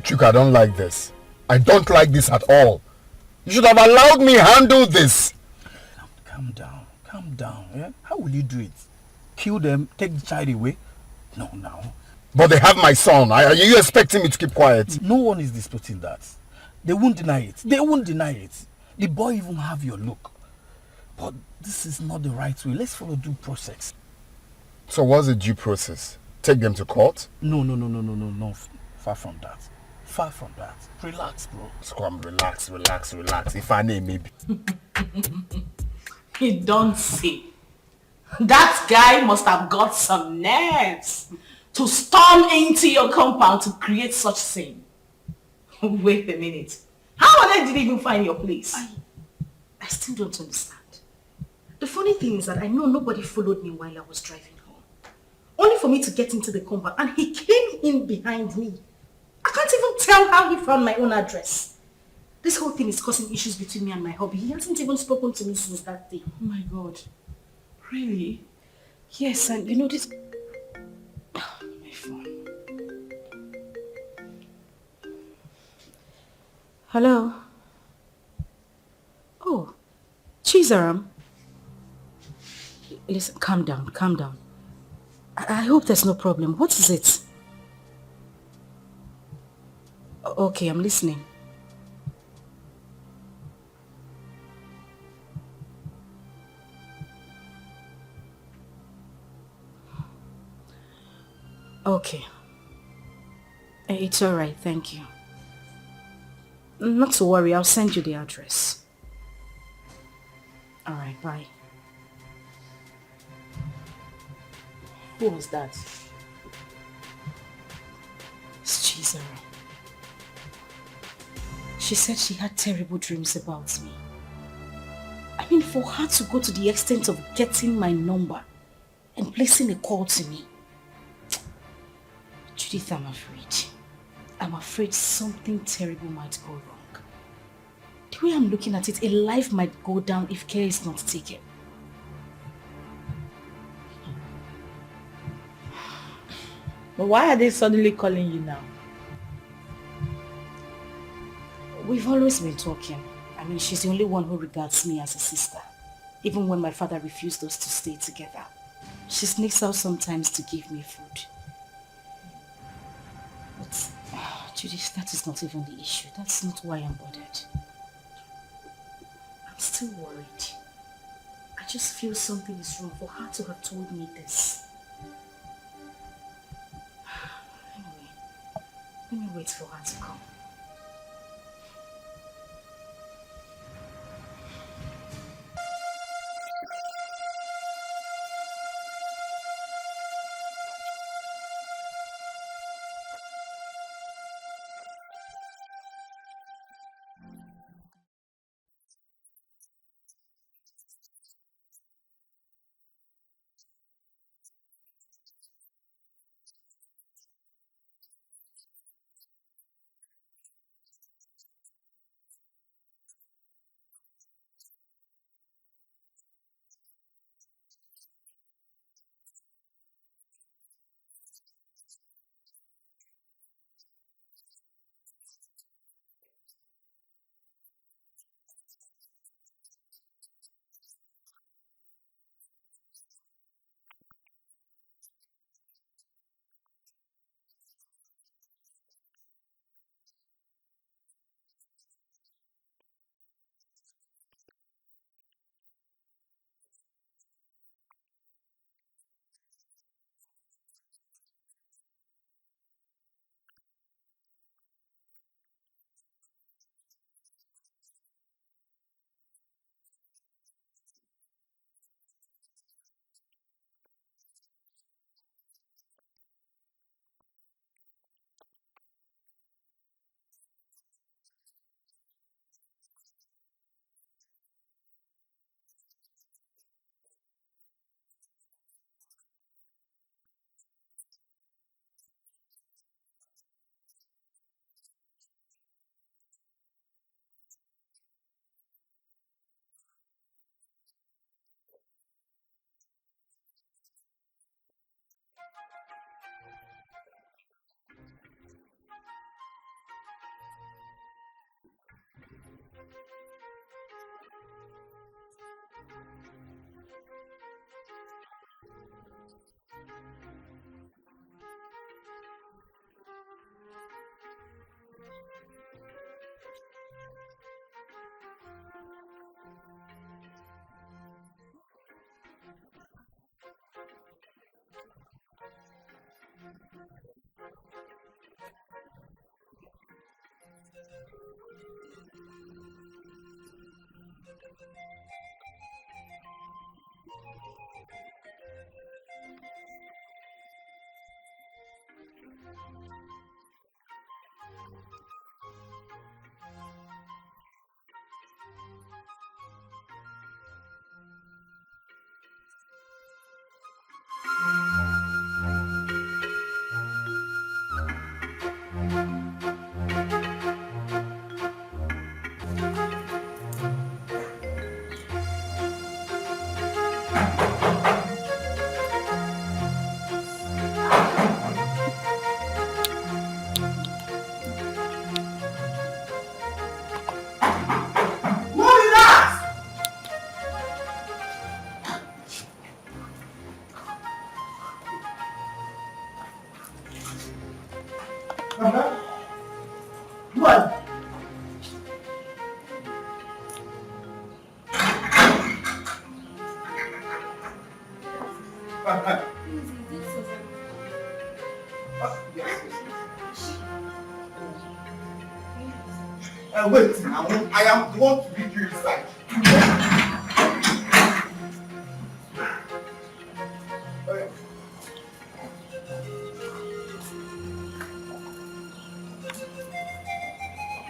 Chuka, I don't like this. I don't like this at all. You should have allowed me handle this. Calm down. Yeah? How will you do it? Kill them, take the child away? No, now. But they have my son. Are you expecting me to keep quiet? No one is disputing that. They won't deny it. The boy even have your look. But this is not the right way. Let's follow due process. So what's the due process? Take them to court? No. Far from that. Relax, bro. So come, relax. If I name maybe. You don't see. That guy must have got some nerves to storm into your compound to create such scene. Wait a minute. How on earth did he even find your place? I still don't understand. The funny thing is that I know nobody followed me while I was driving home. Only for me to get into the compound and he came in behind me. I can't even tell how he found my own address. This whole thing is causing issues between me and my hubby. He hasn't even spoken to me since that day. Oh my God. Really? Yes, and you know this... my phone. Hello? Oh, Chizaram. Listen, calm down. I hope there's no problem. What is it? Okay, I'm listening. Okay. It's alright, thank you. Not to worry, I'll send you the address. Alright, bye. Who was that? It's Chizara. She said she had terrible dreams about me. I mean, for her to go to the extent of getting my number and placing a call to me. Judith, I'm afraid. I'm afraid something terrible might go wrong. The way I'm looking at it, a life might go down if care is not taken. But why are they suddenly calling you now? We've always been talking. I mean, she's the only one who regards me as a sister. Even when my father refused us to stay together. She sneaks out sometimes to give me food. But, Judith, that is not even the issue. That's not why I'm bothered. I'm still worried. I just feel something is wrong for her to have told me this. Anyway, let me wait for her to come. Wait, I am the one to lead you inside.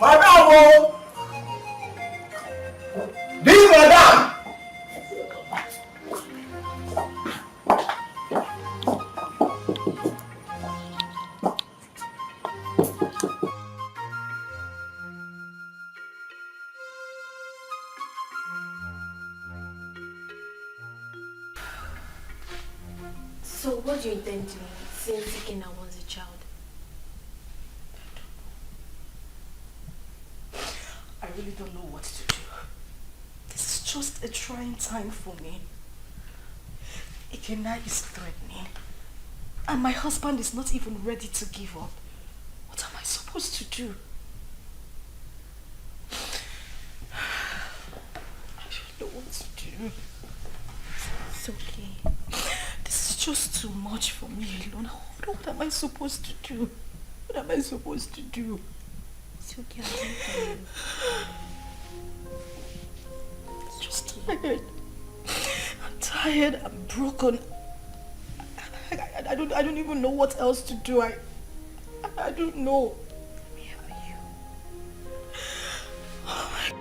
Madam! This madam! So what do you intend doing since Ikenna wants a child? I really don't know what to do. This is just a trying time for me. Ikenna is threatening. And my husband is not even ready to give up. What am I supposed to do? I don't know what to do. It's okay. This is just too much for me alone. What am I supposed to do? What am I supposed to do? It's okay, I'll do for you. I'm just tired. I'm tired. I'm broken. I don't even know what else to do. I don't know. Let me help you. Oh my God.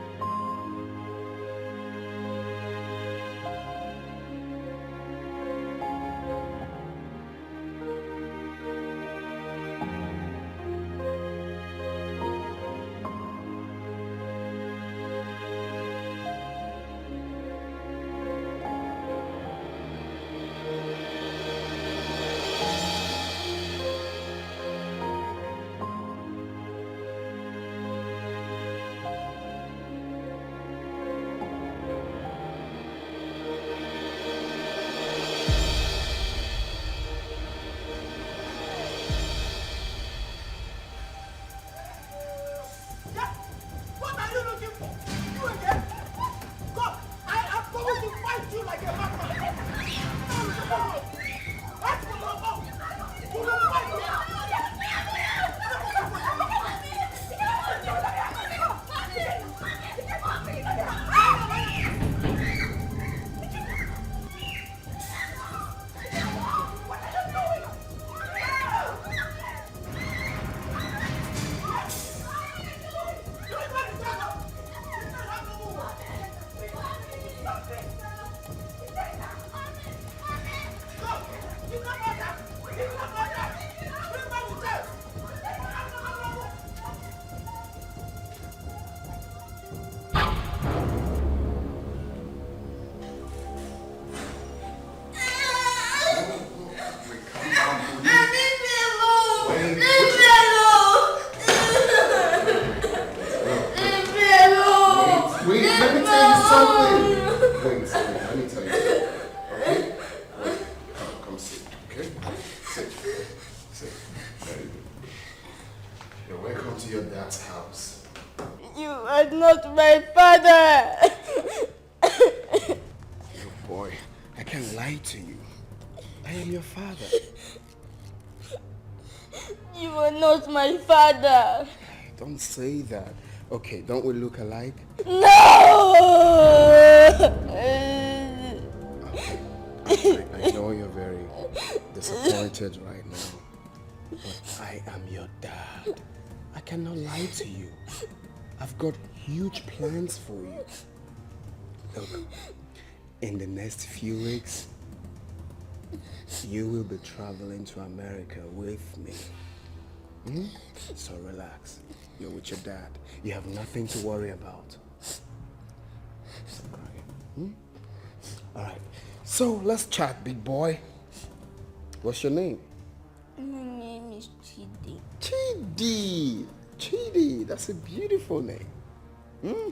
Don't say that. Okay, don't we look alike? No! I know you're very disappointed right now, but I am your dad. I cannot lie to you. I've got huge plans for you. Look, in the next few weeks, you will be traveling to America with me. So relax. You're with your dad. You have nothing to worry about. Stop crying. Alright. So let's chat, big boy. What's your name? My name is Chidi. Chidi. Chidi. That's a beautiful name.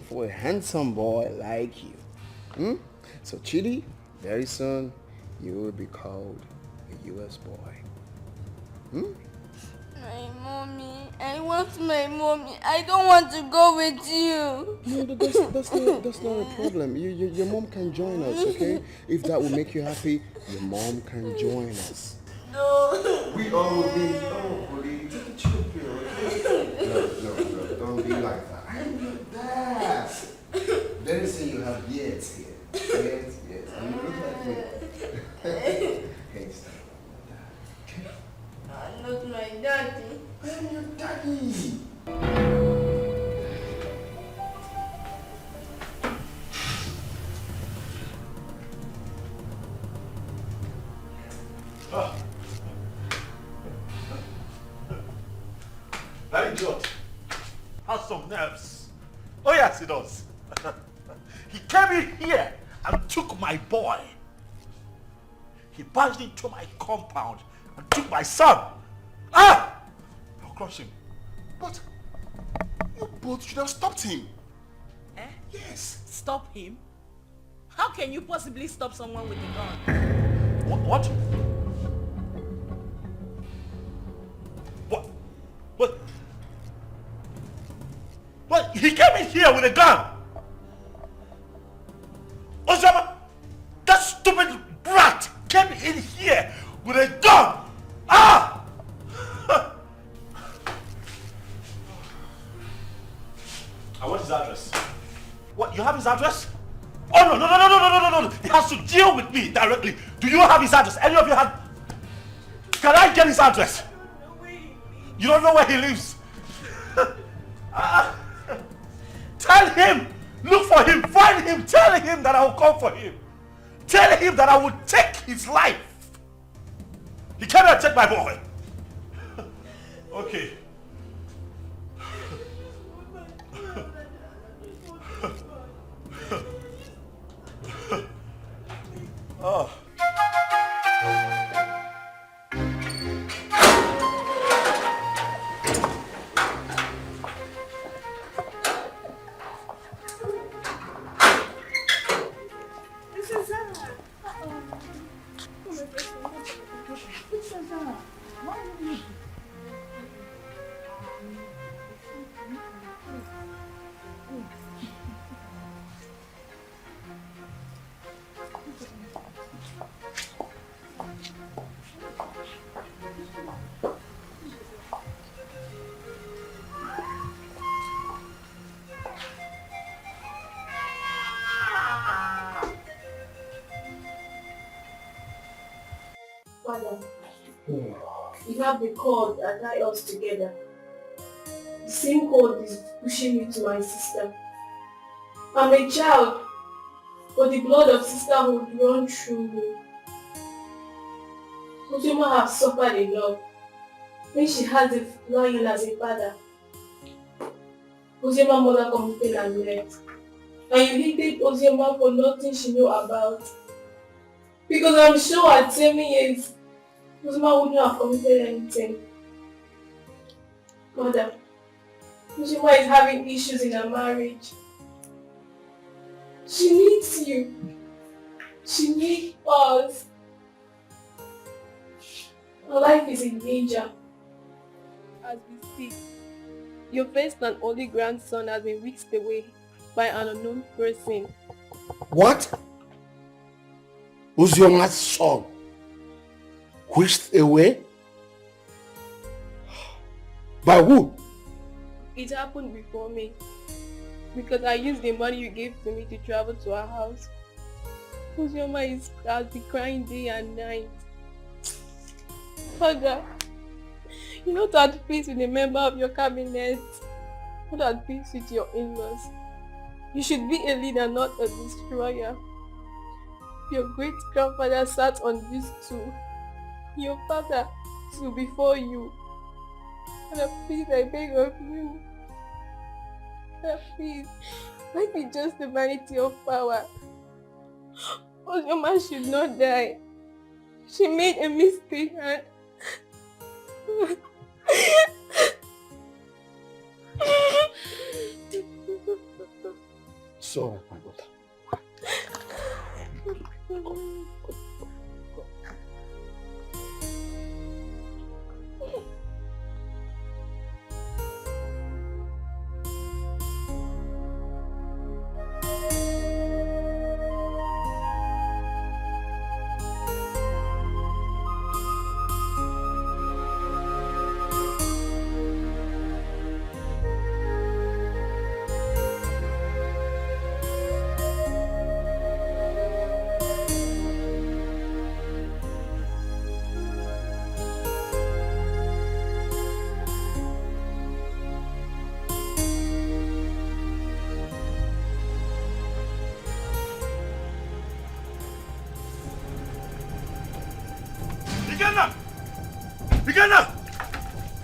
For a handsome boy like you. So Chidi, very soon you will be called a US boy. My mommy. I want my mommy. I don't want to go with you. No, that's not a problem. Your mom can join us, okay? If that will make you happy, your mom can join us. No. We all will be. Oh, buddy, take a chill pill, okay? No, don't be like that. I'm your dad. Very soon you have years here. Yes. And you look like me. Hey, stop. I'm not my daddy. I'm your daddy. That idiot has some nerves. Oh yes, he does. He came in here and took my boy. He barged into my compound and took my son. I'll crush him. But you both should have stopped him. Yes. Stop him? How can you possibly stop someone with a gun? What? What? He came in here with a gun. Osama, that stupid brat came in here with a gun. I want his address. What? You have his address? Oh no! He has to deal with me directly. Do you have his address? Any of you have? Can I get his address? You don't know where he lives. Tell him, look for him, find him, tell him that I will come for him. Tell him that I will take his life. He cannot take my boy. Okay. Oh. Father, you have the cord that tie us together. The same cord is pushing me to my sister. I'm a child, but the blood of sisterhood runs through me. Ojoma has suffered a lot when she has a lion as a father. Ojoma's mother committed and left. And you hated Ojoma for nothing she knew about. Because I'm sure at 7 years, Ojoma wouldn't have committed anything. Mother, Ojoma is having issues in her marriage. She needs you. She needs us. Her life is in danger. As we speak, your first and only grandson has been whisked away by an unknown person. What? Uzioma's son whisked away? By who? It happened before me. because I used the money you gave to me to travel to our house. Uzioma has been crying day and night. Father, you're not at peace with a member of your cabinet. Not at peace with your in-laws. You should be a leader, not a destroyer. Your great-grandfather sat on this stool. Your father stood before you. Father, please, I beg of you. Father, please, let me just the vanity of power. Uzioma should not die. She made a mistake and... So, my daughter.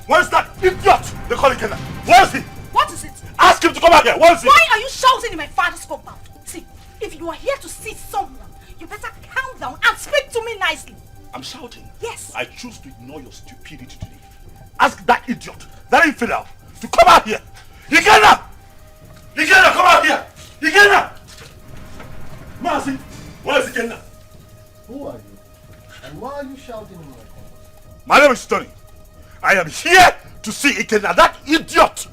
Where's that idiot? They call it Kenna. Where is he? What is it? Ask him to come back here. Where is he? Why are you shouting in my father's compound? See, if you are here to see someone, you better calm down and speak to me nicely. I'm shouting. Yes. I choose to ignore your stupidity today. Ask that idiot, that infidel, to come out here. Ikenna! Ikenna, come out here! Ikenna! Mercy, where is Ikenna? Who are you? And why are you shouting in my compound? My name is Tony. I am here to see Ikenna. That idiot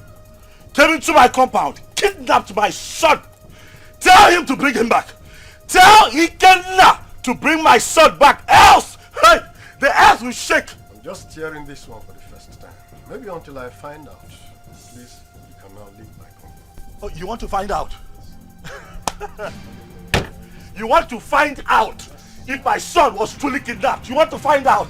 came into my compound, kidnapped my son. Tell him to bring him back. Tell Ikenna to bring my son back, else hey, the earth will shake. I'm just hearing this one for the first time. Maybe until I find out. Please, you can now leave my compound. Oh, you want to find out? You want to find out if my son was truly kidnapped? You want to find out?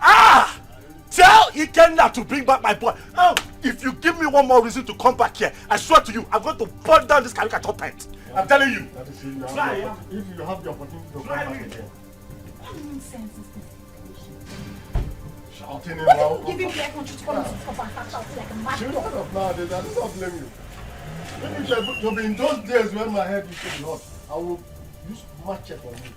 Ah! Tell Ikenna to bring back my boy. Oh, if you give me one more reason to come back here, I swear to you, I'm going to burn down this caricature tent. I'm telling you. That is if you have the opportunity to come back again. What nonsense is this? Shouting What around. did you give me air control to come into this compound and start shouting like a mad Children of nowadays, I do not blame you. Maybe it should be in those days when my head used to be hot. I will use machete on you.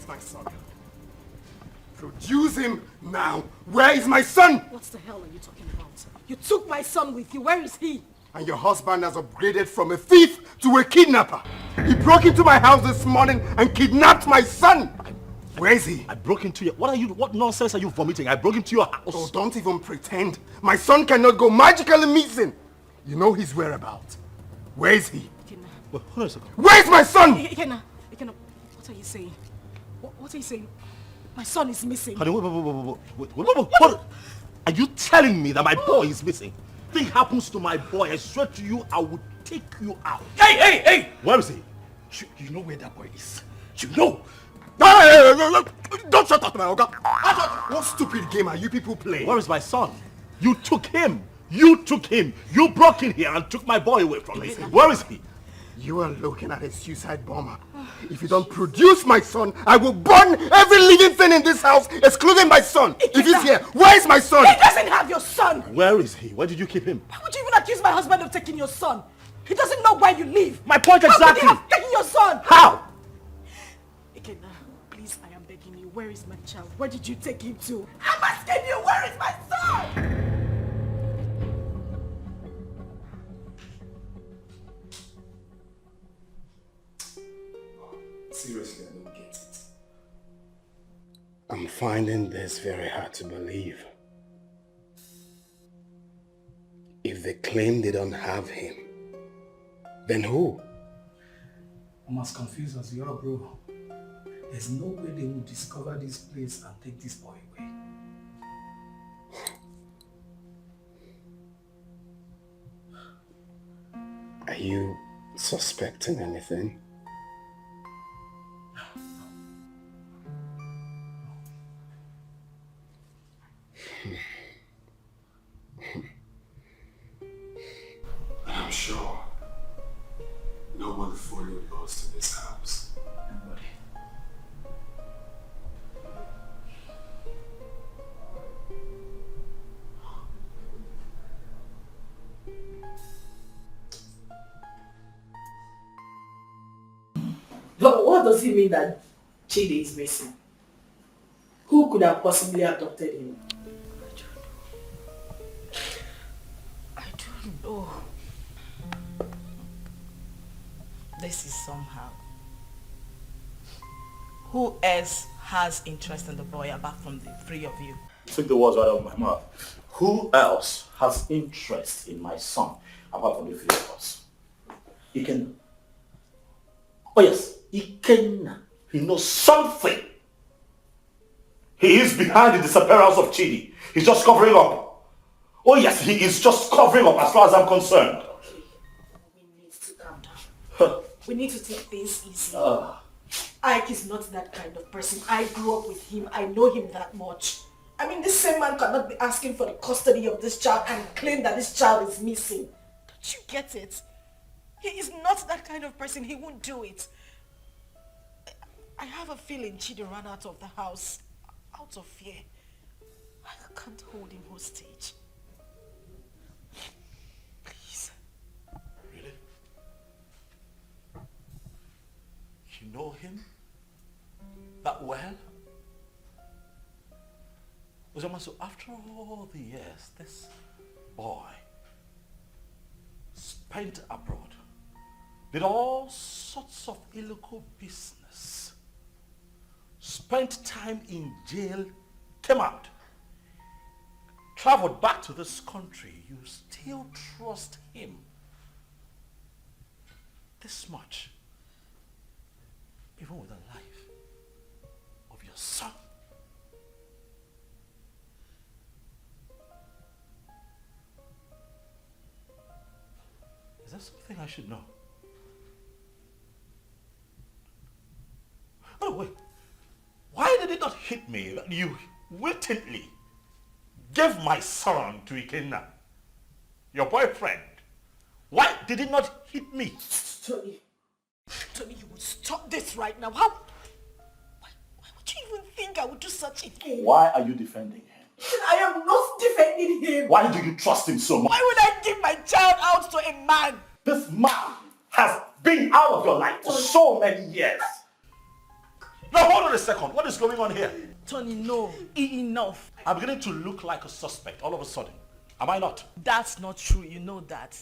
My son. Produce him now. Where is my son? What the hell are you talking about? You took my son with you. Where is he? And your husband has upgraded from a thief to a kidnapper. He broke into my house this morning and kidnapped my son. Where is he? I broke into your... What nonsense are you vomiting? I broke into your house. Oh, don't even pretend. My son cannot go magically missing. You know his whereabouts. Where is he? Well, hold on a second. Where is my son? Ikenna, what are you saying? What are you saying? My son is missing. Honey, wait. Are you telling me that my boy is missing? Thing happens to my boy, I swear to you, I will take you out. Hey! Where is he? You know where that boy is? You know? Don't shut up, my Oga. What stupid game are you people playing? Where is my son? You took him. You broke in here and took my boy away from me. Where is he? You are looking at a suicide bomber. If you don't produce my son, I will burn every living thing in this house, excluding my son. If he's here, where is my son? He doesn't have your son. Where is he? Where did you keep him? Why would you even accuse my husband of taking your son? He doesn't know where you live. My point exactly. How could he have taken your son? How? Ikenna, please, I am begging you. Where is my child? Where did you take him to? I'm asking you, where is my son? Seriously, I don't get it. I'm finding this very hard to believe. If they claim they don't have him, then who? I'm as confused as you are, bro. There's no way they will discover this place and take this boy away. Are you suspecting anything? I'm sure no one followed us to this house. Nobody. But what does it mean that Chidi is missing? Who could have possibly adopted him? I don't know. This is somehow. Who else has interest in the boy apart from the three of you? Took the words right out of my mouth. Who else has interest in my son apart from the three of us? Ikenna. Oh yes, Ikenna. He knows something. He is behind the disappearance of Chidi. He's just covering up. Oh yes, he is just covering up as far as I'm concerned. Okay. We need to calm down. We need to take things easy. Ike is not that kind of person. I grew up with him. I know him that much. I mean, this same man cannot be asking for the custody of this child and claim that this child is missing. Don't you get it? He is not that kind of person. He won't do it. I have a feeling Chidi ran out of the house out of fear. I can't hold him hostage. Please. Really? You know him that well? So after all the years, this boy spent abroad, did all sorts of illegal business, spent time in jail, came out, traveled back to this country. You still trust him this much, even with the life of your son. Is that something I should know? Oh wait, why did it not hit me that you wittingly gave my son to Ikenna, your boyfriend? Why did it not hit me? Tony, you would stop this right now. Why would you even think I would do such a thing? Why are you defending him? I am not defending him. Why do you trust him so much? Why would I give my child out to a man? This man has been out of your life for so many years. Now hold on a second. What is going on here? Tony, no. Enough. I'm beginning to look like a suspect all of a sudden. Am I not? That's not true. You know that.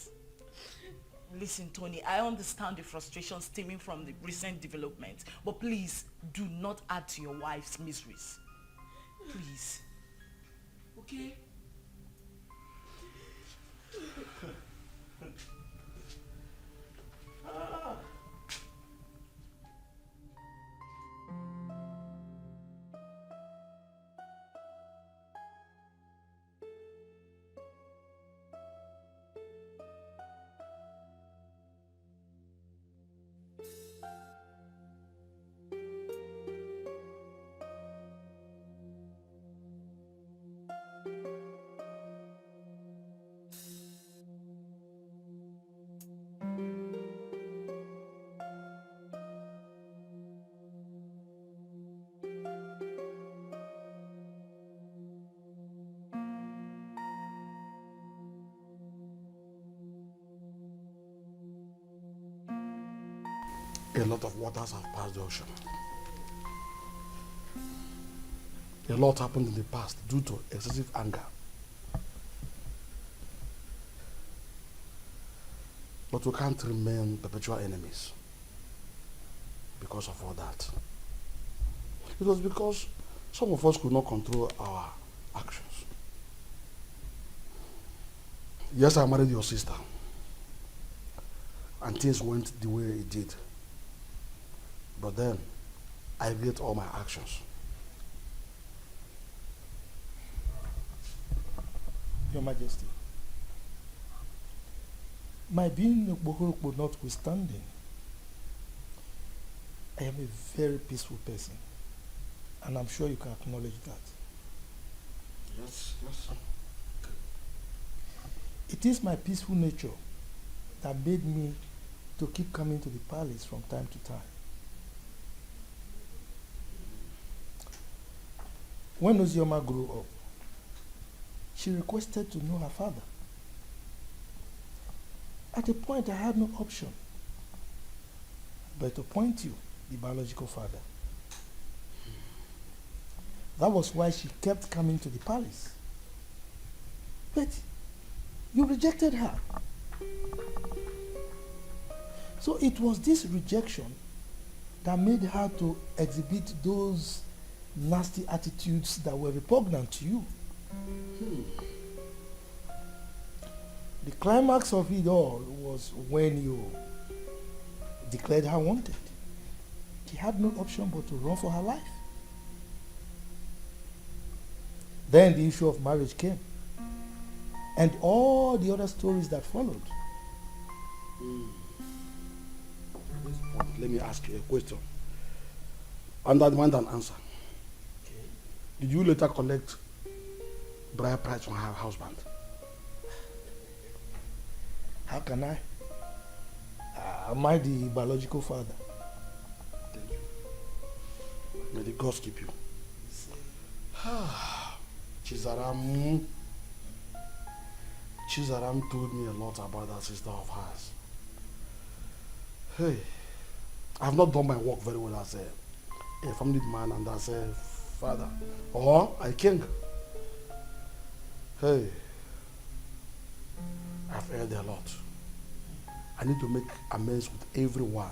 Listen, Tony, I understand the frustration stemming from the recent development, but please do not add to your wife's miseries. Please. Okay? A lot of waters have passed the ocean. A lot happened in the past due to excessive anger. But we can't remain perpetual enemies because of all that. It was because some of us could not control our actions. Yes, I married your sister, and things went the way it did. But then, I regret all my actions. Your Majesty, my being a Bohorokbo notwithstanding, I am a very peaceful person, and I'm sure you can acknowledge that. Yes, yes. It is my peaceful nature that made me to keep coming to the palace from time to time. When Ozioma grew up, she requested to know her father. At a point, I had no option but to point you, the biological father. That was why she kept coming to the palace. But you rejected her. So it was this rejection that made her to exhibit those nasty attitudes that were repugnant to you. The climax of it all was when you declared her wanted. She had no option but to run for her life. Then the issue of marriage came, and all the other stories that followed. At this point, let me ask you a question. And I demand an answer. Did you later collect bride price from her husband? How can I? Am I the biological father? Thank you. May the gods keep you. Chizaram told me a lot about that sister of hers. Hey, I have not done my work very well as a family man and as a father or a king. Hey, I've erred a lot. I need to make amends with everyone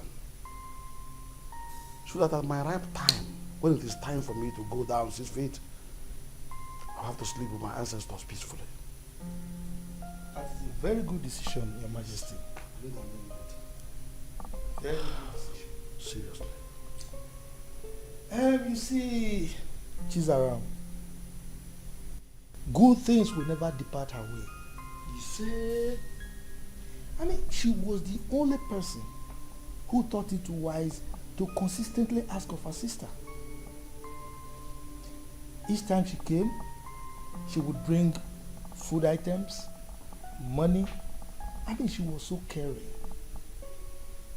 so that at my ripe time, when it is time for me to go down 6 feet, I'll have to sleep with my ancestors peacefully. That is a very good decision, Your Majesty. Very good decision. Seriously. You see, Chizaram, good things will never depart her way. You see? I mean, she was the only person who thought it wise to consistently ask of her sister. Each time she came, she would bring food items, money. I mean, she was so caring.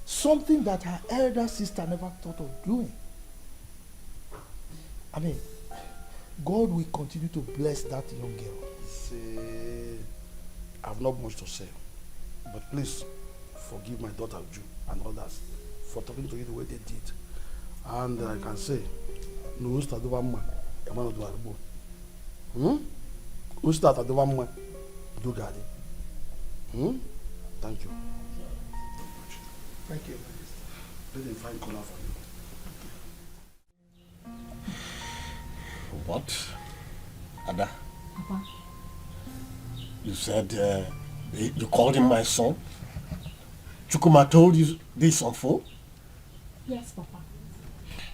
Something that her elder sister never thought of doing. I mean, God will continue to bless that young girl. See, I have not much to say, but please forgive my daughter Uju and others for talking to you the way they did. And I can say, no start the one man, come on, do our boy. Who start at the one man, do Gadi. Thank you. Thank you. Let him find color for you. What? Ada? Papa. You said you called him my son? Chukuma told you this on phone? Yes, Papa.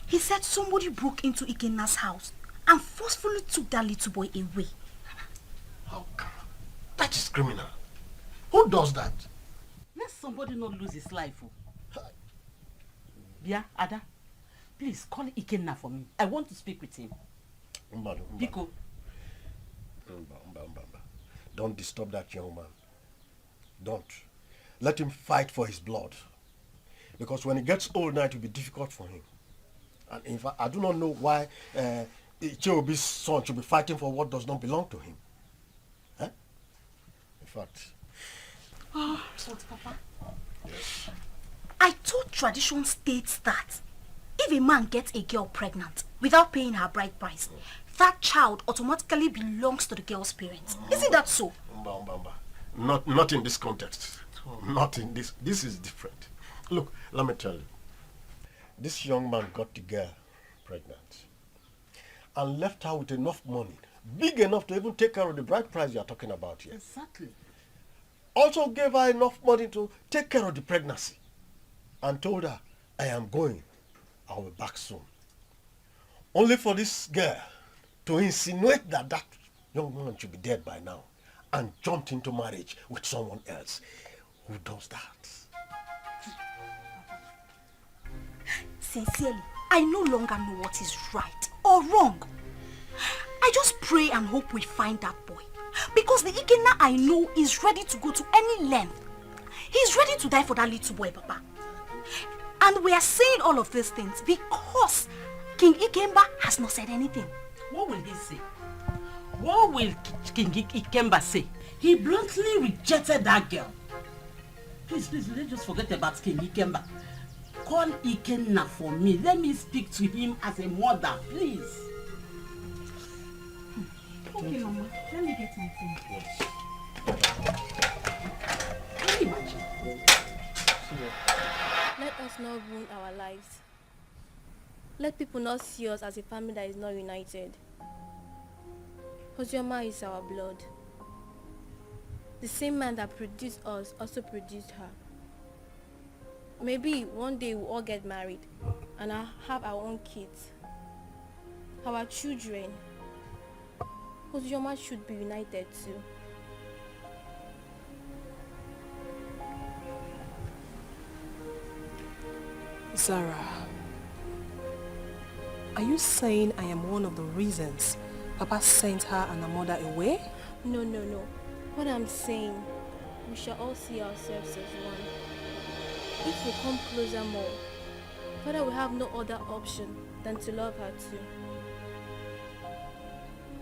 He said somebody broke into Ikenna's house and forcefully took that little boy away. How come? That is criminal. Who does that? Let somebody not lose his life. Bia, Ada, please call Ikenna for me. I want to speak with him. Biko. Don't disturb that young man. Don't. Let him fight for his blood. Because when he gets old now, it will be difficult for him. And in fact, I do not know why Icheobi's son should be fighting for what does not belong to him. Huh? In fact... Oh, Papa. Yes. I thought tradition states that if a man gets a girl pregnant without paying her bride price, that child automatically belongs to the girl's parents. Isn't that so? Not in this context. Not in this. This is different. Look, let me tell you. This young man got the girl pregnant and left her with enough money, big enough to even take care of the bride price you are talking about here. Exactly. Also gave her enough money to take care of the pregnancy and told her, I am going. I will be back soon. Only for this girl to insinuate that that young man should be dead by now and jumped into marriage with someone else. Who does that? Sincerely, I no longer know what is right or wrong. I just pray and hope we find that boy. Because the Ikenna I know is ready to go to any length. He's ready to die for that little boy, Papa. And we are saying all of these things because King Ikemba has not said anything. What will he say? What will King Ikemba say? He bluntly rejected that girl. Please, let's just forget about King Ikemba. Call Ikenna for me. Let me speak to him as a mother, please. Okay, Mama. Let me get my phone. Can you imagine? Let us not ruin our lives. Let people not see us as a family that is not united. Ozioma is our blood. The same man that produced us also produced her. Maybe one day we'll all get married and I'll have our own kids, our children. Ozioma should be united too. Zara, are you saying I am one of the reasons Papa sent her and her mother away? No. What I'm saying, we shall all see ourselves as one. If we come closer more, Father will have no other option than to love her too.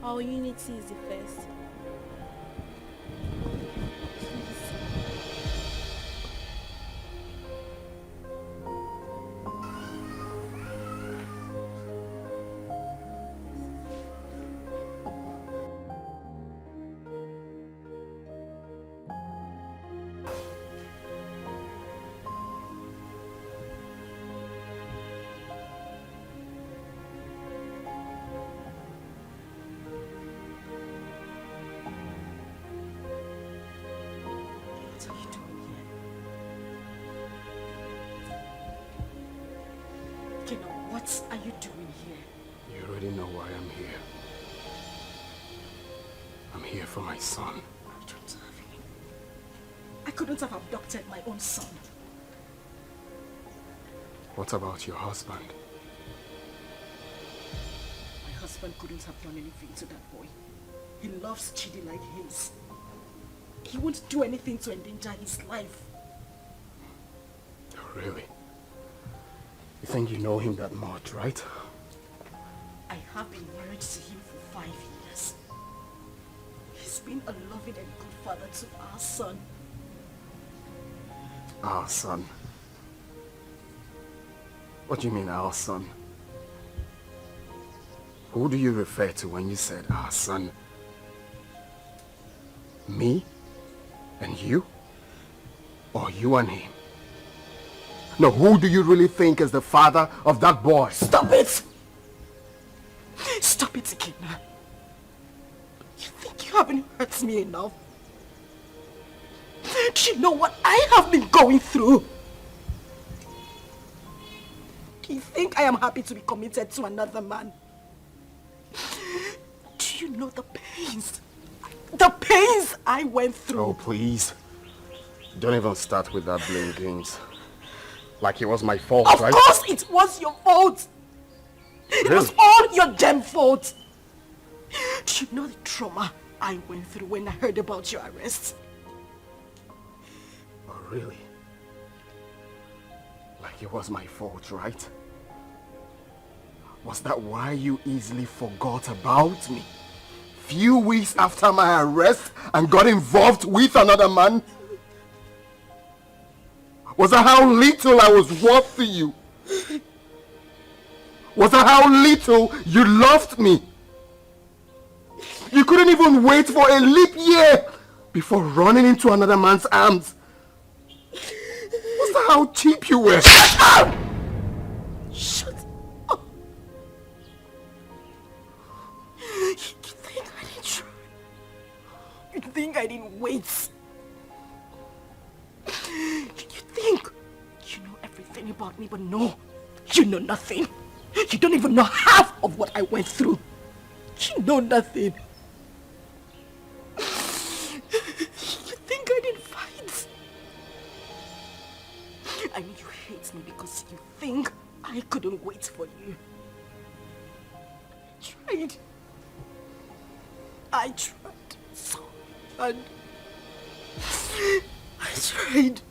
Our unity is the first. What are you doing here? You already know why I'm here. I'm here for my son. I couldn't have abducted my own son. What about your husband? My husband couldn't have done anything to that boy. He loves Chidi like his. He won't do anything to endanger his life. Oh, really? You think you know him that much, right? I have been married to him for 5 years. He's been a loving and good father to our son. Our son? What do you mean, our son? Who do you refer to when you said our son? Me? And you? Or you and him? No, who do you really think is the father of that boy? Stop it! Stop it, Ikenna. You think you haven't hurt me enough? Do you know what I have been going through? Do you think I am happy to be committed to another man? Do you know the pains? The pains I went through. Oh, please. Don't even start with that blame games. Like it was my fault, right? Of course it was your fault. It was all your damn fault. Do you know the trauma I went through when I heard about your arrest? Oh, really? Like it was my fault, right? Was that why you easily forgot about me? Few weeks after my arrest and got involved with another man? Was that how little I was worth to you? Was that how little you loved me? You couldn't even wait for a leap year before running into another man's arms. Was that how cheap you were? Shut up! Shut up! You think I didn't try? You think I didn't wait? You think you know everything about me, but no, you know nothing. You don't even know half of what I went through. You know nothing. You think I didn't fight? I know you hate me because you think I couldn't wait for you. I tried so hard. I tried.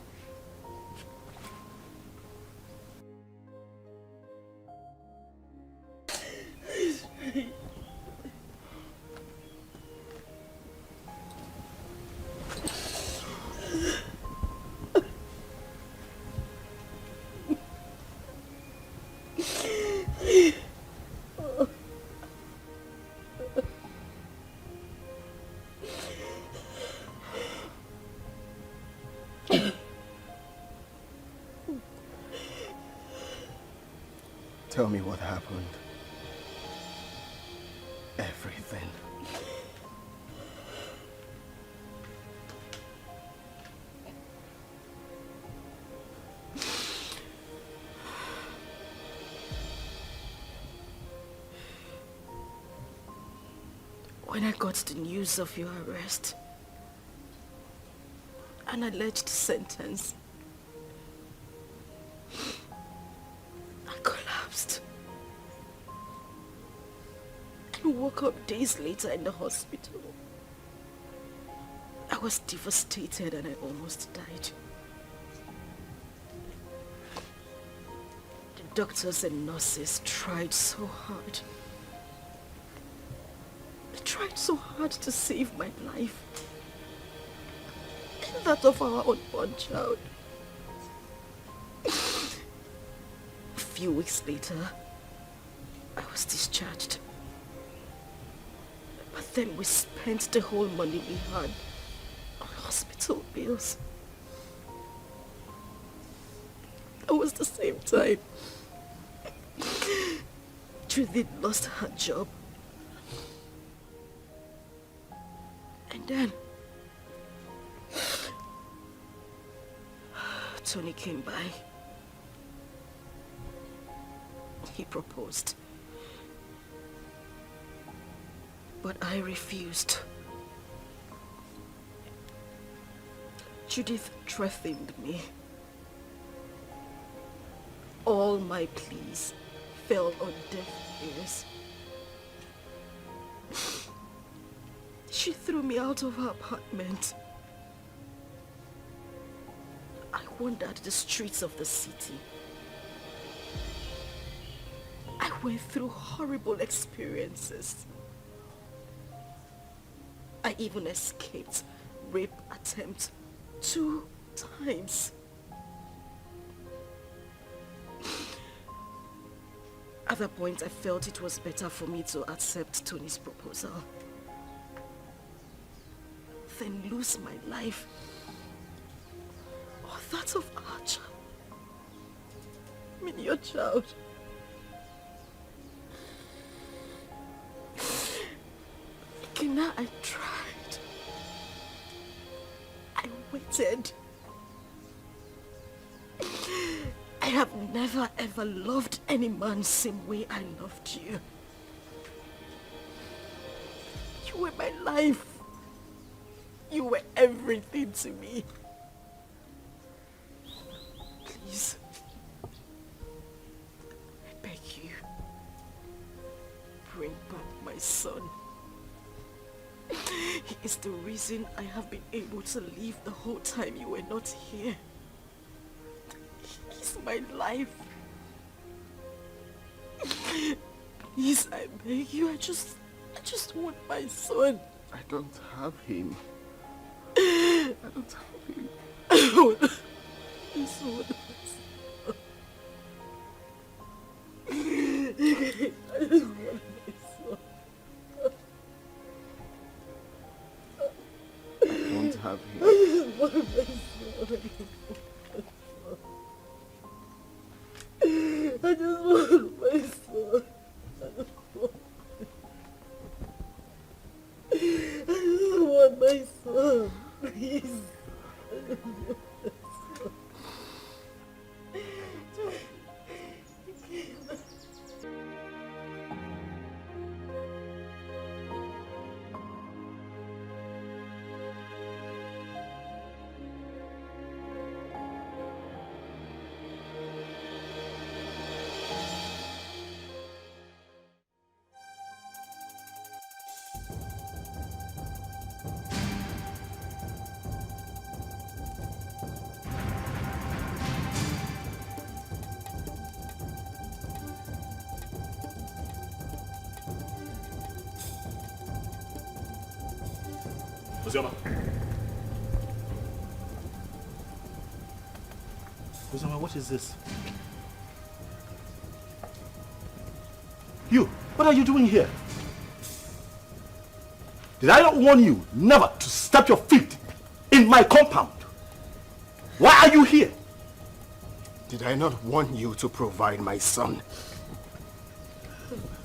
Tell me what happened. Everything. When I got the news of your arrest, an alleged sentence, I collapsed. I woke up days later in the hospital. I was devastated and I almost died. The doctors and nurses tried so hard. They tried so hard to save my life. And that of our unborn child. A few weeks later, I was discharged. But then we spent the whole money we had on hospital bills. It was the same time Judith lost her job. And then Tony came by. He proposed. But I refused. Judith threatened me. All my pleas fell on deaf ears. She threw me out of her apartment. I wandered the streets of the city. I went through horrible experiences. I even escaped rape attempt 2 times. At that point, I felt it was better for me to accept Tony's proposal than lose my life or that of our child. I mean, your child. Kina, I tried. I waited. I have never ever loved any man same way I loved you. You were my life. You were everything to me. Please, I beg you, bring back my son. He is the reason I have been able to live the whole time you were not here. He's my life. Please, I beg you, I just want my son. I don't have him. I don't have him. I want my son. I just want my son. I don't have him. I just want my son. I just want my son. I just want my son. Please. I just want my son. Ozioma. Ozioma, what is this? You, what are you doing here? Did I not warn you never to step your feet in my compound? Why are you here? Did I not warn you to provide my son?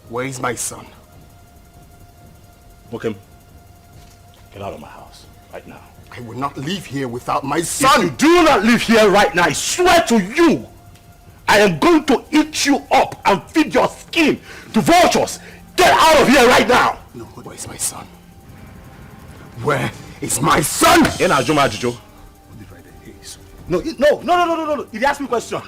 Where is my son? Mokem, get out of my house right now. I will not leave here without my son. If you do not leave here right now, I swear to you, I am going to eat you up and feed your skin to vultures. Get out of here right now. No, where is my son? Where is my son? In Ajuma Ajijo. No, no. He asked me a question. I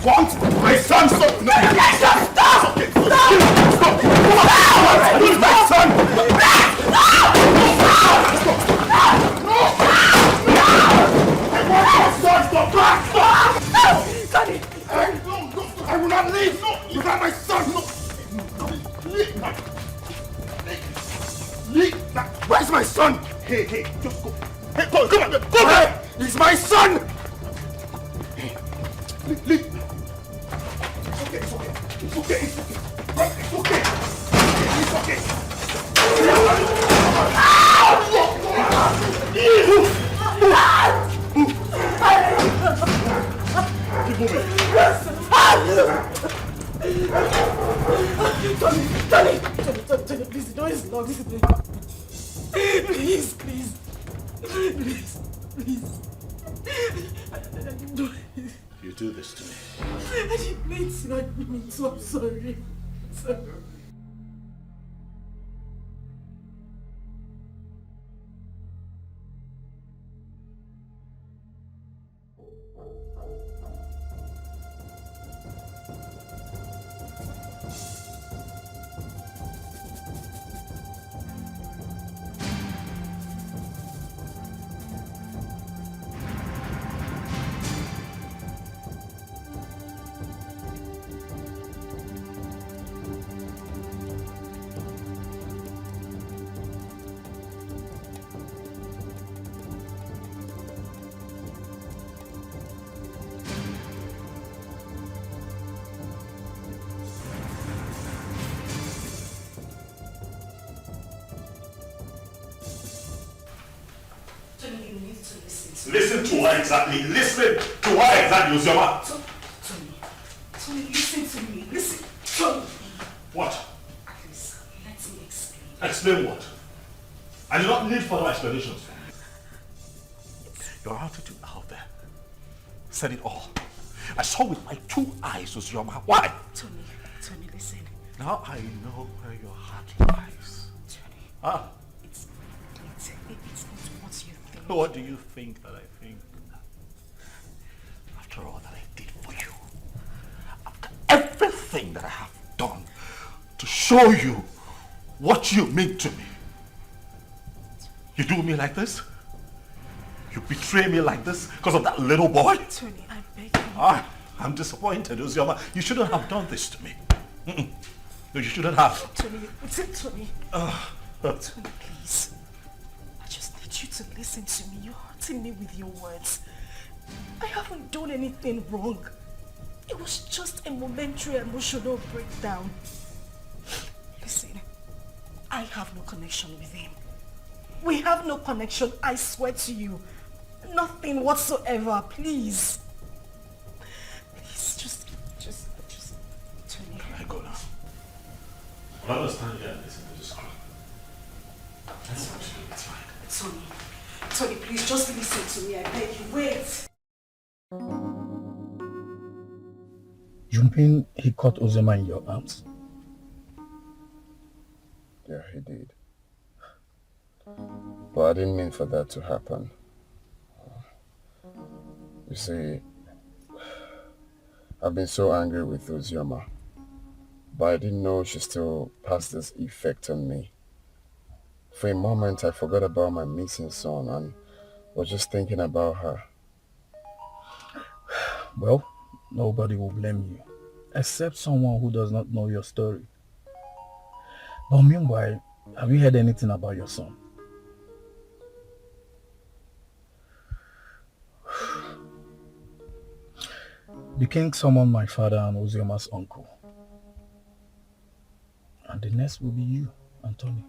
want my son. Stop! No. Stop! Okay. Stop! Where's my son? I will not leave without my son. Where's my son? Hey, just go. Hey, come on. Where is my son? Leave. It's okay. It's okay. Keep moving. Tony, please, the door is locked. Please. You do this to me. I didn't mean to. I'm sorry. Tony, you need to listen to me. Listen to her exactly. Listen to her exactly, Uzioma. Tony, listen to me. Listen. Tony. What? At least, let me explain. Explain what? I do not need further explanations. Your attitude out there said it all. I saw with my 2 eyes, Uzioma. Why? Tony, listen. Now I know where your heart lies. Tony. Ah. It's not what you think. What do you think that I think? After all that I did for you, after everything that I have done to show you what you mean to me, you do me like this? You betray me like this because of that little boy? Tony, I beg you. I'm disappointed, Uzioma. You shouldn't have done this to me. No, you shouldn't have. Tony, Tony, please. I just need you to listen to me. You're hurting me with your words. I haven't done anything wrong. It was just a momentary emotional breakdown. Listen, I have no connection with him. We have no connection, I swear to you. Nothing whatsoever, please. Please, just, Tony. Can I go now? I'll understand here and listen to this crap. That's what you do, it's fine. Tony, please, just listen to me, I beg you, wait. You mean he caught Uzioma in your arms? Yeah, he did. But I didn't mean for that to happen. You see, I've been so angry with Uzioma, but I didn't know she still passed this effect on me. For a moment, I forgot about my missing son and was just thinking about her. Well, nobody will blame you, except someone who does not know your story. But meanwhile, have you heard anything about your son? The king summoned my father and Uzioma's uncle. And the next will be you, Anthony.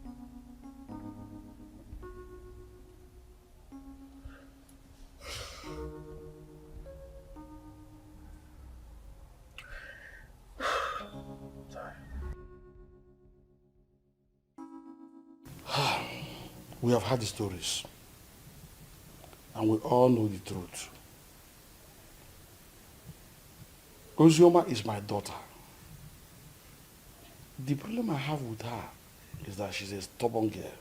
We have heard the stories. And we all know the truth. Uzioma is my daughter. The problem I have with her is that she's a stubborn girl.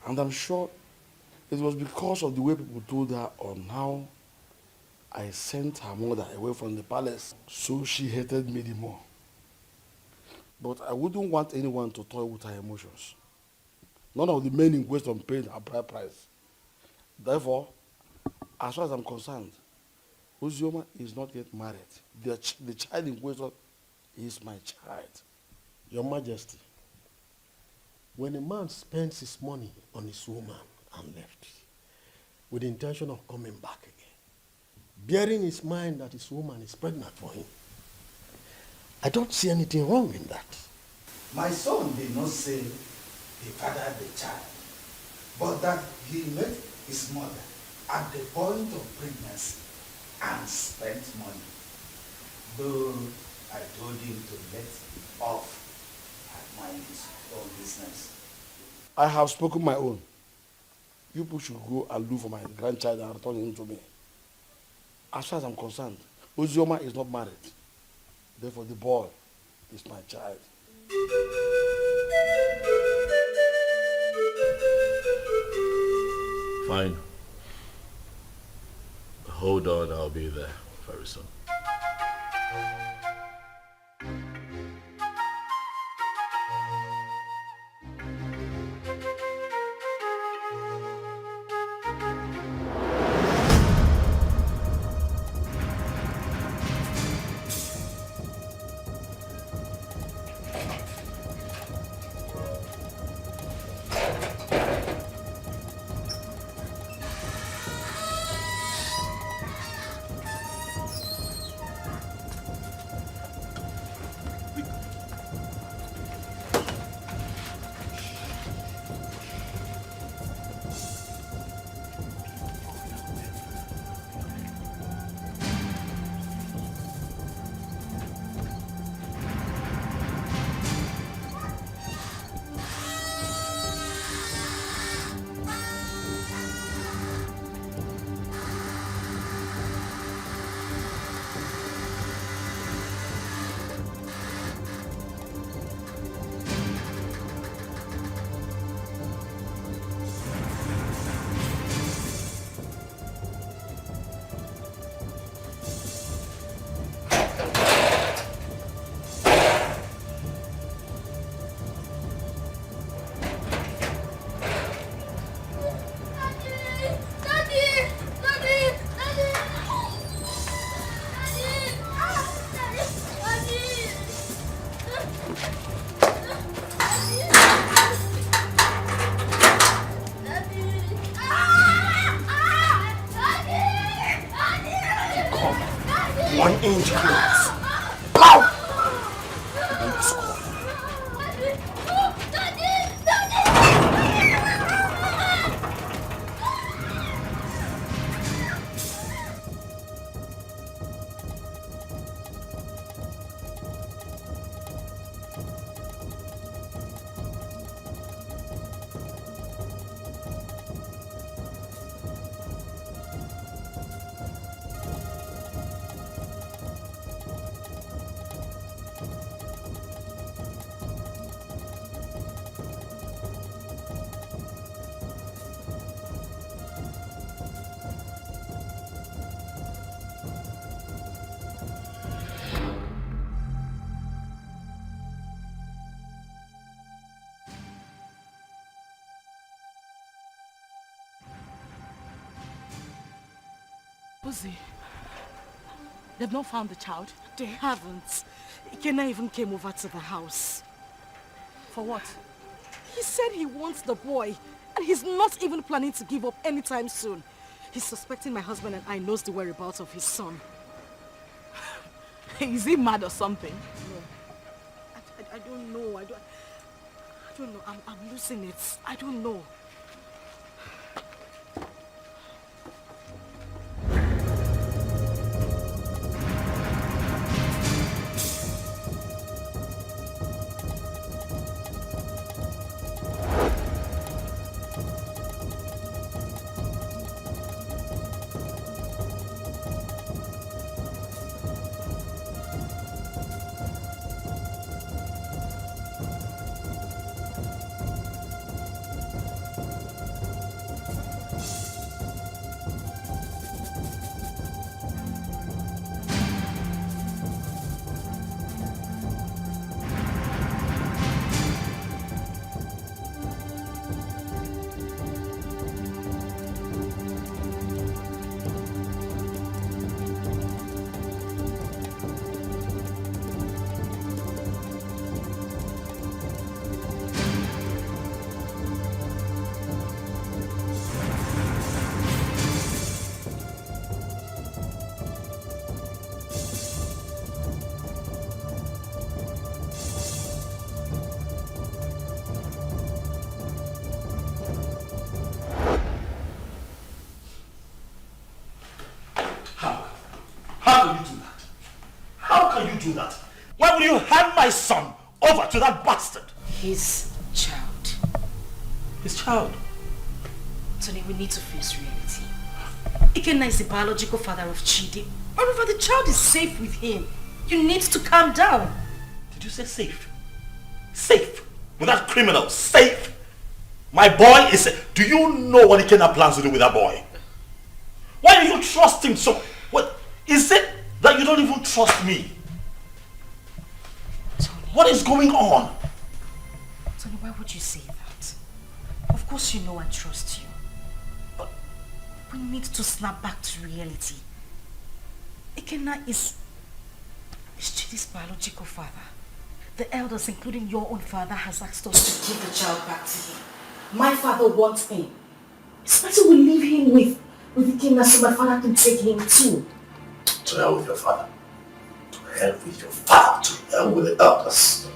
And I'm sure it was because of the way people told her on how I sent her mother away from the palace. So she hated me the more. But I wouldn't want anyone to toy with her emotions. None of the men in question paid a bride price. Therefore, as far as I'm concerned, Uzioma is not yet married. The child in question is my child. Your Majesty, when a man spends his money on his woman and left, with the intention of coming back again, bearing his mind that his woman is pregnant for him, I don't see anything wrong in that. My son did not say he fathered the child, but that he met his mother at the point of pregnancy and spent money. Though I told him to let off and mind his own business. I have spoken my own. You people should go and look for my grandchild and return him to me. As far as I'm concerned, Uzioma is not married. Therefore, the boy is my child. Fine. Hold on, I'll be there very soon. 1-inch cleats. Pow! And the score. Pussy, they've not found the child. They haven't. Ikenna even came over to the house. For what? He said he wants the boy, and he's not even planning to give up anytime soon. He's suspecting my husband and I knows the whereabouts of his son. Is he mad or something? No. I don't know. I don't know. I'm losing it. I don't know. Do that? Why would you hand my son over to that bastard? His child. His child? Tony, we need to face reality. Ikenna is the biological father of Chidi. Moreover, the child is safe with him. You need to calm down. Did you say safe? Safe? With that criminal? Safe? My boy is safe. Do you know what Ikenna plans to do with that boy? Why do you trust him so? What is it that you don't even trust me? What is going on? Tony, why would you say that? Of course you know I trust you. But we need to snap back to reality. Ikenna is Chidi's biological father. The elders, including your own father, has asked us to give the child back to him. My father wants him. It's better we leave him with Ikenna so my father can take him too. To hell with your father. To hell with your father. To hell with the elders.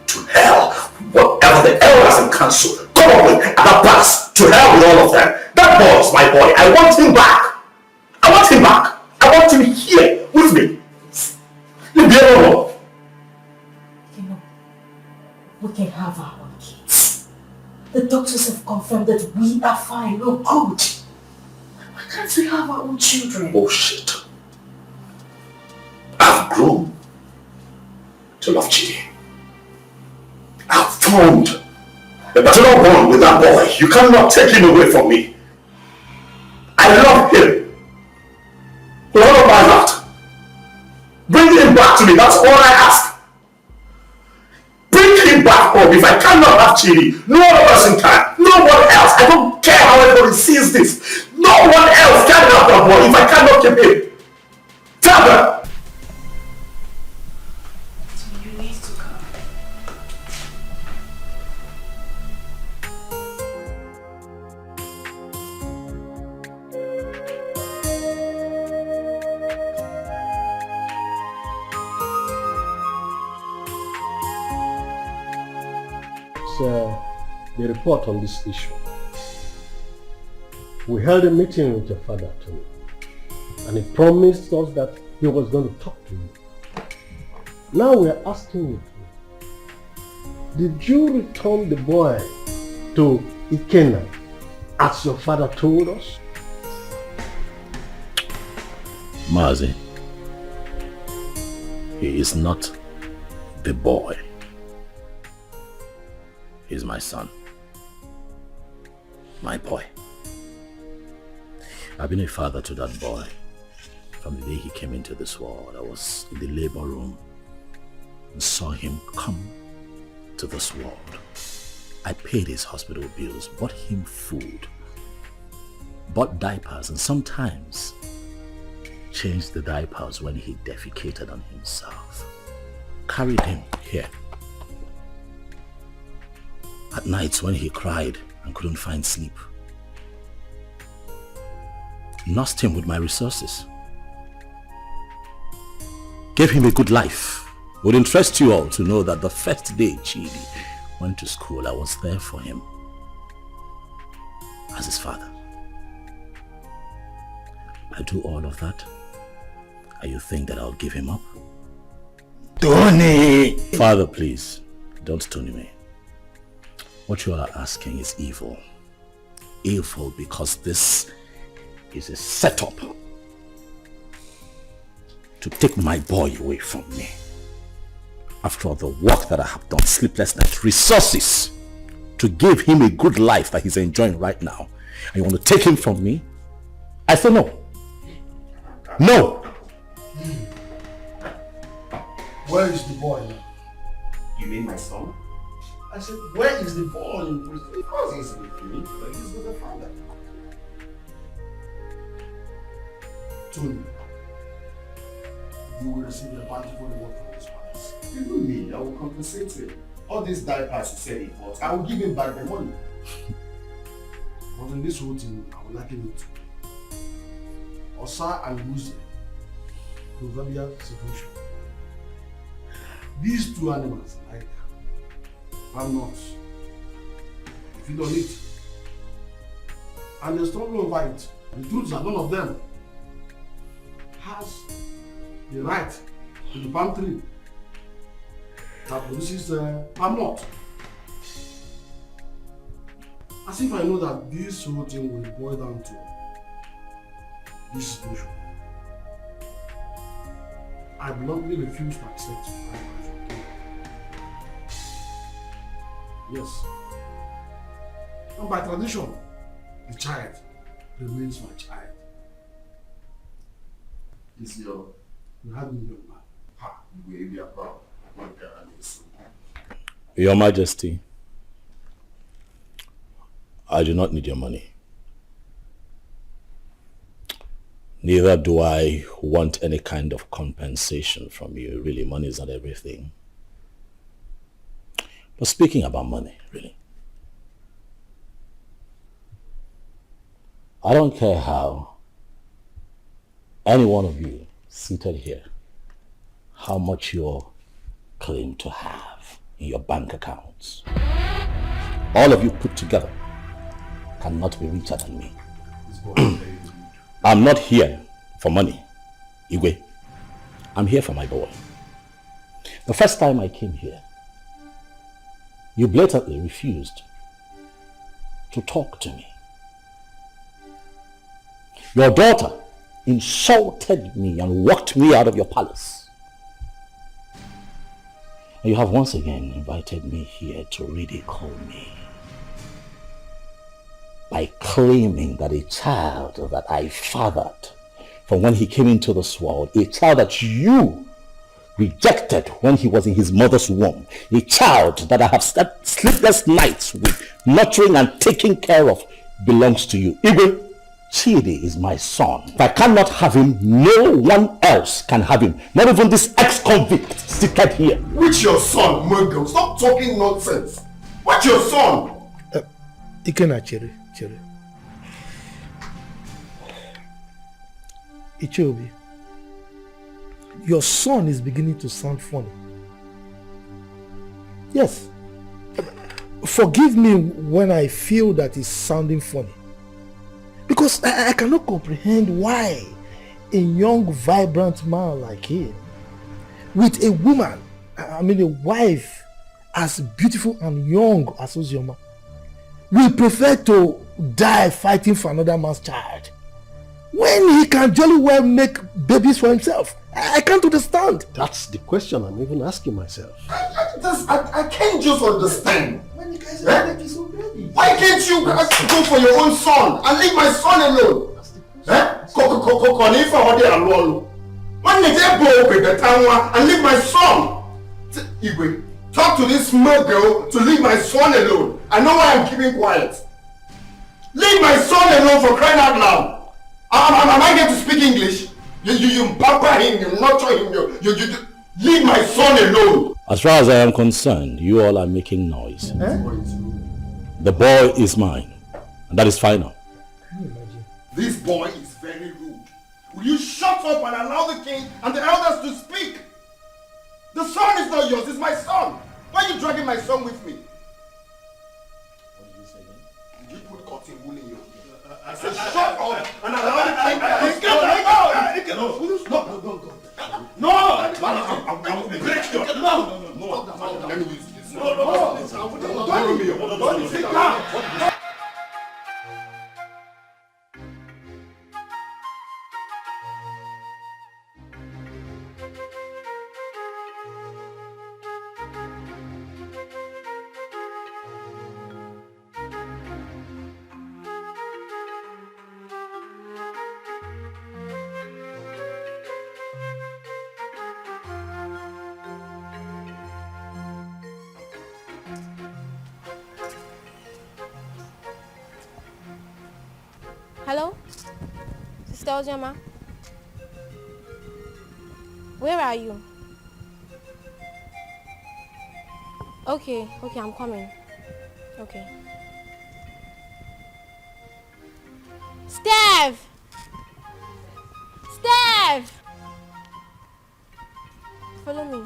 To hell. Whatever the elders and council come up with at the past. To hell with all of them. That boy is my boy. I want him back. I want him back. I want him here with me. Leave me alone. You know, we can have our own kids. The doctors have confirmed that we are fine. We're good. Why can't we have our own children? Bullshit. I've grown to love Chidi. I've found a maternal bond with that boy. You cannot take him away from me. I love him with all of my heart. Bring him back to me. That's all I ask. Bring him back home. If I cannot have Chidi, no other person can. No one else. I don't care how everybody sees this. No one else can have that boy if I cannot keep him. Tell them. the report on this issue. We held a meeting with your father, Tony, and he promised us that he was going to talk to you. Now we are asking you, did you return the boy to Ikenna as your father told us? Mazi, he is not the boy. He's my son. My boy. I've been a father to that boy from the day he came into this world. I was in the labor room and saw him come to this world. I paid his hospital bills, bought him food, bought diapers, and sometimes changed the diapers when he defecated on himself. Carried him here. At nights when he cried and couldn't find sleep. Nursed him with my resources. Gave him a good life. Would interest you all to know that the first day Chidi went to school, I was there for him as his father. I do all of that, and you think that I'll give him up? Tony! Father, please, don't Tony me. What you are asking is evil. Evil because this is a setup to take my boy away from me. After all the work that I have done, sleepless nights, resources to give him a good life that he's enjoying right now, and you want to take him from me? I say no. No! Where is the boy now? You mean my son? I said, where is the boy in prison? Of course he's with me, but he's with the father. Tony, you will receive a bountiful reward from this palace. Even me, I will compensate him. All these diapers he said he bought, I will give him back the money. But in this whole thing, I would like him to. Osa and Lucy, proverbial situation. These two animals, like I'm not. If you don't eat, and they're struggle over it. The truth is that none of them has the right to the palm tree that produces palm nut. As if I know that this whole thing will boil down to this situation. I bluntly refuse to accept my wife. Yes. And by tradition, the child remains my child. Is your... You have me young man. Ha, you will be proud. Your Majesty, I do not need your money. Neither do I want any kind of compensation from you. Really, money is not everything. But speaking about money, really, I don't care how any one of you seated here, how much you claim to have in your bank accounts. All of you put together cannot be richer than me. I'm not here for money, Igwe. I'm here for my boy. The first time I came here, you blatantly refused to talk to me. Your daughter insulted me and walked me out of your palace. And you have once again invited me here to ridicule me by claiming that a child that I fathered from when he came into this world, a child that you rejected when he was in his mother's womb, a child that I have slept sleepless nights with, nurturing and taking care of, belongs to you. Even Chidi is my son. If I cannot have him, no one else can have him. Not even this ex-convict seated here. Which your son, Mungo? Stop talking nonsense. What's your son? Ikenna, Chere. Ichobi, your son is beginning to sound funny. Yes. forgive me when I feel that it's sounding funny. Because I cannot comprehend why a young, vibrant man like him, with a woman, I mean a wife, as beautiful and young as Ozioma, will prefer to die fighting for another man's child when he can jolly well make babies for himself. I can't understand. That's the question I'm even asking myself. I can't just understand. When the guys are making so baby. Why can't you go for your own son and leave my son alone? When they go with the town and leave my son. Igwe, talk to this small girl to leave my son alone. I know why I'm keeping quiet. Leave my son alone, for crying out loud. Am I going to speak English? You pamper him, you nurture him, you leave my son alone. As far as I am concerned, you all are making noise. The boy is mine, and that is final. Can you imagine? This boy is very rude. Will you shut up and allow the king and the elders to speak? The son is not yours, it's my son. Why are you dragging my son with me? What did you say again? Did you put cotton wool in your ear? I said shut up and allow the king to speak. No, I will break your... No. Let me use this. No. Sit down. Hello? Sister Ozioma? Where are you? Okay, I'm coming. Okay. Steph! Steph! Follow me.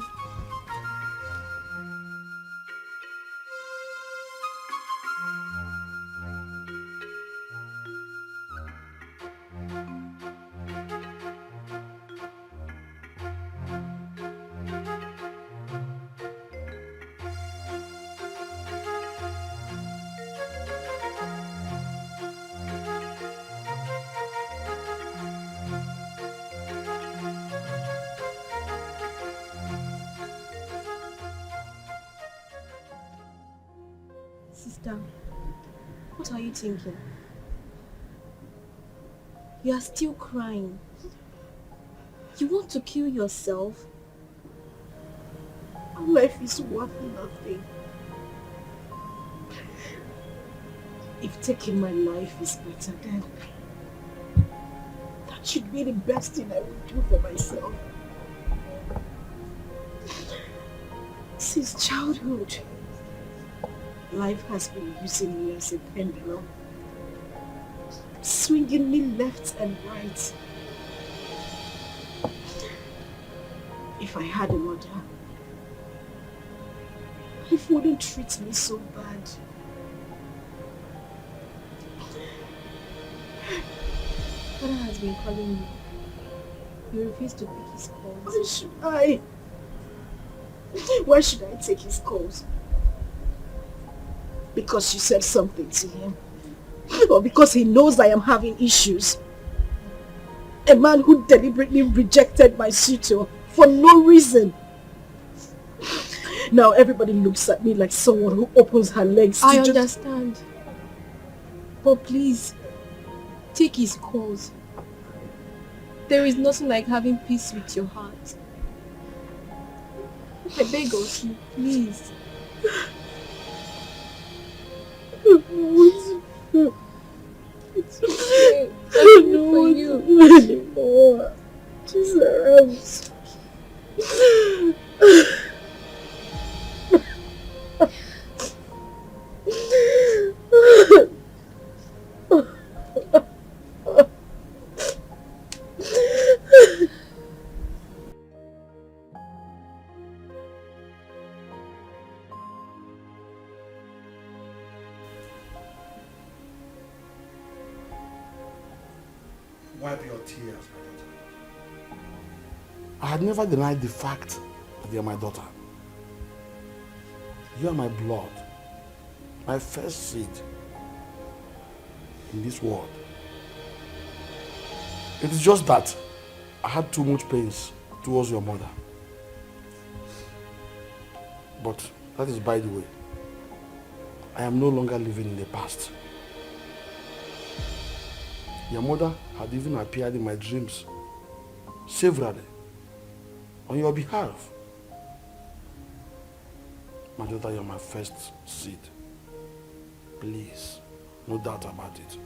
Sister, what are you thinking? You are still crying. You want to kill yourself? Our life is worth nothing. If taking my life is better, then that should be the best thing I would do for myself. Since childhood, life has been using me as a pendulum, swinging me left and right. If I had a mother, life wouldn't treat me so bad. Father has been calling you. You refuse to pick his calls. Why should I? Why should I take his calls? Because you said something to him? Or because he knows I am having issues? A man who deliberately rejected my suitor for no reason. Now everybody looks at me like someone who opens her legs to I understand. But please, take his calls. There is nothing like having peace with your heart. I beg of you, please. It's okay. I don't know what to do anymore. Jesus. Wipe your tears, my daughter. I had never denied the fact that you are my daughter. You are my blood, my first seed in this world. It is just that I had too much pains towards your mother. But that is by the way. I am no longer living in the past. Your mother had even appeared in my dreams severally on your behalf. My daughter, you're my first seed. Please, no doubt about it.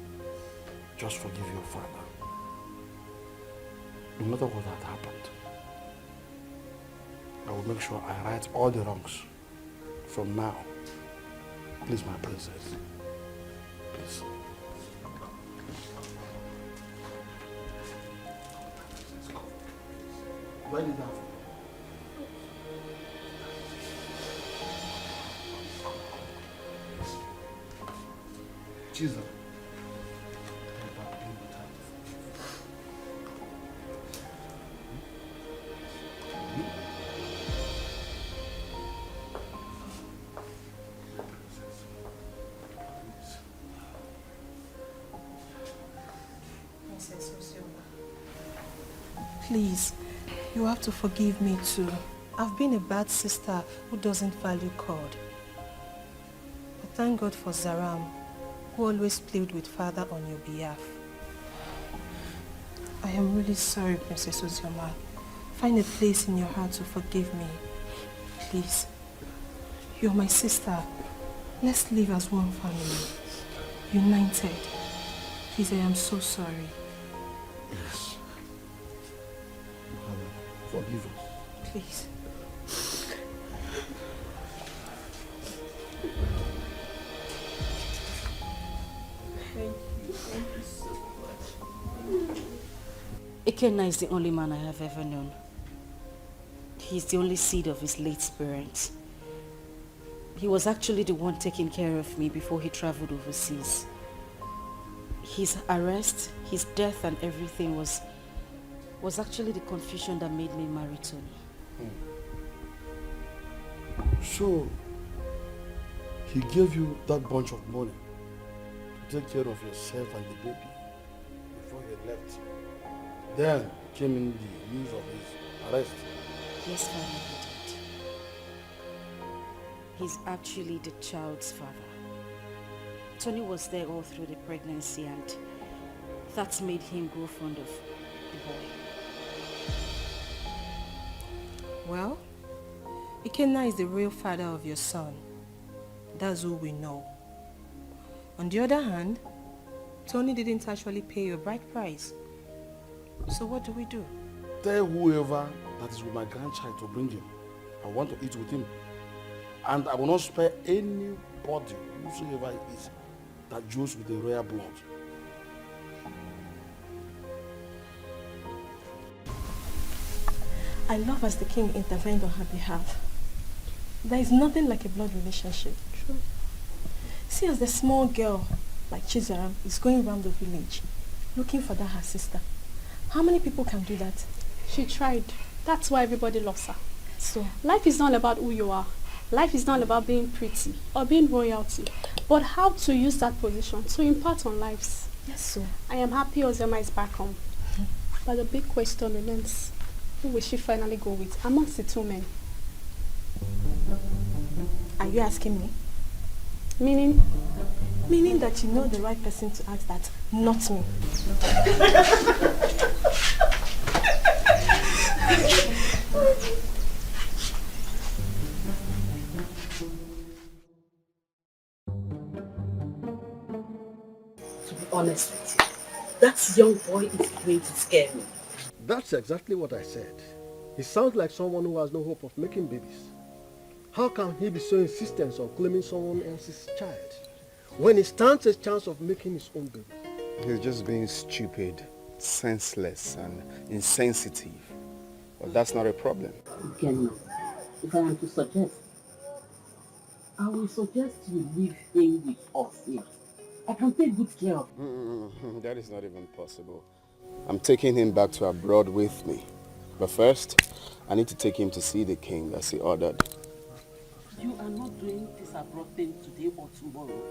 Just forgive your father. No matter what had happened, I will make sure I right all the wrongs from now. Please, my princess. Please. Why did that? Jesus. Please, you have to forgive me too. I've been a bad sister who doesn't value God. But thank God for Zaram, who always played with father on your behalf. I am really sorry, Princess Ozioma. Find a place in your heart to forgive me. Please. You're my sister. Let's live as one family. United. Please, I am so sorry. Yes. Forgive us. Please. Thank you so much. Ikenna is the only man I have ever known. He's the only seed of his late parents. He was actually the one taking care of me before he traveled overseas. His arrest, his death and everything was actually the confusion that made me marry Tony. So, he gave you that bunch of money to take care of yourself and the baby before you left. Then came in the news of his arrest. Yes, Father, he did. He's actually the child's father. Tony was there all through the pregnancy and that made him grow fond of the boy. Well, Ikenna is the real father of your son. That's who we know. On the other hand, Tony didn't actually pay your bride price. So what do we do? Tell whoever that is with my grandchild to bring him. I want to eat with him. And I will not spare anybody, whosoever it is, that deals with the royal blood. I love as the king intervened on her behalf. There is nothing like a blood relationship. True. See, as the small girl, like Chizaram, is going around the village, looking for that her sister. How many people can do that? She tried. That's why everybody loves her. So, life is not about who you are. Life is not about being pretty or being royalty, but how to use that position to impart on lives. Yes, so. I am happy Ozioma is back home. But the big question remains, who will she finally go with amongst the two men? Are you asking me? Meaning? Meaning that you know the right person to ask that, not me. To be honest with you, that young boy is going to scare me. That's exactly what I said. He sounds like someone who has no hope of making babies. How can he be so insistent on claiming someone else's child when he stands a chance of making his own baby? He's just being stupid, senseless, and insensitive. But that's not a problem. Again, if I am to suggest, I will suggest you leave him with us here. I can take good care of. That is not even possible. I'm taking him back to abroad with me. But first, I need to take him to see the king as he ordered. You are not doing this abroad thing today or tomorrow.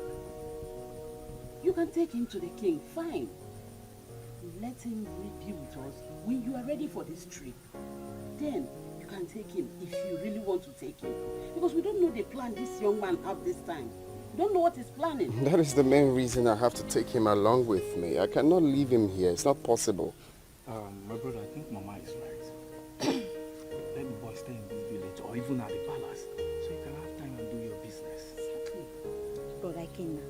You can take him to the king, fine. Let him be with us when you are ready for this trip. Then you can take him if you really want to take him. Because we don't know the plan this young man have this time. We don't know what he's planning. That is the main reason I have to take him along with me. I cannot leave him here. It's not possible. My brother, I think Mama is right. Let the boy stay in this village or even at the palace so you can have time and do your business. Brother Kenna,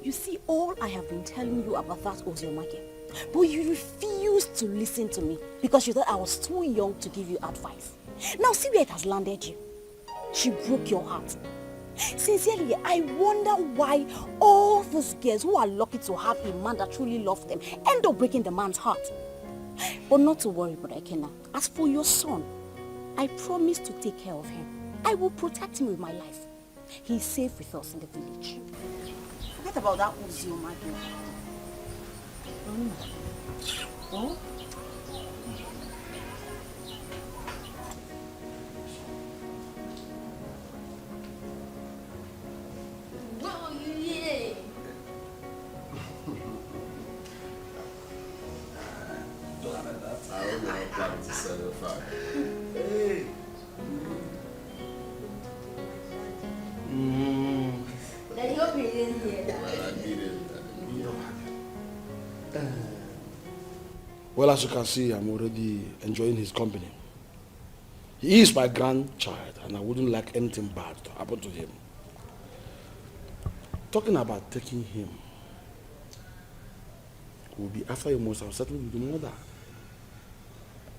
you see all I have been telling you about that Oziomake, but you refused to listen to me because you thought I was too young to give you advice. Now see where it has landed you. She broke your heart. Sincerely, I wonder why all those girls who are lucky to have a man that truly loves them end up breaking the man's heart. But not to worry, Brother Kenna. As for your son, I promise to take care of him. I will protect him with my life. He is safe with us in the village. Forget about that Oziomake. Oh? I don't know how planning to set it fire. Hey. Daddy, hope you didn't hear that. Well, I didn't. Well, as you can see, I'm already enjoying his company. He is my grandchild, and I wouldn't like anything bad to happen to him. Talking about taking him, will be after you must have settled with the mother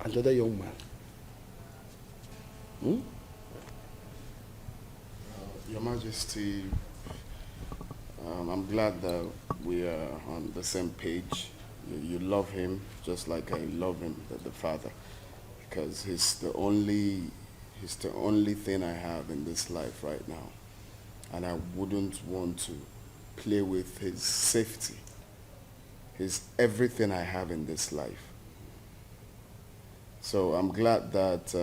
and the other young man. Your Majesty, I'm glad that we are on the same page. You love him just like I love him, the father, because he's the only thing I have in this life right now, and I wouldn't want to play with his safety. He's everything I have in this life. So I'm glad that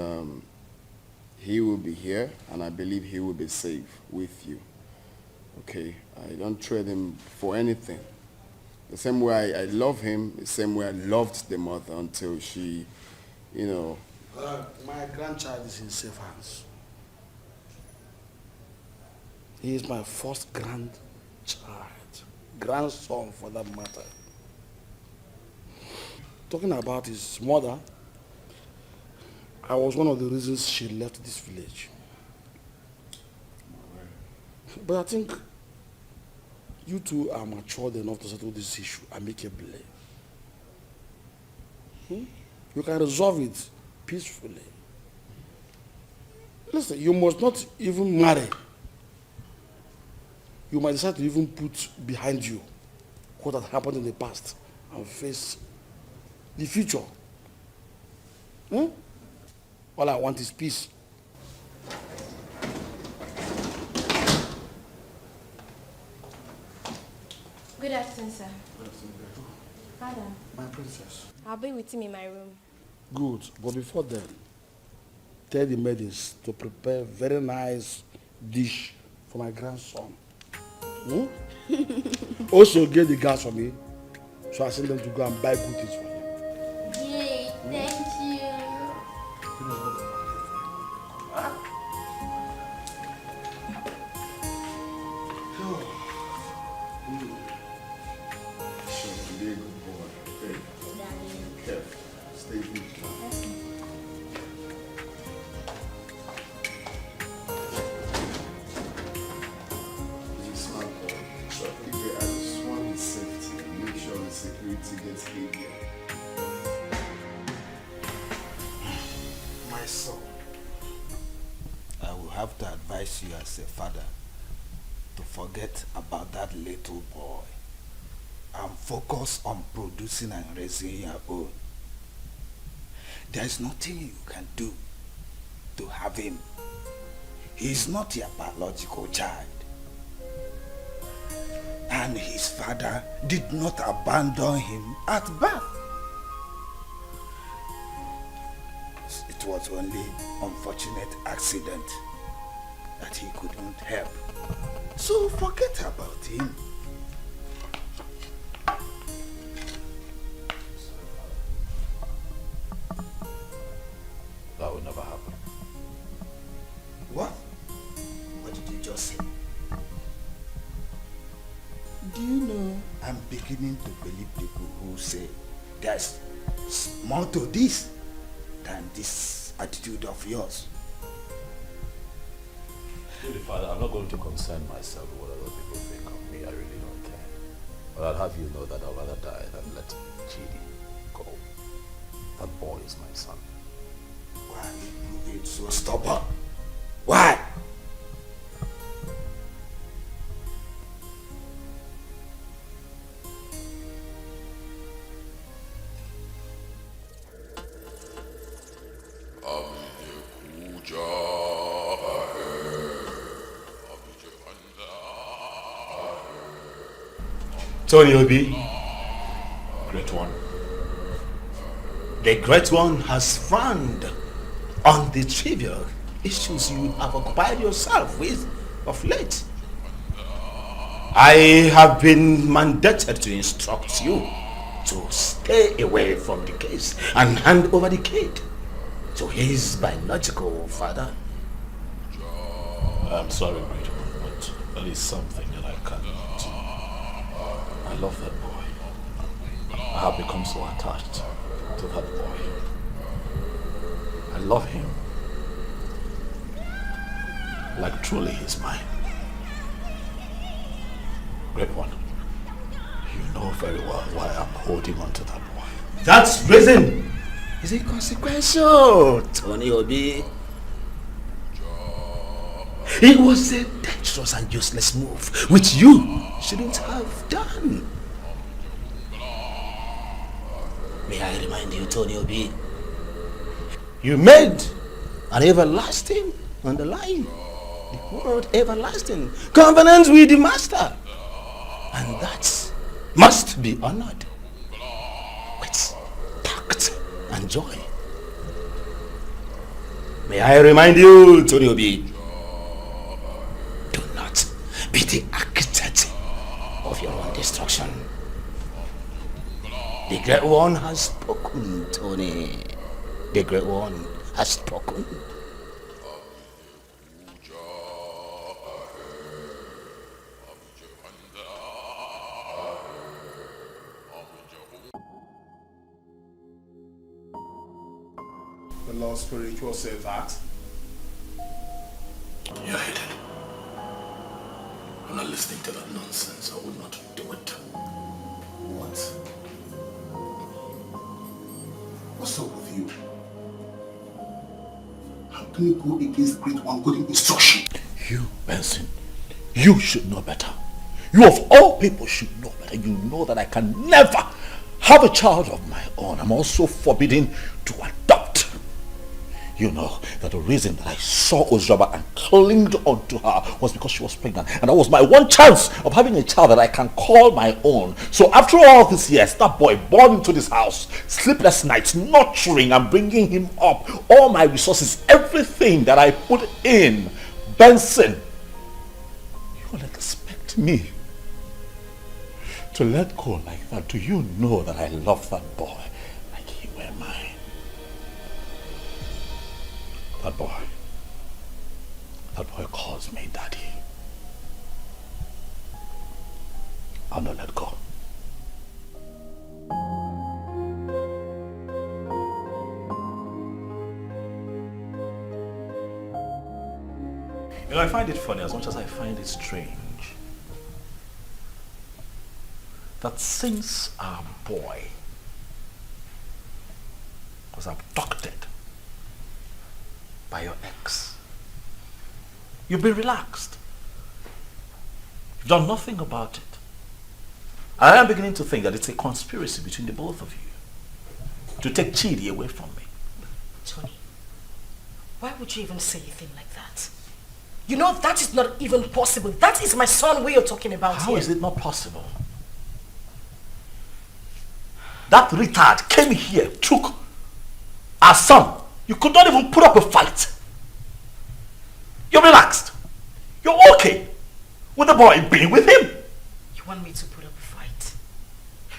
he will be here, and I believe he will be safe with you. Okay, I don't trade him for anything. The same way I love him, the same way I loved the mother until she, My grandchild is in safe hands. He is my first grandson for that matter. Talking about his mother, I was one of the reasons she left this village. But I think you two are matured enough to settle this issue amicably. You can resolve it peacefully. Listen, you must not even marry. You might decide to even put behind you what had happened in the past and face the future. All I want is peace. Good afternoon, sir. Father. My princess. I'll be with him in my room. Good, but before then, tell the maidens to prepare a very nice dish for my grandson. Also get the gas for me, so I send them to go and buy good things for him. Yay, thank you. Be a good boy. Okay. Careful. Stay good. He's a smart boy. So I just want his safety and make sure the security gets heavier. My son, I will have to advise you as a father to forget about that little boy and focus on producing and raising your own. There is nothing you can do to have him. He is not your biological child. And his father did not abandon him at birth. It was only unfortunate accident that he couldn't help. So forget about him. That will never happen. What? What did you just say? Do you know, I'm beginning to believe people who say there's more to this than this attitude of yours. Really, Father, I'm not going to concern myself with what other people think of me. I really don't care. But I'll have you know that I'd rather die than let Chidi go. That boy is my son. Why are you being so stubborn? Why? Tony Obi, Great One. The Great One has frowned on the trivial issues you have occupied yourself with of late. I have been mandated to instruct you to stay away from the case and hand over the kid to his biological father. I'm sorry, Great One, but there is something that I cannot. I love that boy. I have become so attached to that boy. I love him. Like truly he's mine. Great One, you know very well why I'm holding on to that boy. That reason is inconsequential, Tony Obi. It was a dangerous and useless move, which you shouldn't have done. May I remind you, Tony Obi, you made an everlasting underlying, the word everlasting, covenant with the master. And that must be honored with tact and joy. May I remind you, Tony Obi, be the architect of your own destruction. The Great One has spoken, Tony. The Great One has spoken. The Lord Spiritual says that. You're hidden. I'm not listening to that nonsense. I would not do it. What? What's up with you? How can you go against the Great One good instruction? You, Benson, you should know better. You of all people should know better. You know that I can never have a child of my own. I'm also forbidden to adopt. You know that the reason that I saw Ozraba and clinged onto her was because she was pregnant. And that was my one chance of having a child that I can call my own. So after all these years, that boy born into this house, sleepless nights, nurturing and bringing him up, all my resources, everything that I put in, Benson, you will expect me to let go like that? Do you know that I love that boy like he were mine? That boy calls me daddy. I'll not let go. You know, I find it funny as much as I find it strange that since our boy was abducted by your ex, you've been relaxed. You've done nothing about it. I am beginning to think that it's a conspiracy between the both of you to take Chidi away from me. Tony, why would you even say a thing like that? You know, that is not even possible. That is my son we are talking about How here. is it not possible? That retard came here, took our son. You could not even put up a fight. You're relaxed. You're okay with the boy being with him. You want me to put up a fight?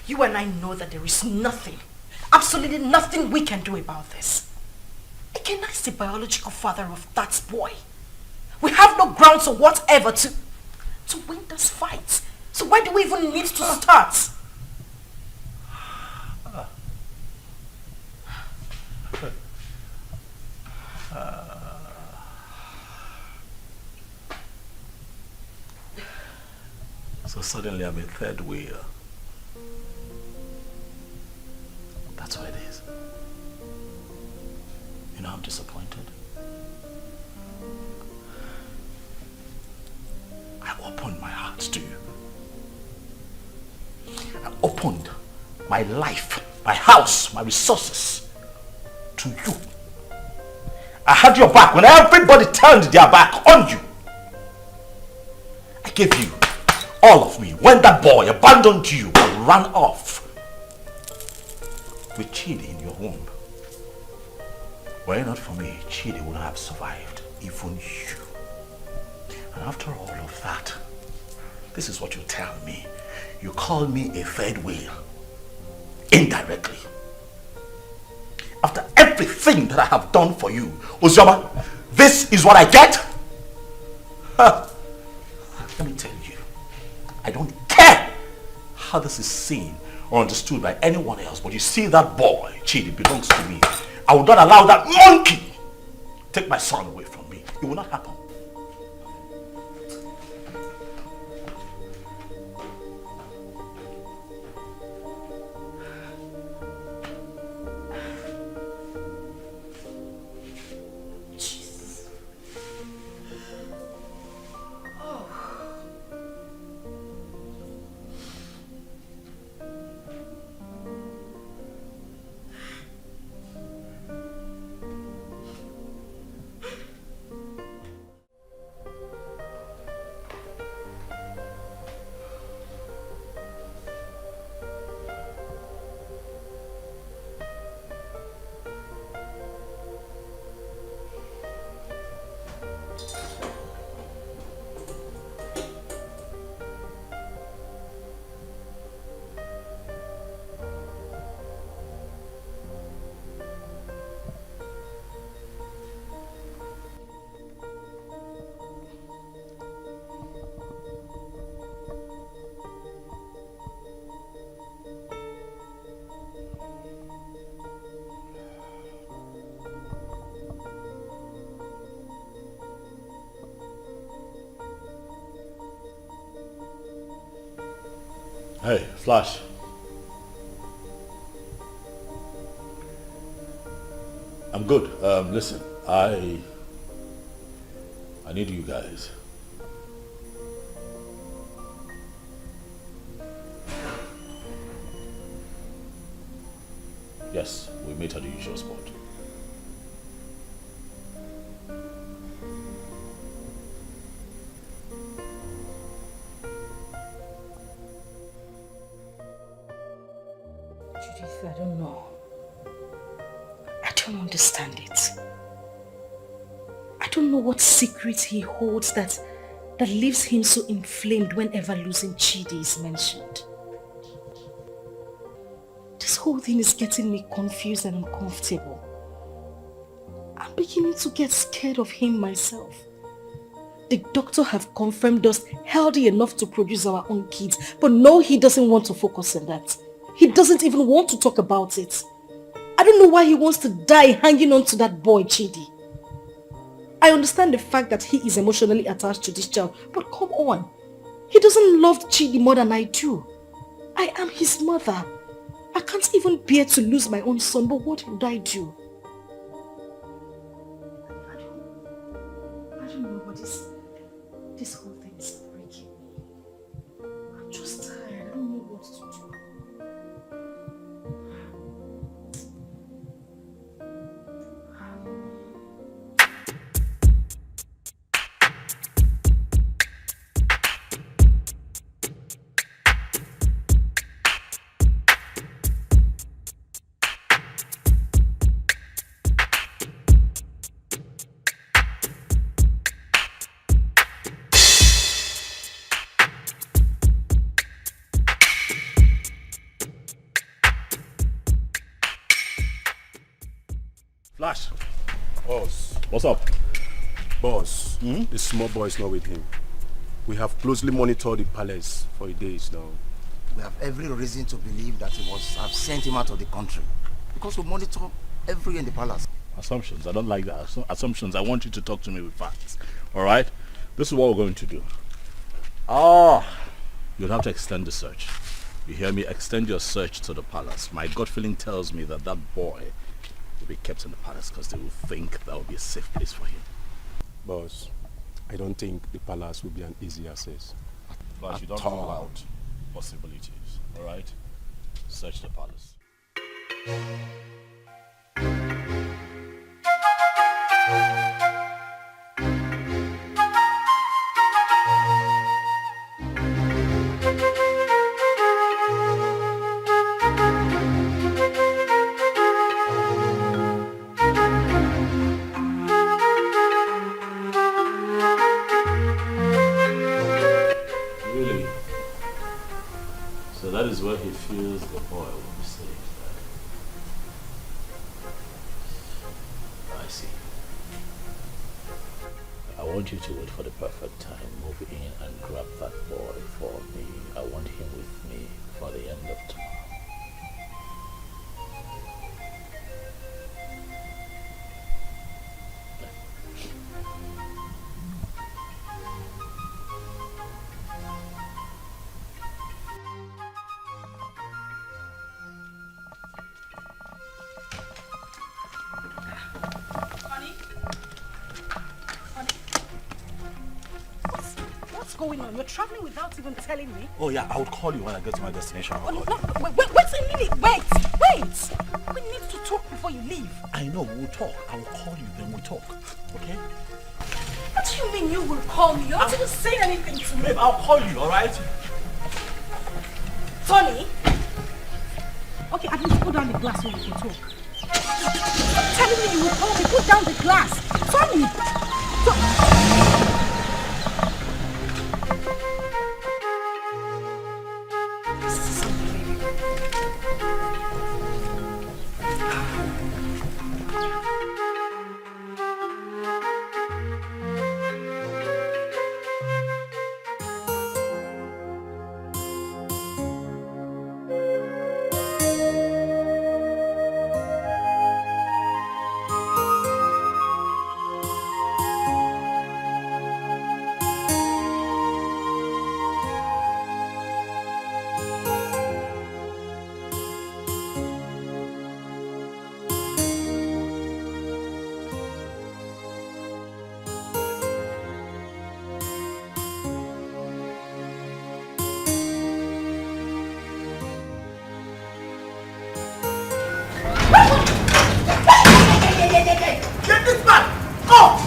You and I know that there is nothing, absolutely nothing we can do about this. Ikenna is the biological father of that boy. We have no grounds or whatever to win this fight. So why do we even need to start? So suddenly I'm a third wheel. That's what it is. You know, I'm disappointed. I opened my heart to you. I opened my life, my house, my resources to you. I had your back when everybody turned their back on you. I gave you all of me. When that boy abandoned you and ran off with Chidi in your womb, were it not for me, Chidi would not have survived, even you. And after all of that, this is what you tell me. You call me a third wheel, indirectly. After everything that I have done for you, Uzoma, this is what I get? Let me tell you, I don't care how this is seen or understood by anyone else, but you see that boy, Chidi, belongs to me. I will not allow that monkey take my son away from me. It will not happen. Hey, Flash. I'm good. Listen, I need you guys. Yes, we meet at the usual spot. Judith, I don't know. I don't understand it. I don't know what secret he holds that leaves him so inflamed whenever losing Chidi is mentioned. This whole thing is getting me confused and uncomfortable. I'm beginning to get scared of him myself. The doctor have confirmed us healthy enough to produce our own kids, but no, he doesn't want to focus on that. He doesn't even want to talk about it. I don't know why he wants to die hanging on to that boy, Chidi. I understand the fact that he is emotionally attached to this child, but come on. He doesn't love Chidi more than I do. I am his mother. I can't even bear to lose my own son, but what would I do? I don't know, but this whole thing is breaking me. I'm just tired. I don't know what to do. Flash. Boss. What's up? Boss, the small boy is not with him. We have closely monitored the palace for days now. We have every reason to believe that he must have sent him out of the country. Because we monitor everywhere in the palace. Assumptions. I don't like that. Assumptions. I want you to talk to me with facts. Alright? This is what we're going to do. You'll have to extend the search. You hear me? Extend your search to the palace. My gut feeling tells me that that boy will be kept in the palace because they will think that will be a safe place for him. Boss, I don't think the palace will be an easy access. But you don't rule out possibilities. Alright? Search the palace. Really? So that is where he feels the boy will be safe. I see. I want you to wait for the perfect time. Move in and grab that boy for me. I want him with me for the end of tomorrow. What's going on? You're traveling without even telling me? Oh yeah, I will call you when I get to my destination. Oh, no, wait a minute. Wait. We need to talk before you leave. I know, we'll talk. I will call you, then we'll talk. Okay? What do you mean you will call me? You haven't even said anything to me. Babe, I'll call you, alright? Tony? Okay, at least put down the glass so we can talk. Stop telling me you will call me. Put down the glass. Tony!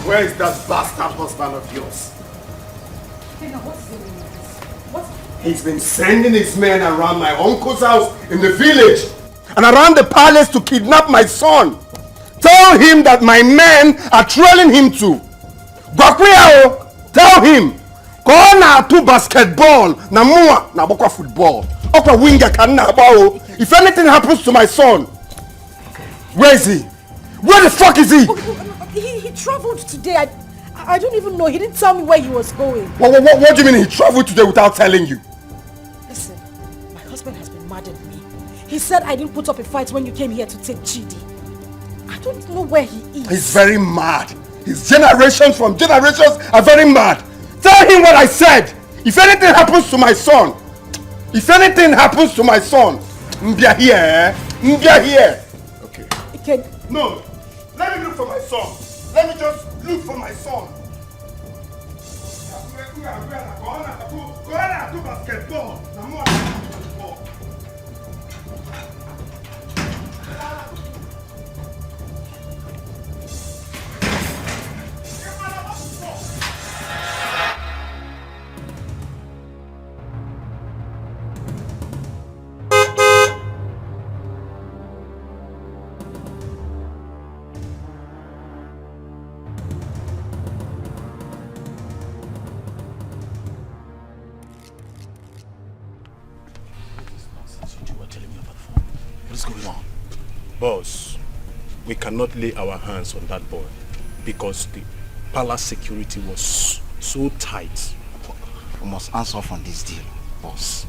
Where is that bastard husband of yours? He's been sending his men around my uncle's house in the village and around the palace to kidnap my son. Tell him that my men are trailing him to. Gwakwiyao, tell him. Go na to basketball, na mua na bokwa football. Okwa winger kan na bao. If anything happens to my son, where is he? Where the fuck is he? He traveled today. I don't even know. He didn't tell me where he was going. What do you mean he traveled today without telling you? Listen, my husband has been mad at me. He said I didn't put up a fight when you came here to take Chidi. I don't know where he is. He's very mad. His generations are very mad. Tell him what I said. If anything happens to my son, Mbia here, Mbia here. Okay. No, let me look for my son. Let me just look for my son. Go on to basketball. What is going on? Boss, we cannot lay our hands on that boy because the palace security was so tight. We must answer from this deal, boss.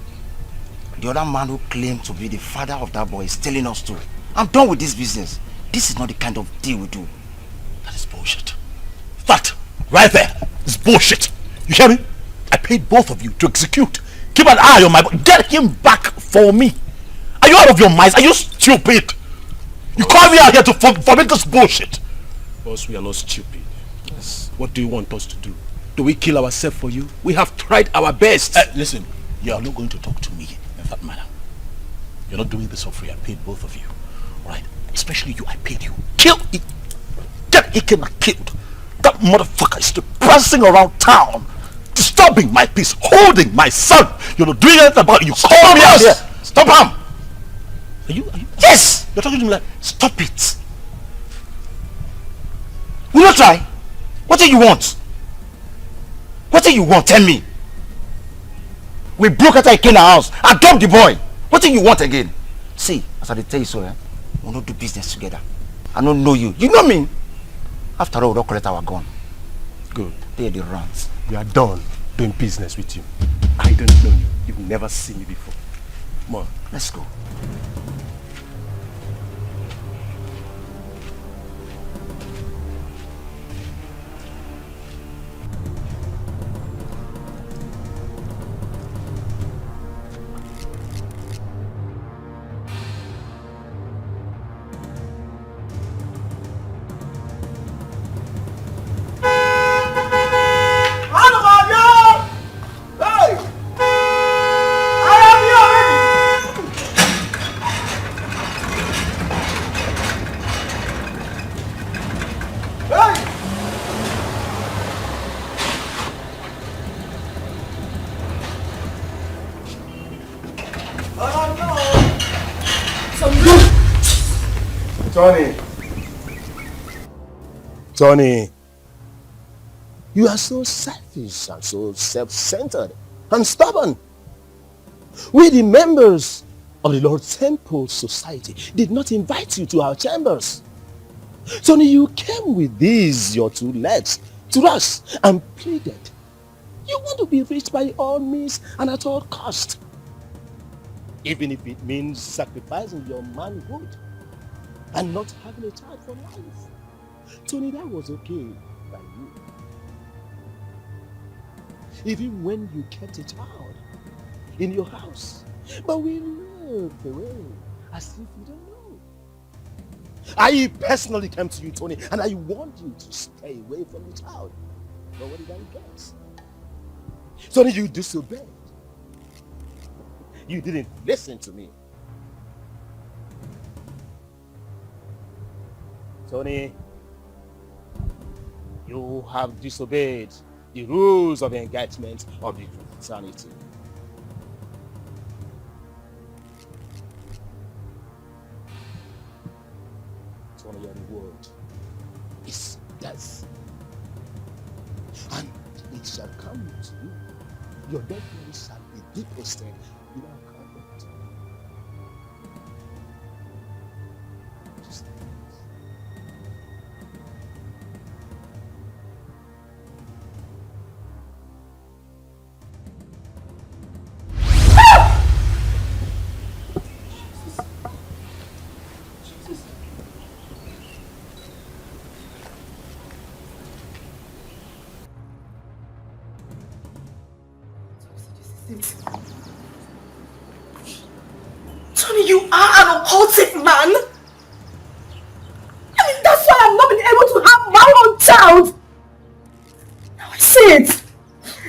The other man who claimed to be the father of that boy is telling us to. I'm done with this business. This is not the kind of deal we do. That is bullshit. That right there is bullshit. You hear me? I paid both of you to execute. Keep an eye on my boy. Get him back for me. Are you out of your minds? Are you stupid? You call me out here to forbid this bullshit. Boss, we are not stupid. Yes. What do you want us to do? Do we kill ourselves for you? We have tried our best. Listen, you are not going to talk to me in that manner. You're not doing this for free. I paid both of you. Right? Especially you, I paid you. Kill it. Get Ikena killed. That motherfucker is still prancing around town, disturbing my peace, holding my son. You're not doing anything about it. You call me out here. Stop him. Are you? Yes! You're talking to me like, stop it. Will you try? What do you want? What do you want? Tell me. We broke out of Ikena house and dumped the boy. What do you want again? See, as I tell you so, we'll not do business together. I don't know you. You know me. After all, we'll not collect our gun. Good. They're the runs. We are done doing business with you. I don't know you. You've never seen me before. Come on. Let's go. Tony, you are so selfish and so self-centered and stubborn. We, the members of the Lord Temple Society, did not invite you to our chambers. Tony, you came with these, your two legs, to us and pleaded. You want to be rich by all means and at all cost. Even if it means sacrificing your manhood and not having a child for life. Tony, that was okay by you. Even when you kept a child in your house. But we lived away as if you don't know. I personally came to you, Tony, and I warned you to stay away from the child. But what did I get? Tony, you disobeyed. You didn't listen to me. Tony, you have disobeyed the rules of the engagement of the fraternity. Tony, your reward is death. And it shall come to you. Your dead body shall be deposited without comfort. Tony, you are an occultic man. I mean, that's why I've not been able to have my own child. Now I see it.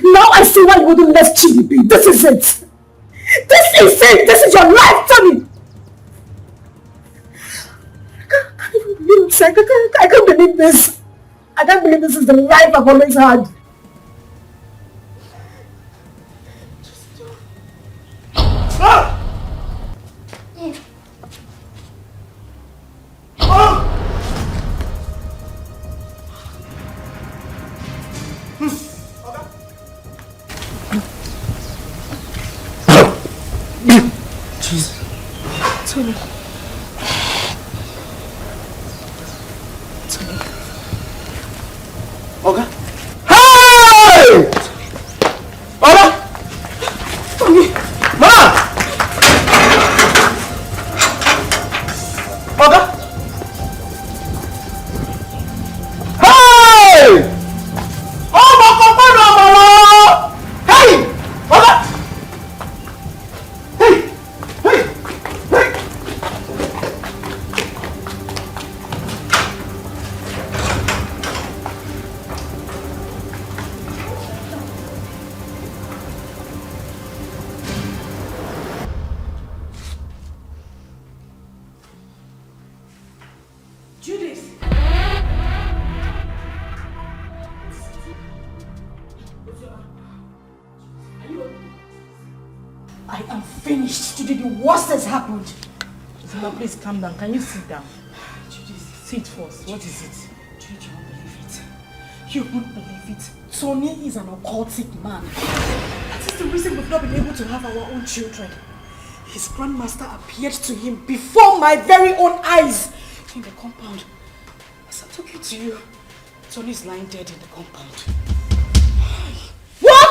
Now I see why you wouldn't let Chidi be. This is it. This is it. This is your life, Tony. I can't believe this. I can't believe this is the life I've always had. Tony. Okay. Hey! Oga! Ma! Oga! Hey! Oh, my God! Hey! Oga! I am finished. Today the worst has happened. Zima, please calm down. Can you sit down? Judith, sit first. What is it? Judith, you won't believe it. You won't believe it. Tony is an occultic man. That is the reason we've not been able to have our own children. His grandmaster appeared to him before my very own eyes in the compound. As I'm talking to you, Tony is lying dead in the compound. What?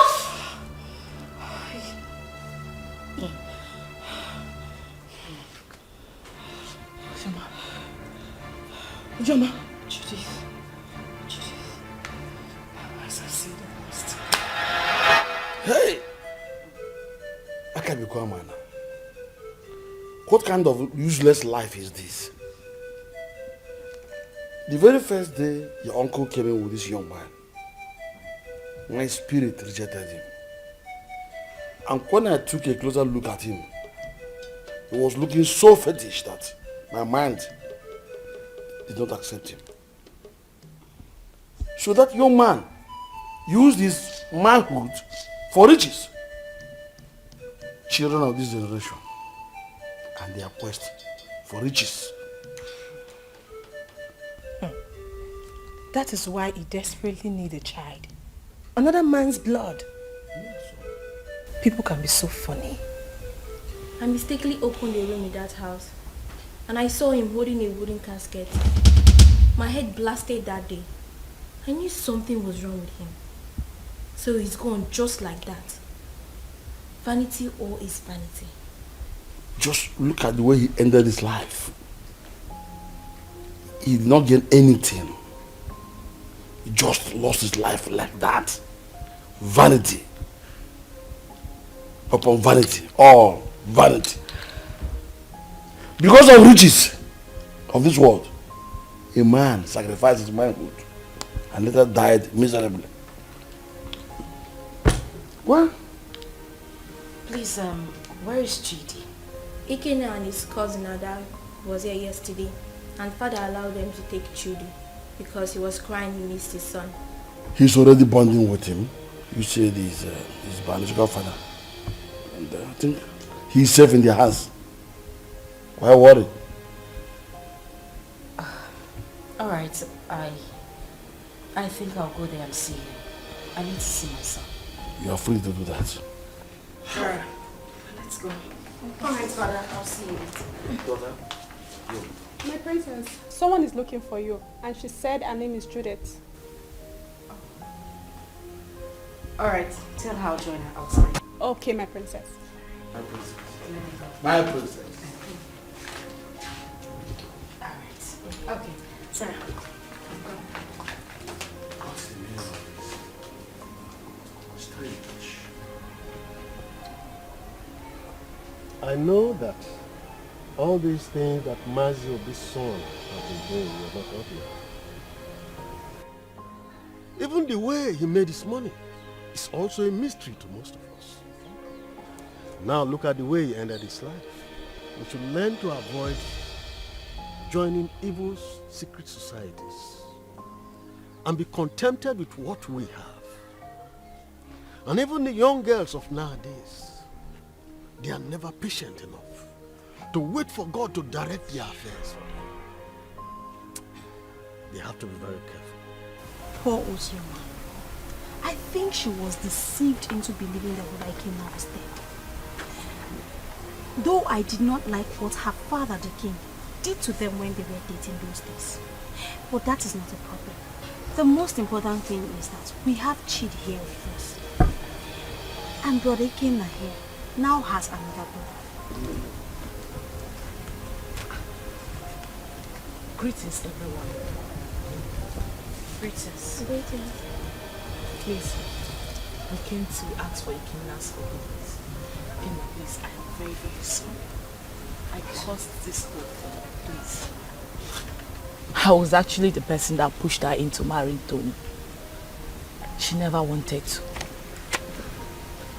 Joma. Judith. As I said, I must. Hey! I can't be quiet, man. What kind of useless life is this? The very first day your uncle came in with this young man, my spirit rejected him. And when I took a closer look at him, he was looking so fetish that my mind did not accept him. So that young man used his manhood for riches. Children of this generation and their quest for riches. That is why he desperately needs a child. Another man's blood. People can be so funny. I mistakenly opened a room in that house and I saw him holding a wooden casket. My head blasted that day. I knew something was wrong with him. So he's gone just like that. Vanity all is vanity. Just look at the way he ended his life. He did not gain anything. He just lost his life like that. Vanity. Upon vanity. All vanity. Because of riches of this world, a man sacrificed his manhood and later died miserably. What? Please, where is Chidi? Ikena and his cousin Ada was here yesterday and father allowed them to take Chudi because he was crying he missed his son. He's already bonding with him. You said he's his biological father. And I think he's safe in their hands. Why worry? Alright, I think I'll go there and see him. I need to see my son. You are free to do that. Sure. Let's go. Alright, father, I'll see you later. Daughter, My princess, someone is looking for you, and she said her name is Judith. Alright, tell her I'll join her outside. Okay, my princess. My princess. My princess. Alright. Okay, Sarah. I know that all these things that Mazi of this son have been doing, you're not happy. Even the way he made his money is also a mystery to most of us. Now look at the way he ended his life. We should learn to avoid joining evil secret societies and be contented with what we have. And even the young girls of nowadays, they are never patient enough to wait for God to direct their affairs for them. They have to be very careful. Poor Osioma. I think she was deceived into believing that what I came out was dead. Though I did not like what her father, the king, did to them when they were dating those days. But that is not a problem. The most important thing is that we have Chidi here with us. And Brother Ikenna here now has another brother. Greetings, everyone. Greetings. Greetings. Please, I came to ask for Ikenna's forgiveness. Ikenna, please, I am very, very sorry. I caused this whole thing, please. I was actually the person that pushed her into marrying Tony. She never wanted to.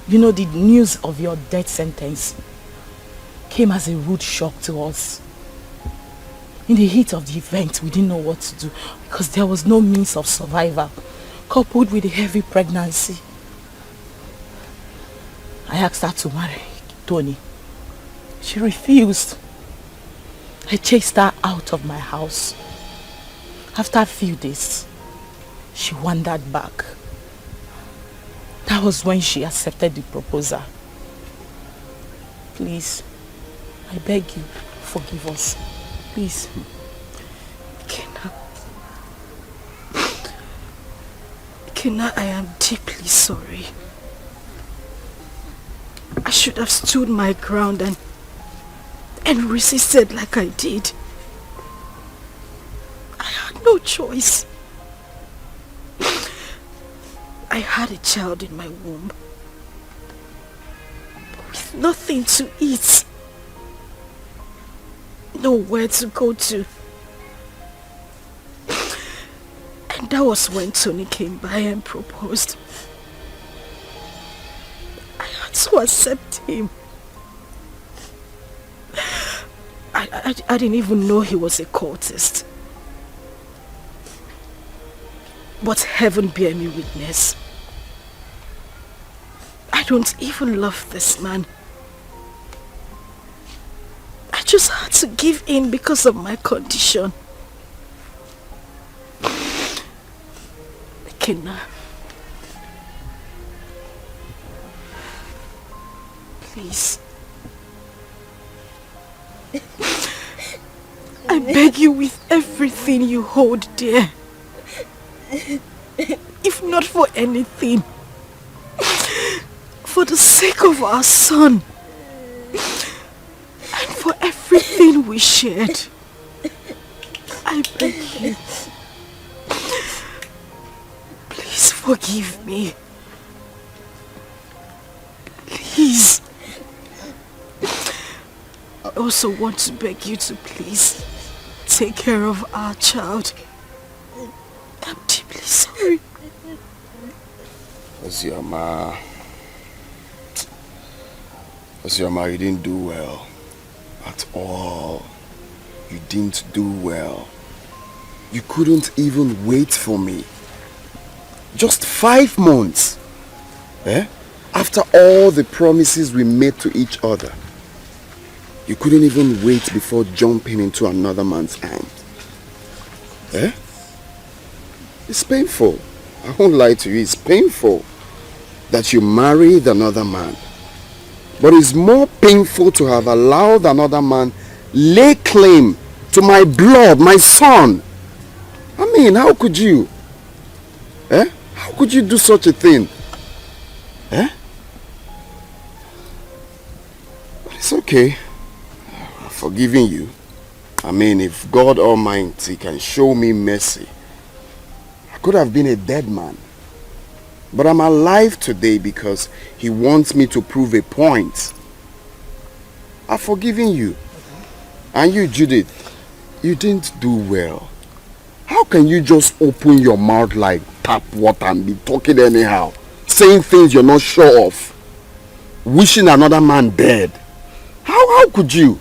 You know, the news of your death sentence came as a rude shock to us. In the heat of the event, we didn't know what to do because there was no means of survival, coupled with a heavy pregnancy. I asked her to marry Tony. She refused. I chased her out of my house. After a few days, she wandered back. That was when she accepted the proposal. Please, I beg you, forgive us. Please. Ikenna, I am deeply sorry. I should have stood my ground and resisted like I did. I had no choice. I had a child in my womb with nothing to eat, nowhere to go to. And that was when Tony came by and proposed. I had to accept him. I didn't even know he was a cultist. But heaven bear me witness. I don't even love this man. I just had to give in because of my condition. Ikenna, please. I beg you with everything you hold dear. If not for anything, for the sake of our son and for everything we shared, I beg you, please forgive me. Please. I also want to beg you to please take care of our child. I'm deeply sorry. Ozioma, you didn't do well. At all. You didn't do well. You couldn't even wait for me. Just 5 months. Eh? After all the promises we made to each other. You couldn't even wait before jumping into another man's arms. Eh? It's painful. I won't lie to you, it's painful that you married another man. But it's more painful to have allowed another man lay claim to my blood, my son. I mean, how could you? Eh? How could you do such a thing? Eh? But it's okay. I'm forgiving you. I mean, if God Almighty can show me mercy, I could have been a dead man. But I'm alive today because he wants me to prove a point. I've forgiven you. And you, Judith, you didn't do well. How can you just open your mouth like tap water and be talking anyhow? Saying things you're not sure of. Wishing another man dead. How could you?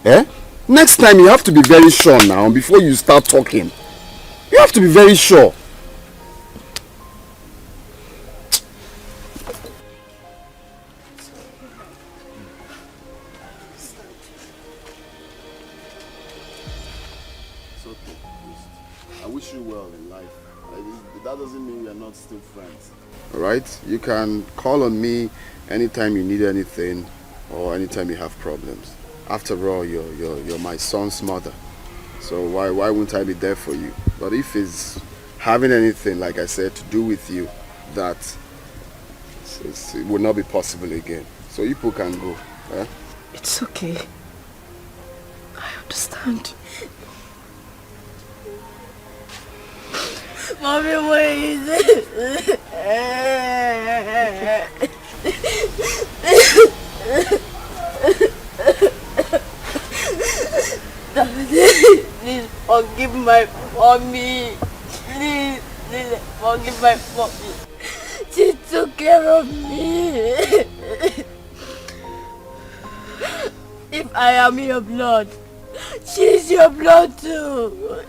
Eh? Next time you have to be very sure now before you start talking. You have to be very sure. I wish you well in life. That doesn't mean we are not still friends. Alright? You can call on me anytime you need anything or anytime you have problems. After all, you're my son's mother. So why wouldn't I be there for you? But if it's having anything, like I said, to do with you, that it will not be possible again. So you people can go. Eh? It's okay. I understand. Mommy, what is it? Please forgive my mommy. Please forgive my mommy. She took care of me. If I am your blood, she's your blood too.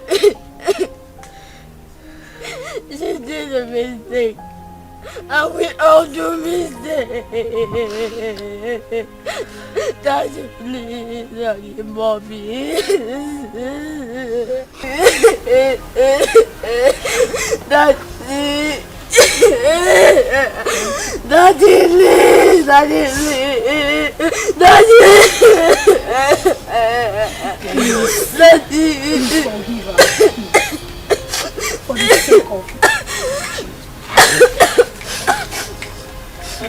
She did a mistake. And we all do mistakes. Daddy, please forgive mommy. Daddy. Daddy, please. Daddy, please. Daddy. Daddy. Forgive her. For the sake of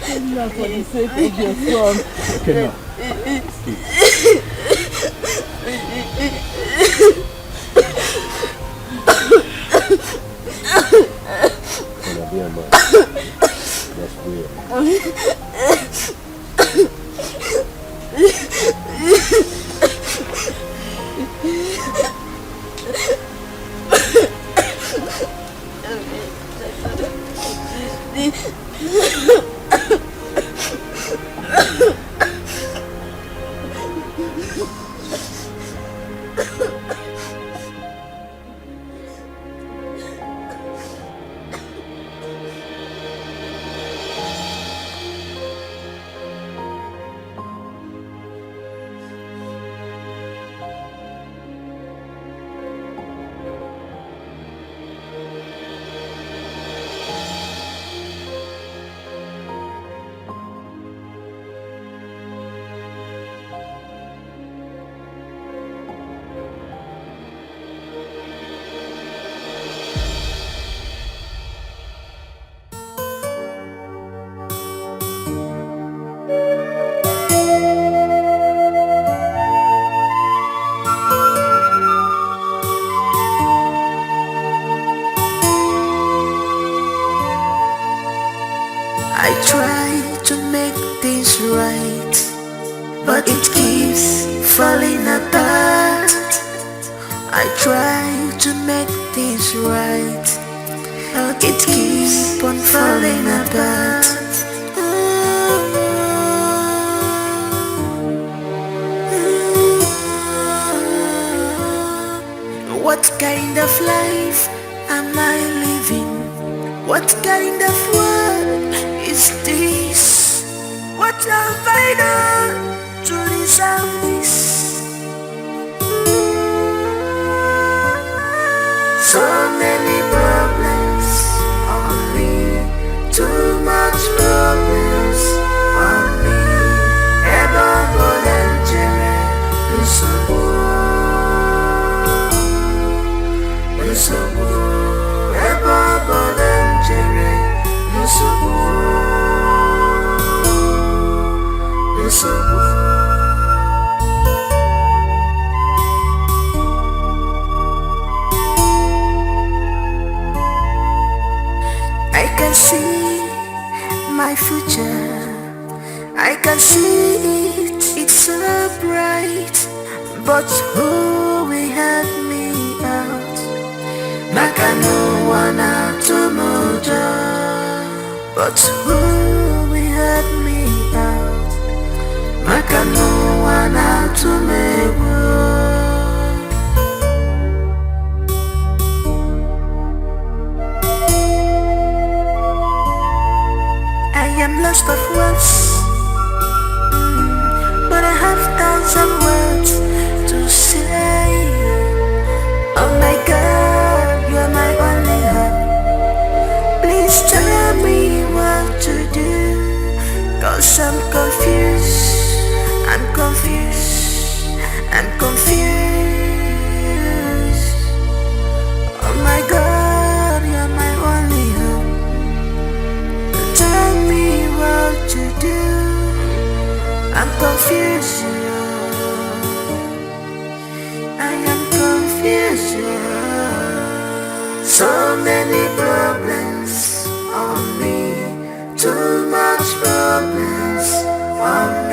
not for the sake of your son. Okay, now. Gonna be a man. That's weird. Oh my God, you're future. So many problems on me, too much problems on me.